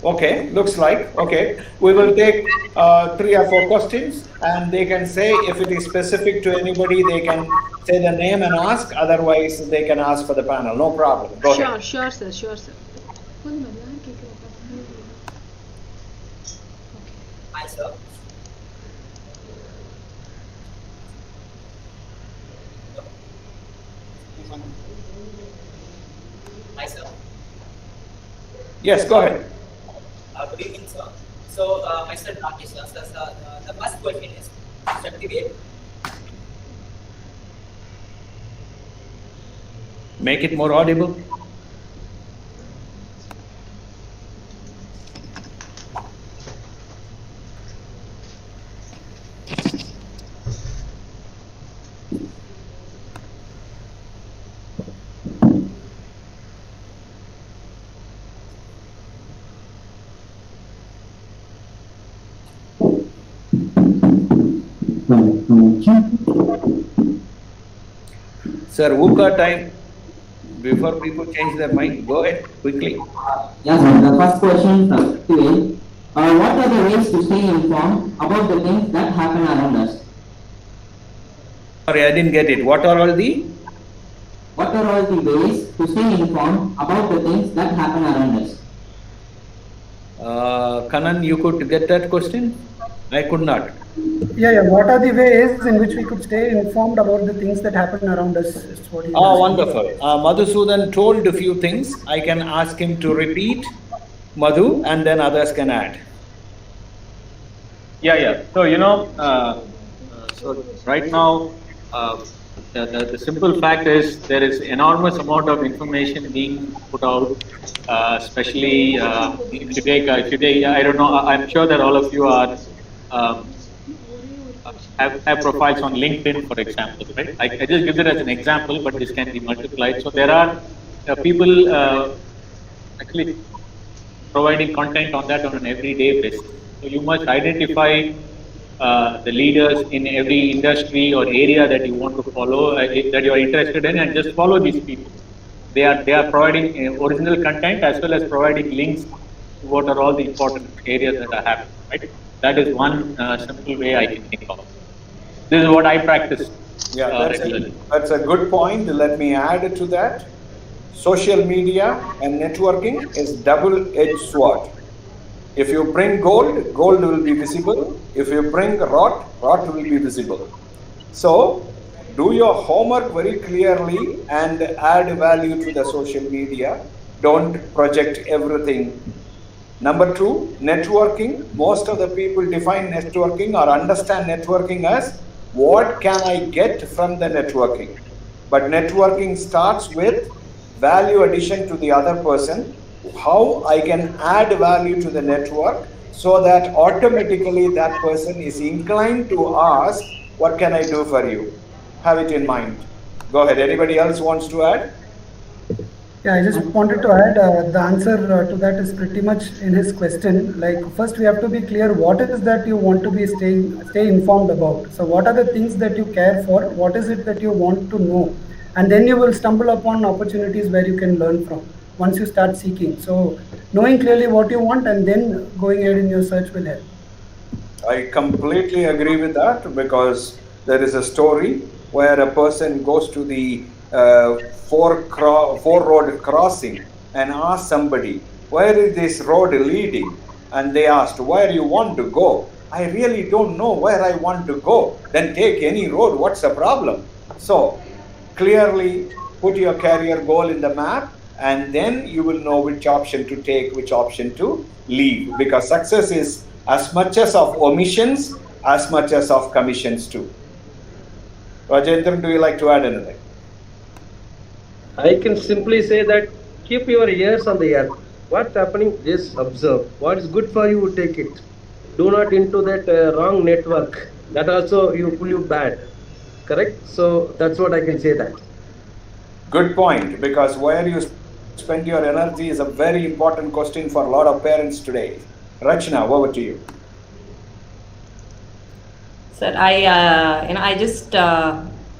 Okay, looks like, okay. We will take 3 or 4 questions and they can say if it is specific to anybody, they can say the name and ask. Otherwise, they can ask for the panel. No problem. Go ahead. Sure, sir, sure, sir. Hi, sir. Hi, sir. Yes, go ahead. Good evening, sir. So, myself, Rakesh, sir. The first question is certificate. Make it more audible. Sir, VUCA time. Before people change their mind, go ahead quickly. Yes, sir. The first question to you. What are the ways to stay informed about the things that happen around us? Sorry, I didn't get it. What are all the ways to stay informed about the things that happen around us? Kannan, you could get that question? I could not. Yeah. What are the ways in which we could stay informed about the things that happen around us? Is what Wonderful. Madhusudan told a few things. I can ask him to repeat, Madhu, and then others can add. Yeah. So, so right now, the simple fact is there is enormous amount of information being put out, especially if you take, I don't know, I'm sure that all of you are have profiles on LinkedIn, for example, right? I just give it as an example, but this can be multiplied. So there are people actually providing content on that on an everyday basis. So you must identify the leaders in every industry or area that you want to follow, that you are interested in, and just follow these people. They are providing original content as well as providing links to what are all the important areas that are happening, right? That is one simple way I can think of. This is what I practice. Yeah, that's a good point. Let me add to that. Social media and networking is double-edged sword. If you bring gold, gold will be visible. If you bring rot, rot will be visible. So, do your homework very clearly and add value to the social media. Don't project everything. Number 2, networking. Most of the people define networking or understand networking as what can I get from the networking. But networking starts with value addition to the other person, how I can add value to the network so that automatically that person is inclined to ask, what can I do for you? Have it in mind. Go ahead. Anybody else wants to add? Yeah, I just wanted to add the answer to that is pretty much in his question. Like, first we have to be clear what is that you want to be stay informed about. So, what are the things that you care for? What is it that you want to know? And then you will stumble upon opportunities where you can learn from once you start seeking. So, knowing clearly what you want and then going ahead in your search will help. I completely agree with that, because there is a story where a person goes to the four road crossing and asks somebody, where is this road leading? And they asked, where you want to go? I really don't know where I want to go. Then take any road. What's the problem? So clearly put your career goal in the map, and then you will know which option to take, which option to leave, because success is as much as of omissions as much as of commissions too. Rajendran, do you like to add anything? I can simply say that keep your ears on the earth. What's happening, just observe. What is good for you, take it. Do not into that wrong network. That also you pull you bad. Correct? So that's what I can say that. Good point, because where you spend your energy is a very important question for a lot of parents today. Rachna, over to you. Sir, I just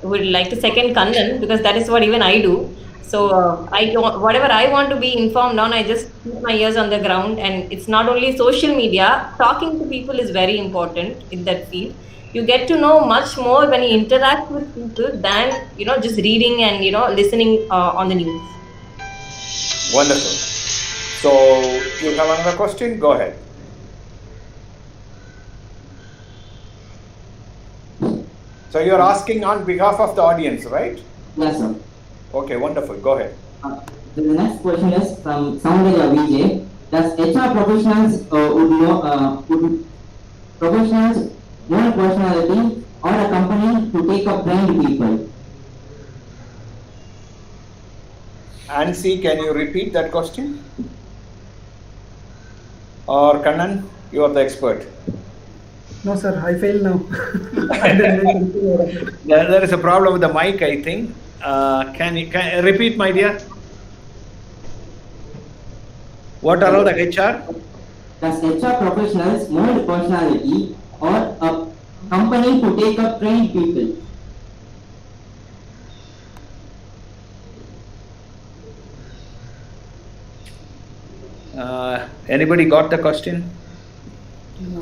would like to second Kannan, because that is what even I do. So whatever I want to be informed on, I just keep my ears on the ground. And it's not only social media. Talking to people is very important in that field. You get to know much more when you interact with people than just reading and listening on the news. Wonderful. So you have another question? Go ahead. So you're asking on behalf of the audience, right? Yes, sir. Okay, wonderful. Go ahead. The next question is from Soundarya Vijay. Does HR professionals would professionals know a personality or a company to take up trained people? Ansi, can you repeat that question? Or Kannan, you are the expert. No, sir, I fail now. There is a problem with the mic, I think. Can you repeat, my dear? What are all the HR? Does HR professionals mold personality or a company to take up trained people? Anybody got the question?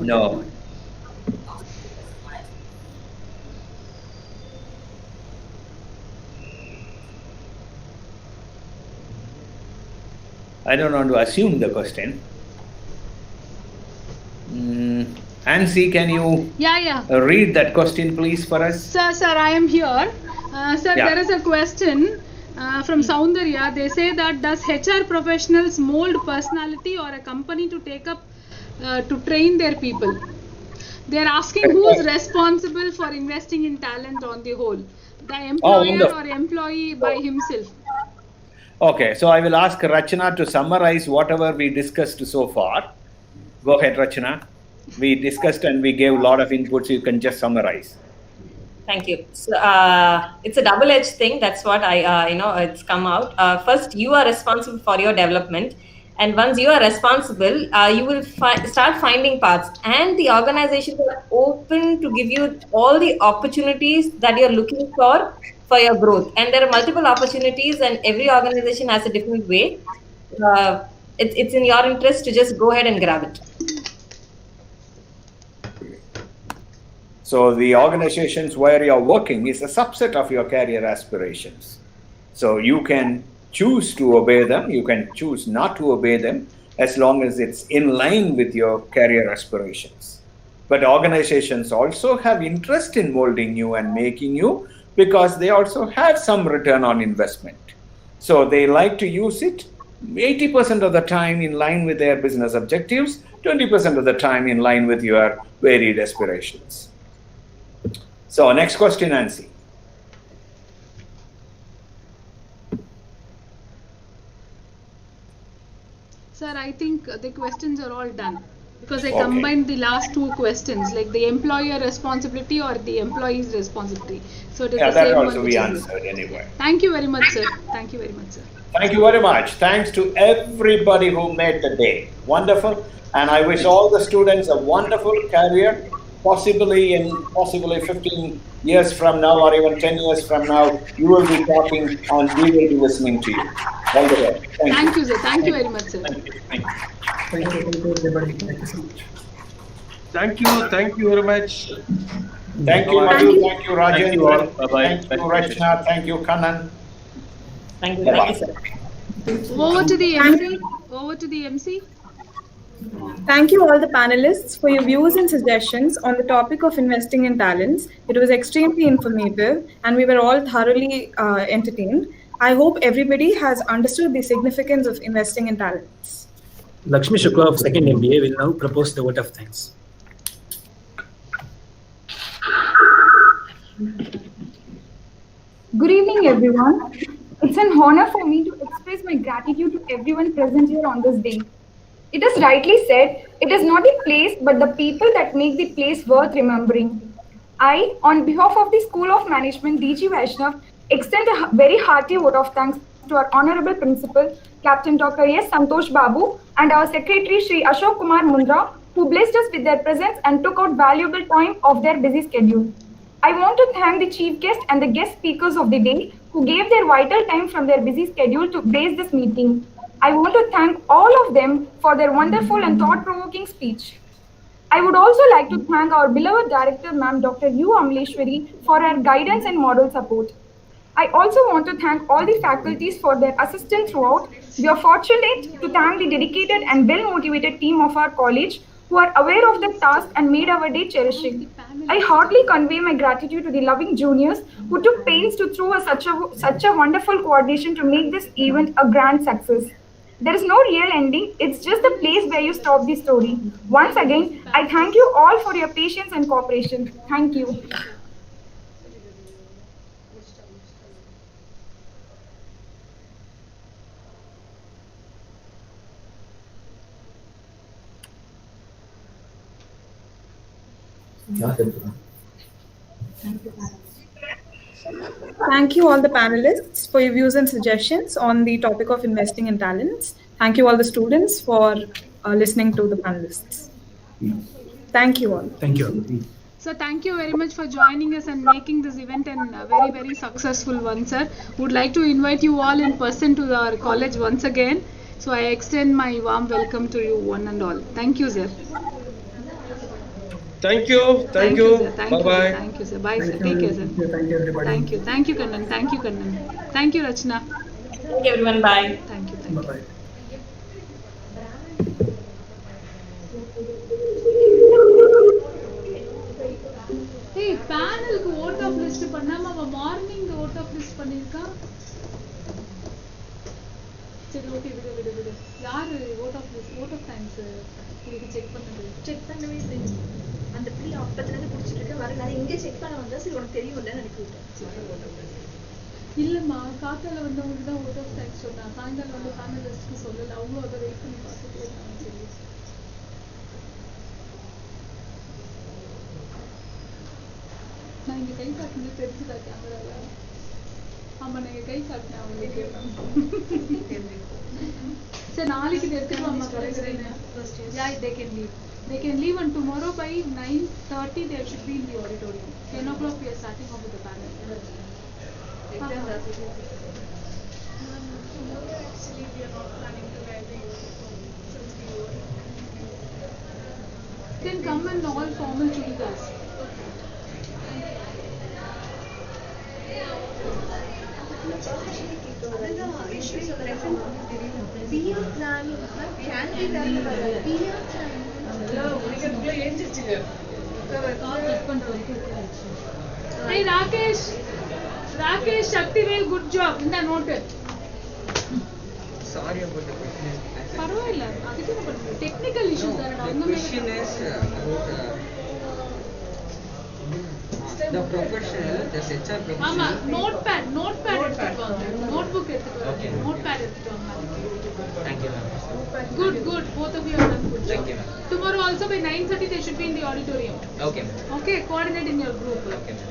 No. I don't want to assume the question. Ansi, can you read that question, please, for us? Sir, I am here. Sir, there is a question from Soundarya. They say that does HR professionals mold personality or a company to take up to train their people? They are asking who is responsible for investing in talent on the whole, the employer or employee by himself. Okay, so I will ask Rachna to summarize whatever we discussed so far. Go ahead, Rachna. We discussed and we gave a lot of inputs. You can just summarize. Thank you. So, it's a double-edged thing. That's what it's come out. First, you are responsible for your development. And once you are responsible, you will start finding paths. And the organizations are open to give you all the opportunities that you're looking for your growth. And there are multiple opportunities, and every organization has a different way. It's in your interest to just go ahead and grab it. So the organizations where you're working is a subset of your career aspirations. So you can choose to obey them, you can choose not to obey them, as long as it's in line with your career aspirations. But organizations also have interest in molding you and making you, because they also have some return on investment. So they like to use it 80% of the time in line with their business objectives, 20% of the time in line with your varied aspirations. So next question, Nancy. Sir, I think the questions are all done. because I Okay. combined the last two questions, like the employer responsibility or the employee's responsibility. So it is Yeah, the that same also one. we which is- answered anyway. Thank you very much, sir. Thank you very much, sir. Thank you very much. Thanks to everybody who made the day. Wonderful. And I wish all the students a wonderful career, possibly 15 years from now or even 10 years from now, you will be talking and we will be listening to you. All the best. Thank you, sir. Thank you very much, sir. Thank you. Thank you. Thank you, everybody. Thank you so much. Thank you very much. Thank you, Madhu. Thank you, Rajendra. Thank you all. Bye-bye. Thank you, Rachna. Thank you, Kannan. Thank you. Bye-bye. Over to the MC. Over to the MC. Thank you all the panelists for your views and suggestions on the topic of investing in talents. It was extremely informative and we were all thoroughly entertained. I hope everybody has understood the significance of investing in talents. Lakshmi Shukla of second MBA will now propose the vote of thanks. Good evening, everyone. It's an honor for me to express my gratitude to everyone present here on this day. It is rightly said, it is not the place but the people that make the place worth remembering. I, on behalf of the School of Management, DG Vaishnav, extend a very hearty vote of thanks to our Honorable Principal, Captain Dr. S. Santosh Babu, and our Secretary, Sri Ashok Kumar Mundra, who blessed us with their presence and took out valuable time of their busy schedule. I want to thank the chief guest and the guest speakers of the day who gave their vital time from their busy schedule to grace this meeting. I want to thank all of them for their wonderful and thought-provoking speech. I would also like to thank our beloved director, Ma'am Dr. U. Amleshwari, for her guidance and moral support. I also want to thank all the faculties for their assistance throughout. We are fortunate to thank the dedicated and well-motivated team of our college who are aware of the task and made our day cherishing. I heartily convey my gratitude to the loving juniors who took pains to throw such a wonderful coordination to make this event a grand success. There is no real ending, it's just the place where you stop the story. Once again, I thank you all for your patience and cooperation. Thank you. Thank you all the panelists for your views and suggestions on the topic of investing in talents. Thank you all the students for listening to the panelists. Thank you all. Thank you. So thank you very much for joining us and making this event a very, very successful one, sir. Would like to invite you all in person to our college once again. So I extend my warm welcome to you one and all. Thank you, sir. Thank you. Thank you, sir. Bye-bye. Thank you, sir. Bye, sir. Take care, sir. Thank you, everybody. Thank you. Thank you, Kannan. Thank you, Kannan. Thank you, Rachna. Thank you, everyone. Bye. Thank you. Bye-bye. Hey, panel ku vote of list பண்ணாம அவ morning vote of list பண்ணிருக்கா. சரி okay விடு. யாரு vote of times உங்களுக்கு check பண்ணது? Check பண்ணவே இல்லை. அந்த பிள்ளை அப்பத்துல இருந்து குடிச்சிட்டு இருக்க வரல. அது எங்க செக் பண்ண வந்தா சரி உனக்கு தெரியும்ல நினைக்கிறேன். இல்லம்மா காத்தால வந்தவங்களுக்கு தான் vote of times சொன்னா. சாயங்காலம் வந்து panelistக்கு சொல்லல. அவங்க அதை வெயிட் பண்ணி பார்த்துட்டே இருக்காங்க. சரி. நான் இங்க கை காட்டுறது தெரிஞ்சுதா கேமரால? ஆமா நீங்க கை காட்டினா அவங்களுக்கு சரி நாளைக்கு எடுத்துக்கலாமா கலைஞரேன்னு? Yeah, they can leave. They can leave and tomorrow by 9:30 they should be in the auditorium. 10 o'clock we are starting off with the panel. Actually we are not planning to wear the uniform since we were. Then come in all formal chudidars. PR planning can be done by PR planning. Hey Rakesh, Shaktivel, good job. In the note. Sorry about the question. பரவாயில்ல அதுக்கு என்ன பண்ணுங்க technical issues sir The question is about the professional, the HR professional. ஆமா notepad எடுத்துக்கோங்க notebook எடுத்துக்கோங்க notepad எடுத்துக்கோங்க Thank you, ma'am. Good, both of you have done good. Okay, ma'am. Tomorrow also by 9:30 they should be in the auditorium. Okay, ma'am. Okay, coordinate in your group. Okay, ma'am.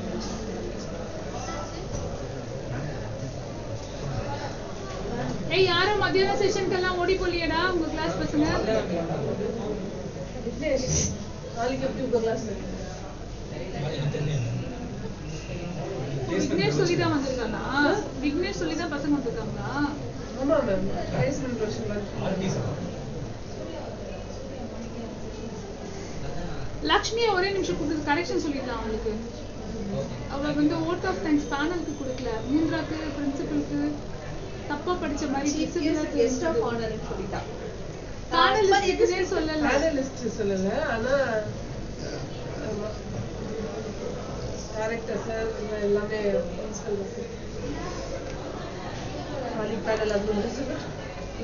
ஏய் யாரும் மத்தியான செஷனுக்கெல்லாம் ஓடி போலியடா உங்க class பசங்க? நாளைக்கு எப்படி உங்க class Vignesh சொல்லி தான் வந்திருக்கானா? விக்னேஷ் சொல்லி தான் பசங்க வந்திருக்காங்களா? ஆமா மேம் ஐஸ்மென்ட் ரோஷன்ல லக்ஷ்மியை ஒரே நிமிஷம் கூப்பிட்டு கரெக்ஷன் சொல்லிடலாம் அவளுக்கு. அவ வந்து ஓட் ஆஃப் தேங்க்ஸ் பேனலுக்கு கொடுக்கல, மூன்றாக்கு பிரின்சிபலுக்கு தப்பா படிச்ச மாதிரி கெஸ்ட் ஆஃப் ஆனர் சொல்லிட்டா. பேனலிஸ்ட்க்கு சொல்லல. பேனலிஸ்ட் சொல்லல, ஆனா டைரக்டர் சார் எல்லாமே பிரின்சிபல் நாளைக்கு பேனல் அது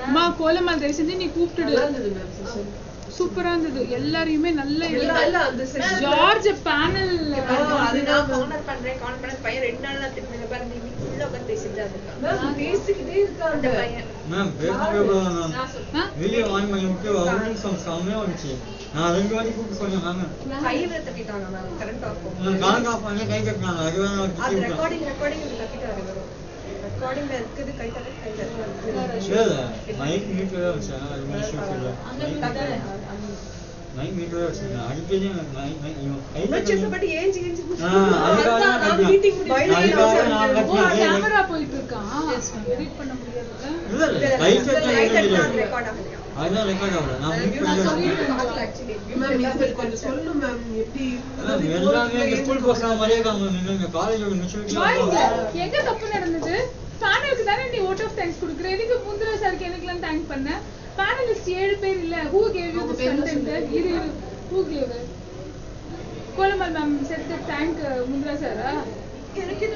அம்மா கோலமால் தயவு செஞ்சு நீ கூப்பிட்டுடு. சூப்பரா இருந்தது, எல்லாரையுமே நல்ல ஜார்ஜ் பேனல். அது நான் கார்னர் பண்றேன் பையன் 2 நாள் நான் திரும்ப பாருங்க நீ ஃபுல்லா உட்கார்ந்து பேசிட்டு இருக்கான். பேசிக்கிட்டே இருக்கான் அந்த பையன். மேம் பேசாமவே போலாம் மேம். வெளிய வாங்கி பண்ணி விட்டு அவங்களுக்கு செம்மையா வந்துச்சு. நான் 2 வாட்டி கூப்பிட்டு சொன்னேன் மேம். கையில தட்டிட்டாங்க ma'am current off. Current off பண்ணி கை கட்டினாங்க. அது ரெக்கார்டிங் தட்டிட்டாரு வெறும். ரெக்கார்டிங்ல இருக்குது கை தட்டி இல்ல மைக் மியூட்ல தான் வச்சேன். அது இஷ்யூஸ் இல்ல. மைக் மியூட்ல தான் வச்சேன். அடிக்கடி மைக் பட் ஏஞ்சி அதுக்காக நான் மீட்டிங் கேமரா போயிட்டு இருக்கான், எடிட் பண்ண முடியாது. இல்ல லைட் ரெக்கார்ட் ஆகல. அதான் ரெக்கார்ட் ஆகல. நான் மியூட் பண்ணி மேம் கொஞ்சம் சொல்லு மேம் எப்படி எல்லாமே ஸ்கூல் பசங்க மாதிரியே காங்க. நீங்க காலேஜோட மெச்சூரிட்டி எங்க தப்பு நடந்தது? பேனலுக்கு தானே நீ ஓட் ஆஃப் தேங்க்ஸ் கொடுக்குற, எதுக்கு முந்திர சாருக்கு எனக்குலாம் தேங்க் பண்ண? பேனலிஸ்ட் 7 பேர் இல்ல. who gave you this content? இரு who gave it? கோலமால் மேம் said that thank முந்திர சாரா? எனக்கு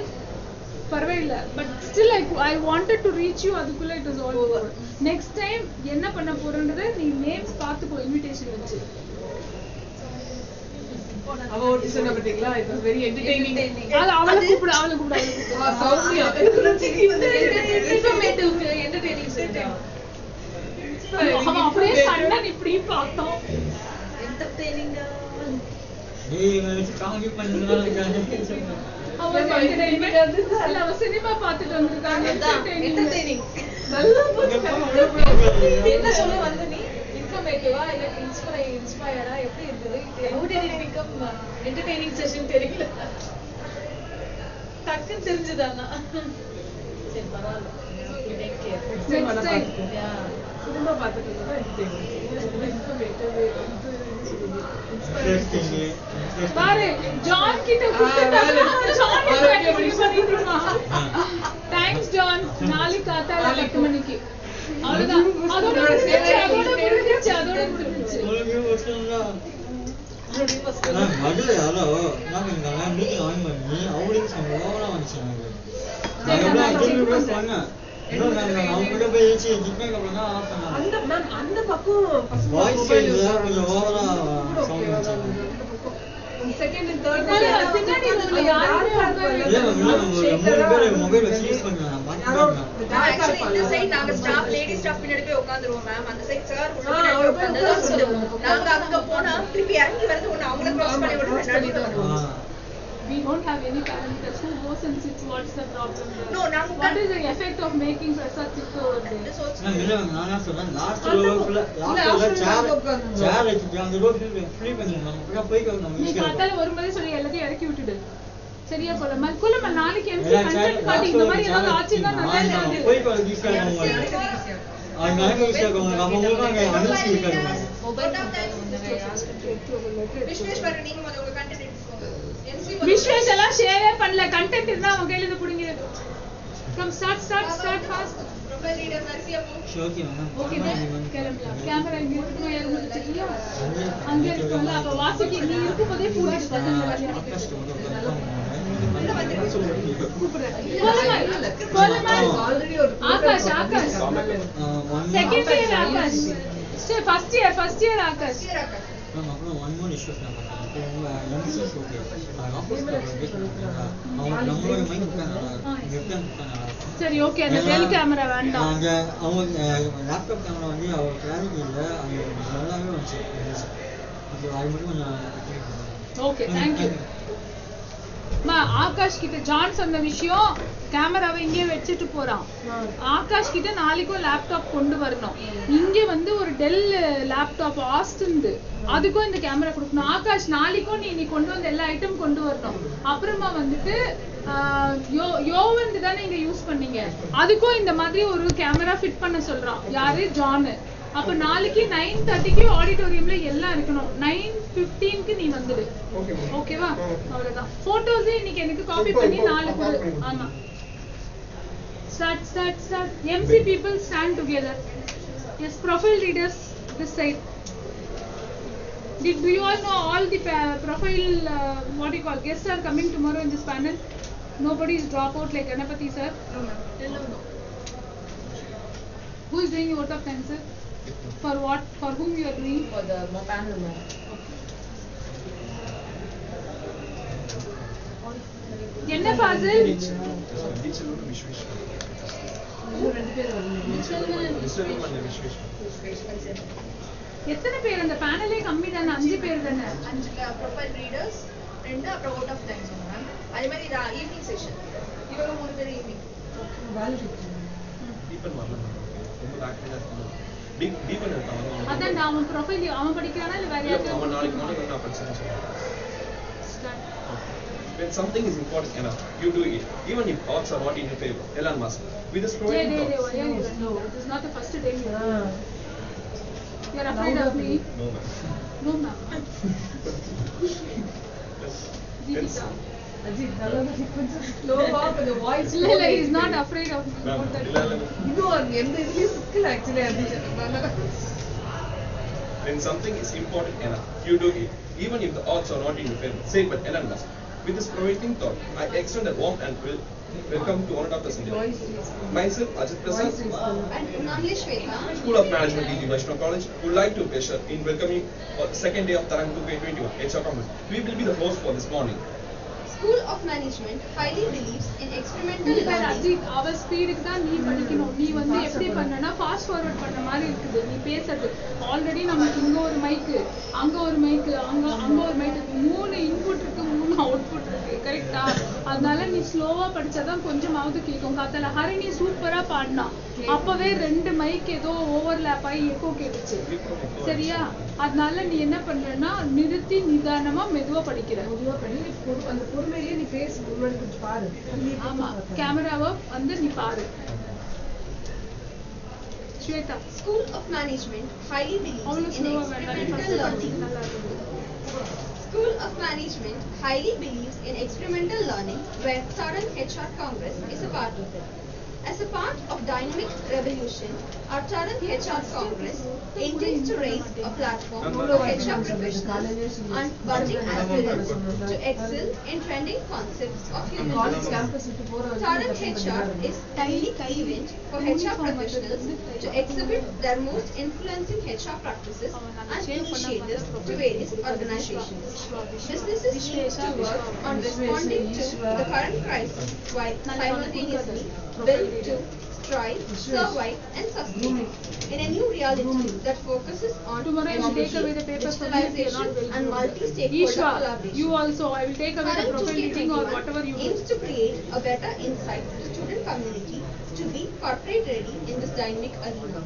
பரவாயில்லை, but still I wanted to reach you. அதுக்குள்ள it was all over. next time என்ன பண்ண போறன்றதை நீ நேம்ஸ் பார்த்துக்கோ இன்விடேஷன் வச்சு. அவ ஓட்டி சொன்ன பாத்தீங்களா? it was very entertaining. அவளை கூப்பிடு சௌமியா இன்ஃபர்மேட்டிவ்க்கு என்டர்டெய்னிங் சொல்லிட்டா. அவன் அப்படியே சண்டன் இப்படி பார்த்தோம். என்டர்டெய்னிங்கா நீ காமெடி பண்ணதுனால அவன் சினிமா பார்த்துட்டு வந்திருக்காங்க. என்டர்டெய்னிங் என்ன சொல்ல வந்த நீ? இன்ஃபர்மேட்டிவா இல்ல இன்ஸ்பயர்டா எப்படி இருந்தது? how did it become entertaining session தெரியல. டக்குன்னு தெரிஞ்சதானா? சரி பரவாயில்ல. Take care. Next time cinema பார்த்துட்டு இருந்தா பாரு ஜான் கிட்ட கூப்பிட்டாங்க. ஜான் பண்ணிட்டு இருக்கான். Thanks John. நாளைக்கு காத்தால 10 மணிக்கு. அவ்வளவுதான். அதோட முடிஞ்சிச்சு. மதுரை ஹலோ நான் மீட்டிங் ஆன் பண்ணி அவங்களுக்கு ஓவரா வந்துச்சு. எனக்கு சொன்னேன் அவங்க போய் ஜிப்மேக்கு அப்புறம் தான் ஆஃப் பண்ணாங்க. அந்த பக்கம் வாய்ஸ் கொஞ்சம் ஓவரா சவுண்ட் வந்துச்சு. செகண்ட் அண்ட் தேர்ட் பின்னாடி மொபைல் வச்சு யூஸ் பண்றாங்க. இந்த சைடு நாங்க ஸ்டாஃப் லேடி ஸ்டாஃப் பின்னாடி போய் உட்கார்ந்துருவோம் மேம். அந்த சைடு சார் முன்னாடி உட்கார்ந்து நாங்க அங்க போனா திருப்பி இறங்கி வரது ஒண்ணு அவங்கள கிராஸ் பண்ணி விட நடுவுல. We don't have any parameters. Who goes and sits? What's the problem there? No, what is the effect of making Prasad sit over there? நான் சொல்றேன் லாஸ்ட் ரோல சேர் வச்சுட்டு அந்த ரோ ஃப்ரீ பண்ணிடலாம். அப்புறம் போய் நீ காத்தால வரும்போதே சொல்லி எல்லாத்தையும் இறக்கி விட்டுடு. சரியா கோலமால் நாளைக்கு எம்சி கண்டென்ட் காட்டி இந்த மாதிரி ஏதாவது ஆச்சுன்னா நல்லா இல்ல. போய் கால் டிஸ்க் பண்ணுவாங்க. நாங்க விஷயம் அவங்க அங்க அனுப்பி இருக்காங்க. விஸ்வேஸ்வர நீங்க முதல்ல உங்க கண்டென்ட் விஸ்வேஷ் எல்லாம் ஷேரே பண்ணல. கண்டென்ட் இருந்தா அவங்க கையில இருந்து புடிங்க. Come start fast. Profile leader நர்சியா ஓகே மேம். ஓகே கிளம்பலாம். கேமரா இங்க இருக்குமா யாரும் தெரியல. அங்க இருக்குல்ல அப்ப வாசிக்கு நீ இருக்கும்போதே பூரிச்சு பசங்க Akash second year Akash first year Akash. Ma'am அப்புறம் ஒன் மோர் இஷ்யூஸ் நான் யங்ஸ்டர்ஸ் ஓகே ஆஃபீஸ் அவங்க நம்மளோட மைண்ட் கொடுத்தா நல்லா இருக்கும் வெப்கேம் கொடுத்தா நல்லா இருக்கும். சரி ஓகே அந்த டெல் கேமரா வேண்டாம். அங்க அவங்க லேப்டாப் கேமரா வந்து அவர் கிளாரிட்டி இல்லை அது நல்லாவே வந்துச்சு. அது மட்டும் கொஞ்சம் ஓகே தேங்க்யூ. ஆகாஷ் கிட்ட ஜான் சொன்ன விஷயம் கேமராவை இங்கே வச்சுட்டு போறான். ஆகாஷ் கிட்ட நாளைக்கும் லேப்டாப் கொண்டு வரணும். இங்க வந்து ஒரு டெல் லேப்டாப் ஆஸ்டிந்து அதுக்கும் இந்த கேமரா கொடுக்கணும். ஆகாஷ் நாளைக்கும் நீ கொண்டு வந்த எல்லா ஐட்டம் கொண்டு வரணும். அப்புறமா வந்துட்டு யோவந்து தானே இங்க யூஸ் பண்ணீங்க, அதுக்கும் இந்த மாதிரி ஒரு கேமரா ஃபிட் பண்ண சொல்றான். யாரு? ஜானு. அப்ப நாளைக்கு 9:30க்கு ஆடிட்டோரியம்ல எல்லாம் இருக்கணும். 9:15க்கு நீ வந்துடு. ஓகேவா? அவ்வளவுதான். போட்டோஸ் இன்னைக்கு எனக்கு காப்பி பண்ணி நாளைக்கு கொடு. ஆமா. Start. MC people stand together. Yes, profile readers this side. Do you all know all the profile what do you call guests are coming tomorrow in this panel? Nobody is drop out like Ganapati sir. No ma'am. No. Who is doing vote of thanks sir? For what? For whom you are doing? For the panel ma'am. என்ன ஃபாசில்? எத்தனை பேர் அந்த பேனலே? கம்மி தானே, 5 பேர் தானே. 5 profile readers 2 அப்புறம் vote of thanks ma'am. அதே மாதிரி ஈவினிங் செஷன் இவங்க 3 பேர் ஈவினிங். டீப்பன் வரலாம். ரொம்ப ஆக்டிவா இருக்காங்க. டீப்பன் இருக்காங்க. அதான் அவன் ப்ரொஃபைல் அவன் படிக்கறானா இல்ல வேற யாராவது? அவன் நாளைக்கு மார்னிங் நான் படிச்சேன்னு சொல்றேன். When something is important enough, you do it, even if odds are not in your favor. Elon Musk, with his providing thoughts. No, this is not the first day. You are afraid of me? No, ma'am. No, ma'am. Slow up the voice. Lila is not afraid of me. You are actually. When something is important enough, you do it, even if the odds are not in your favor. Say, but Elon Musk. With this provoking thought, I extend a warm and welcome to one of the Sunday. Myself, Ajit Prasad, and Nandi Shweta, School of Management, DGVC College, would like to pleasure in welcoming for the second day of Tarang 2021 HR Conference. We will be the host for this morning. School of Management highly believes in experimental learning. Ajith அவ ஸ்பீடுக்கு தான் நீ படிக்கணும். நீ வந்து எப்படி பண்ணனா fast forward பண்ண மாதிரி இருக்குது நீ பேசுறது. ஆல்ரெடி நமக்கு இங்க ஒரு மைக், அங்க ஒரு மைக், அங்க ஒரு மைக், 3 இன்புட் இருக்கு, 3 அவுட்புட் இருக்கு. கரெக்ட்டா? அதனால நீ ஸ்லோவா படிச்சாதான் கொஞ்சமாவது கேட்கும். காத்தால ஹரிணி சூப்பரா பாடினா, அப்பவே 2 மைக் ஏதோ ஓவர்லாப் ஆகி எக்கோ கேட்டுச்சு. சரியா? அதனால நீ என்ன பண்றன்னா நிறுத்தி நிதானமா மெதுவா படிக்கிற. மெதுவா பண்ணி அந்த பொறுமையிலே நீ பேசு. முன்னாடி கொஞ்சம் பாரு. ஆமா, கேமராவை வந்து நீ பாரு. Shweta. School of Management highly believes in experimental learning. School of Management highly believes in experimental learning, where Tarang HR Congress is a part of it. As a part of dynamic revolution, our Tarang HR Congress intends to raise a platform for HR professionals and budding aspirants to excel in trending concepts of human resources. Tarang HR is a unique event for HR professionals to exhibit their most influencing HR practices and initiatives to various organizations. Businesses need to work on responding to the current crisis while simultaneously build to strive, survive and sustain in a new reality that focuses on digitalization and multi-stakeholder collaboration. You also, I will take away the profile reading or whatever you aims to create a better insight to student community to be corporate ready in this dynamic arena.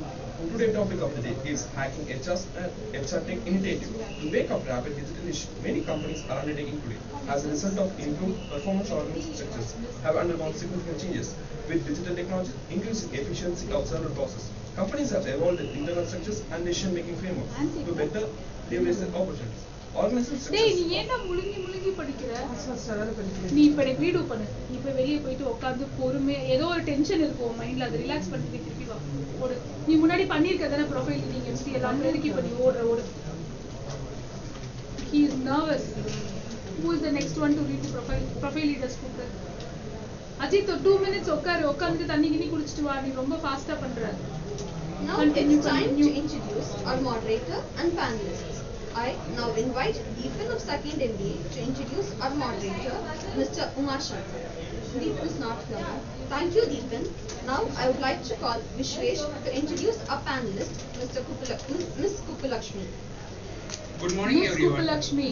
Today's topic of the day is hacking HR and HR Tech Initiative. To wake up rapid digital issue, many companies are undertaking today. As a result of improved performance, organization structures have undergone significant changes. With digital technology, increasing efficiency of several processes, companies have evolved their internal structures and decision-making frameworks to better leverage their opportunities. டேய் நீ ஏன்டா முழுங்கி படிக்கிற? நீ இப்ப read பண்ணு. இப்ப வெளிய போயிட்டு உட்கார்ந்து பொறுமையா ஏதோ ஒரு டென்ஷன் இருக்கும் மைண்ட்ல, அதை ரிலாக்ஸ் பண்ணிட்டு திருப்பி வா. ஓடு. நீ முன்னாடி பண்ணிருக்கதானே ப்ரொஃபைல் ரீடிங் எம்சி எல்லாம் எதுக்கு இப்ப நீ ஓடு. He is nervous. Who is the next one to read the profile leaders book? Ajith 2 minutes உட்கார்ந்து தண்ணி கிண்ணி குடிச்சிட்டு வா. நீ ரொம்ப ஃபாஸ்டா பண்ற. Now it's time to introduce our moderator and panelists. I now invite Deepan of second MBA to introduce our moderator, Mr. Umashankar. Deepan is not here. Thank you, Deepan. Now I would like to call Vishwesh to introduce our panelist, Ms. Kupalakshmi. Good morning, Miss everyone. Kupalakshmi.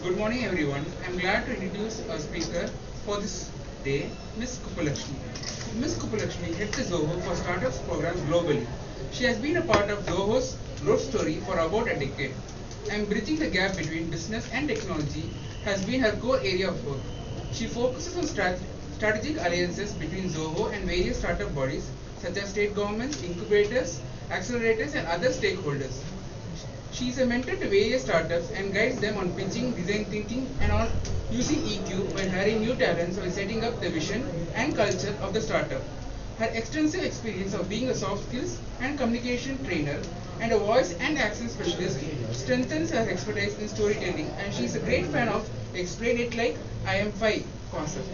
Good morning, everyone. I'm glad to introduce our speaker for this day, Ms. Kupalakshmi. Ms. Kupalakshmi heads the Zoho for Startups program globally. She has been a part of Zoho's growth story for about a decade, and bridging the gap between business and technology has been her core area of work. She focuses on strategic alliances between Zoho and various startup bodies such as state governments, incubators, accelerators, and other stakeholders. She is a mentor to various startups and guides them on pitching, design thinking, and on using EQ when hiring new talents while setting up the vision and culture of the startup. Her extensive experience of being a soft skills and communication trainer and a voice and accent specialist strengthens her expertise in storytelling, and she is a great fan of Explain It Like I Am 5 concept.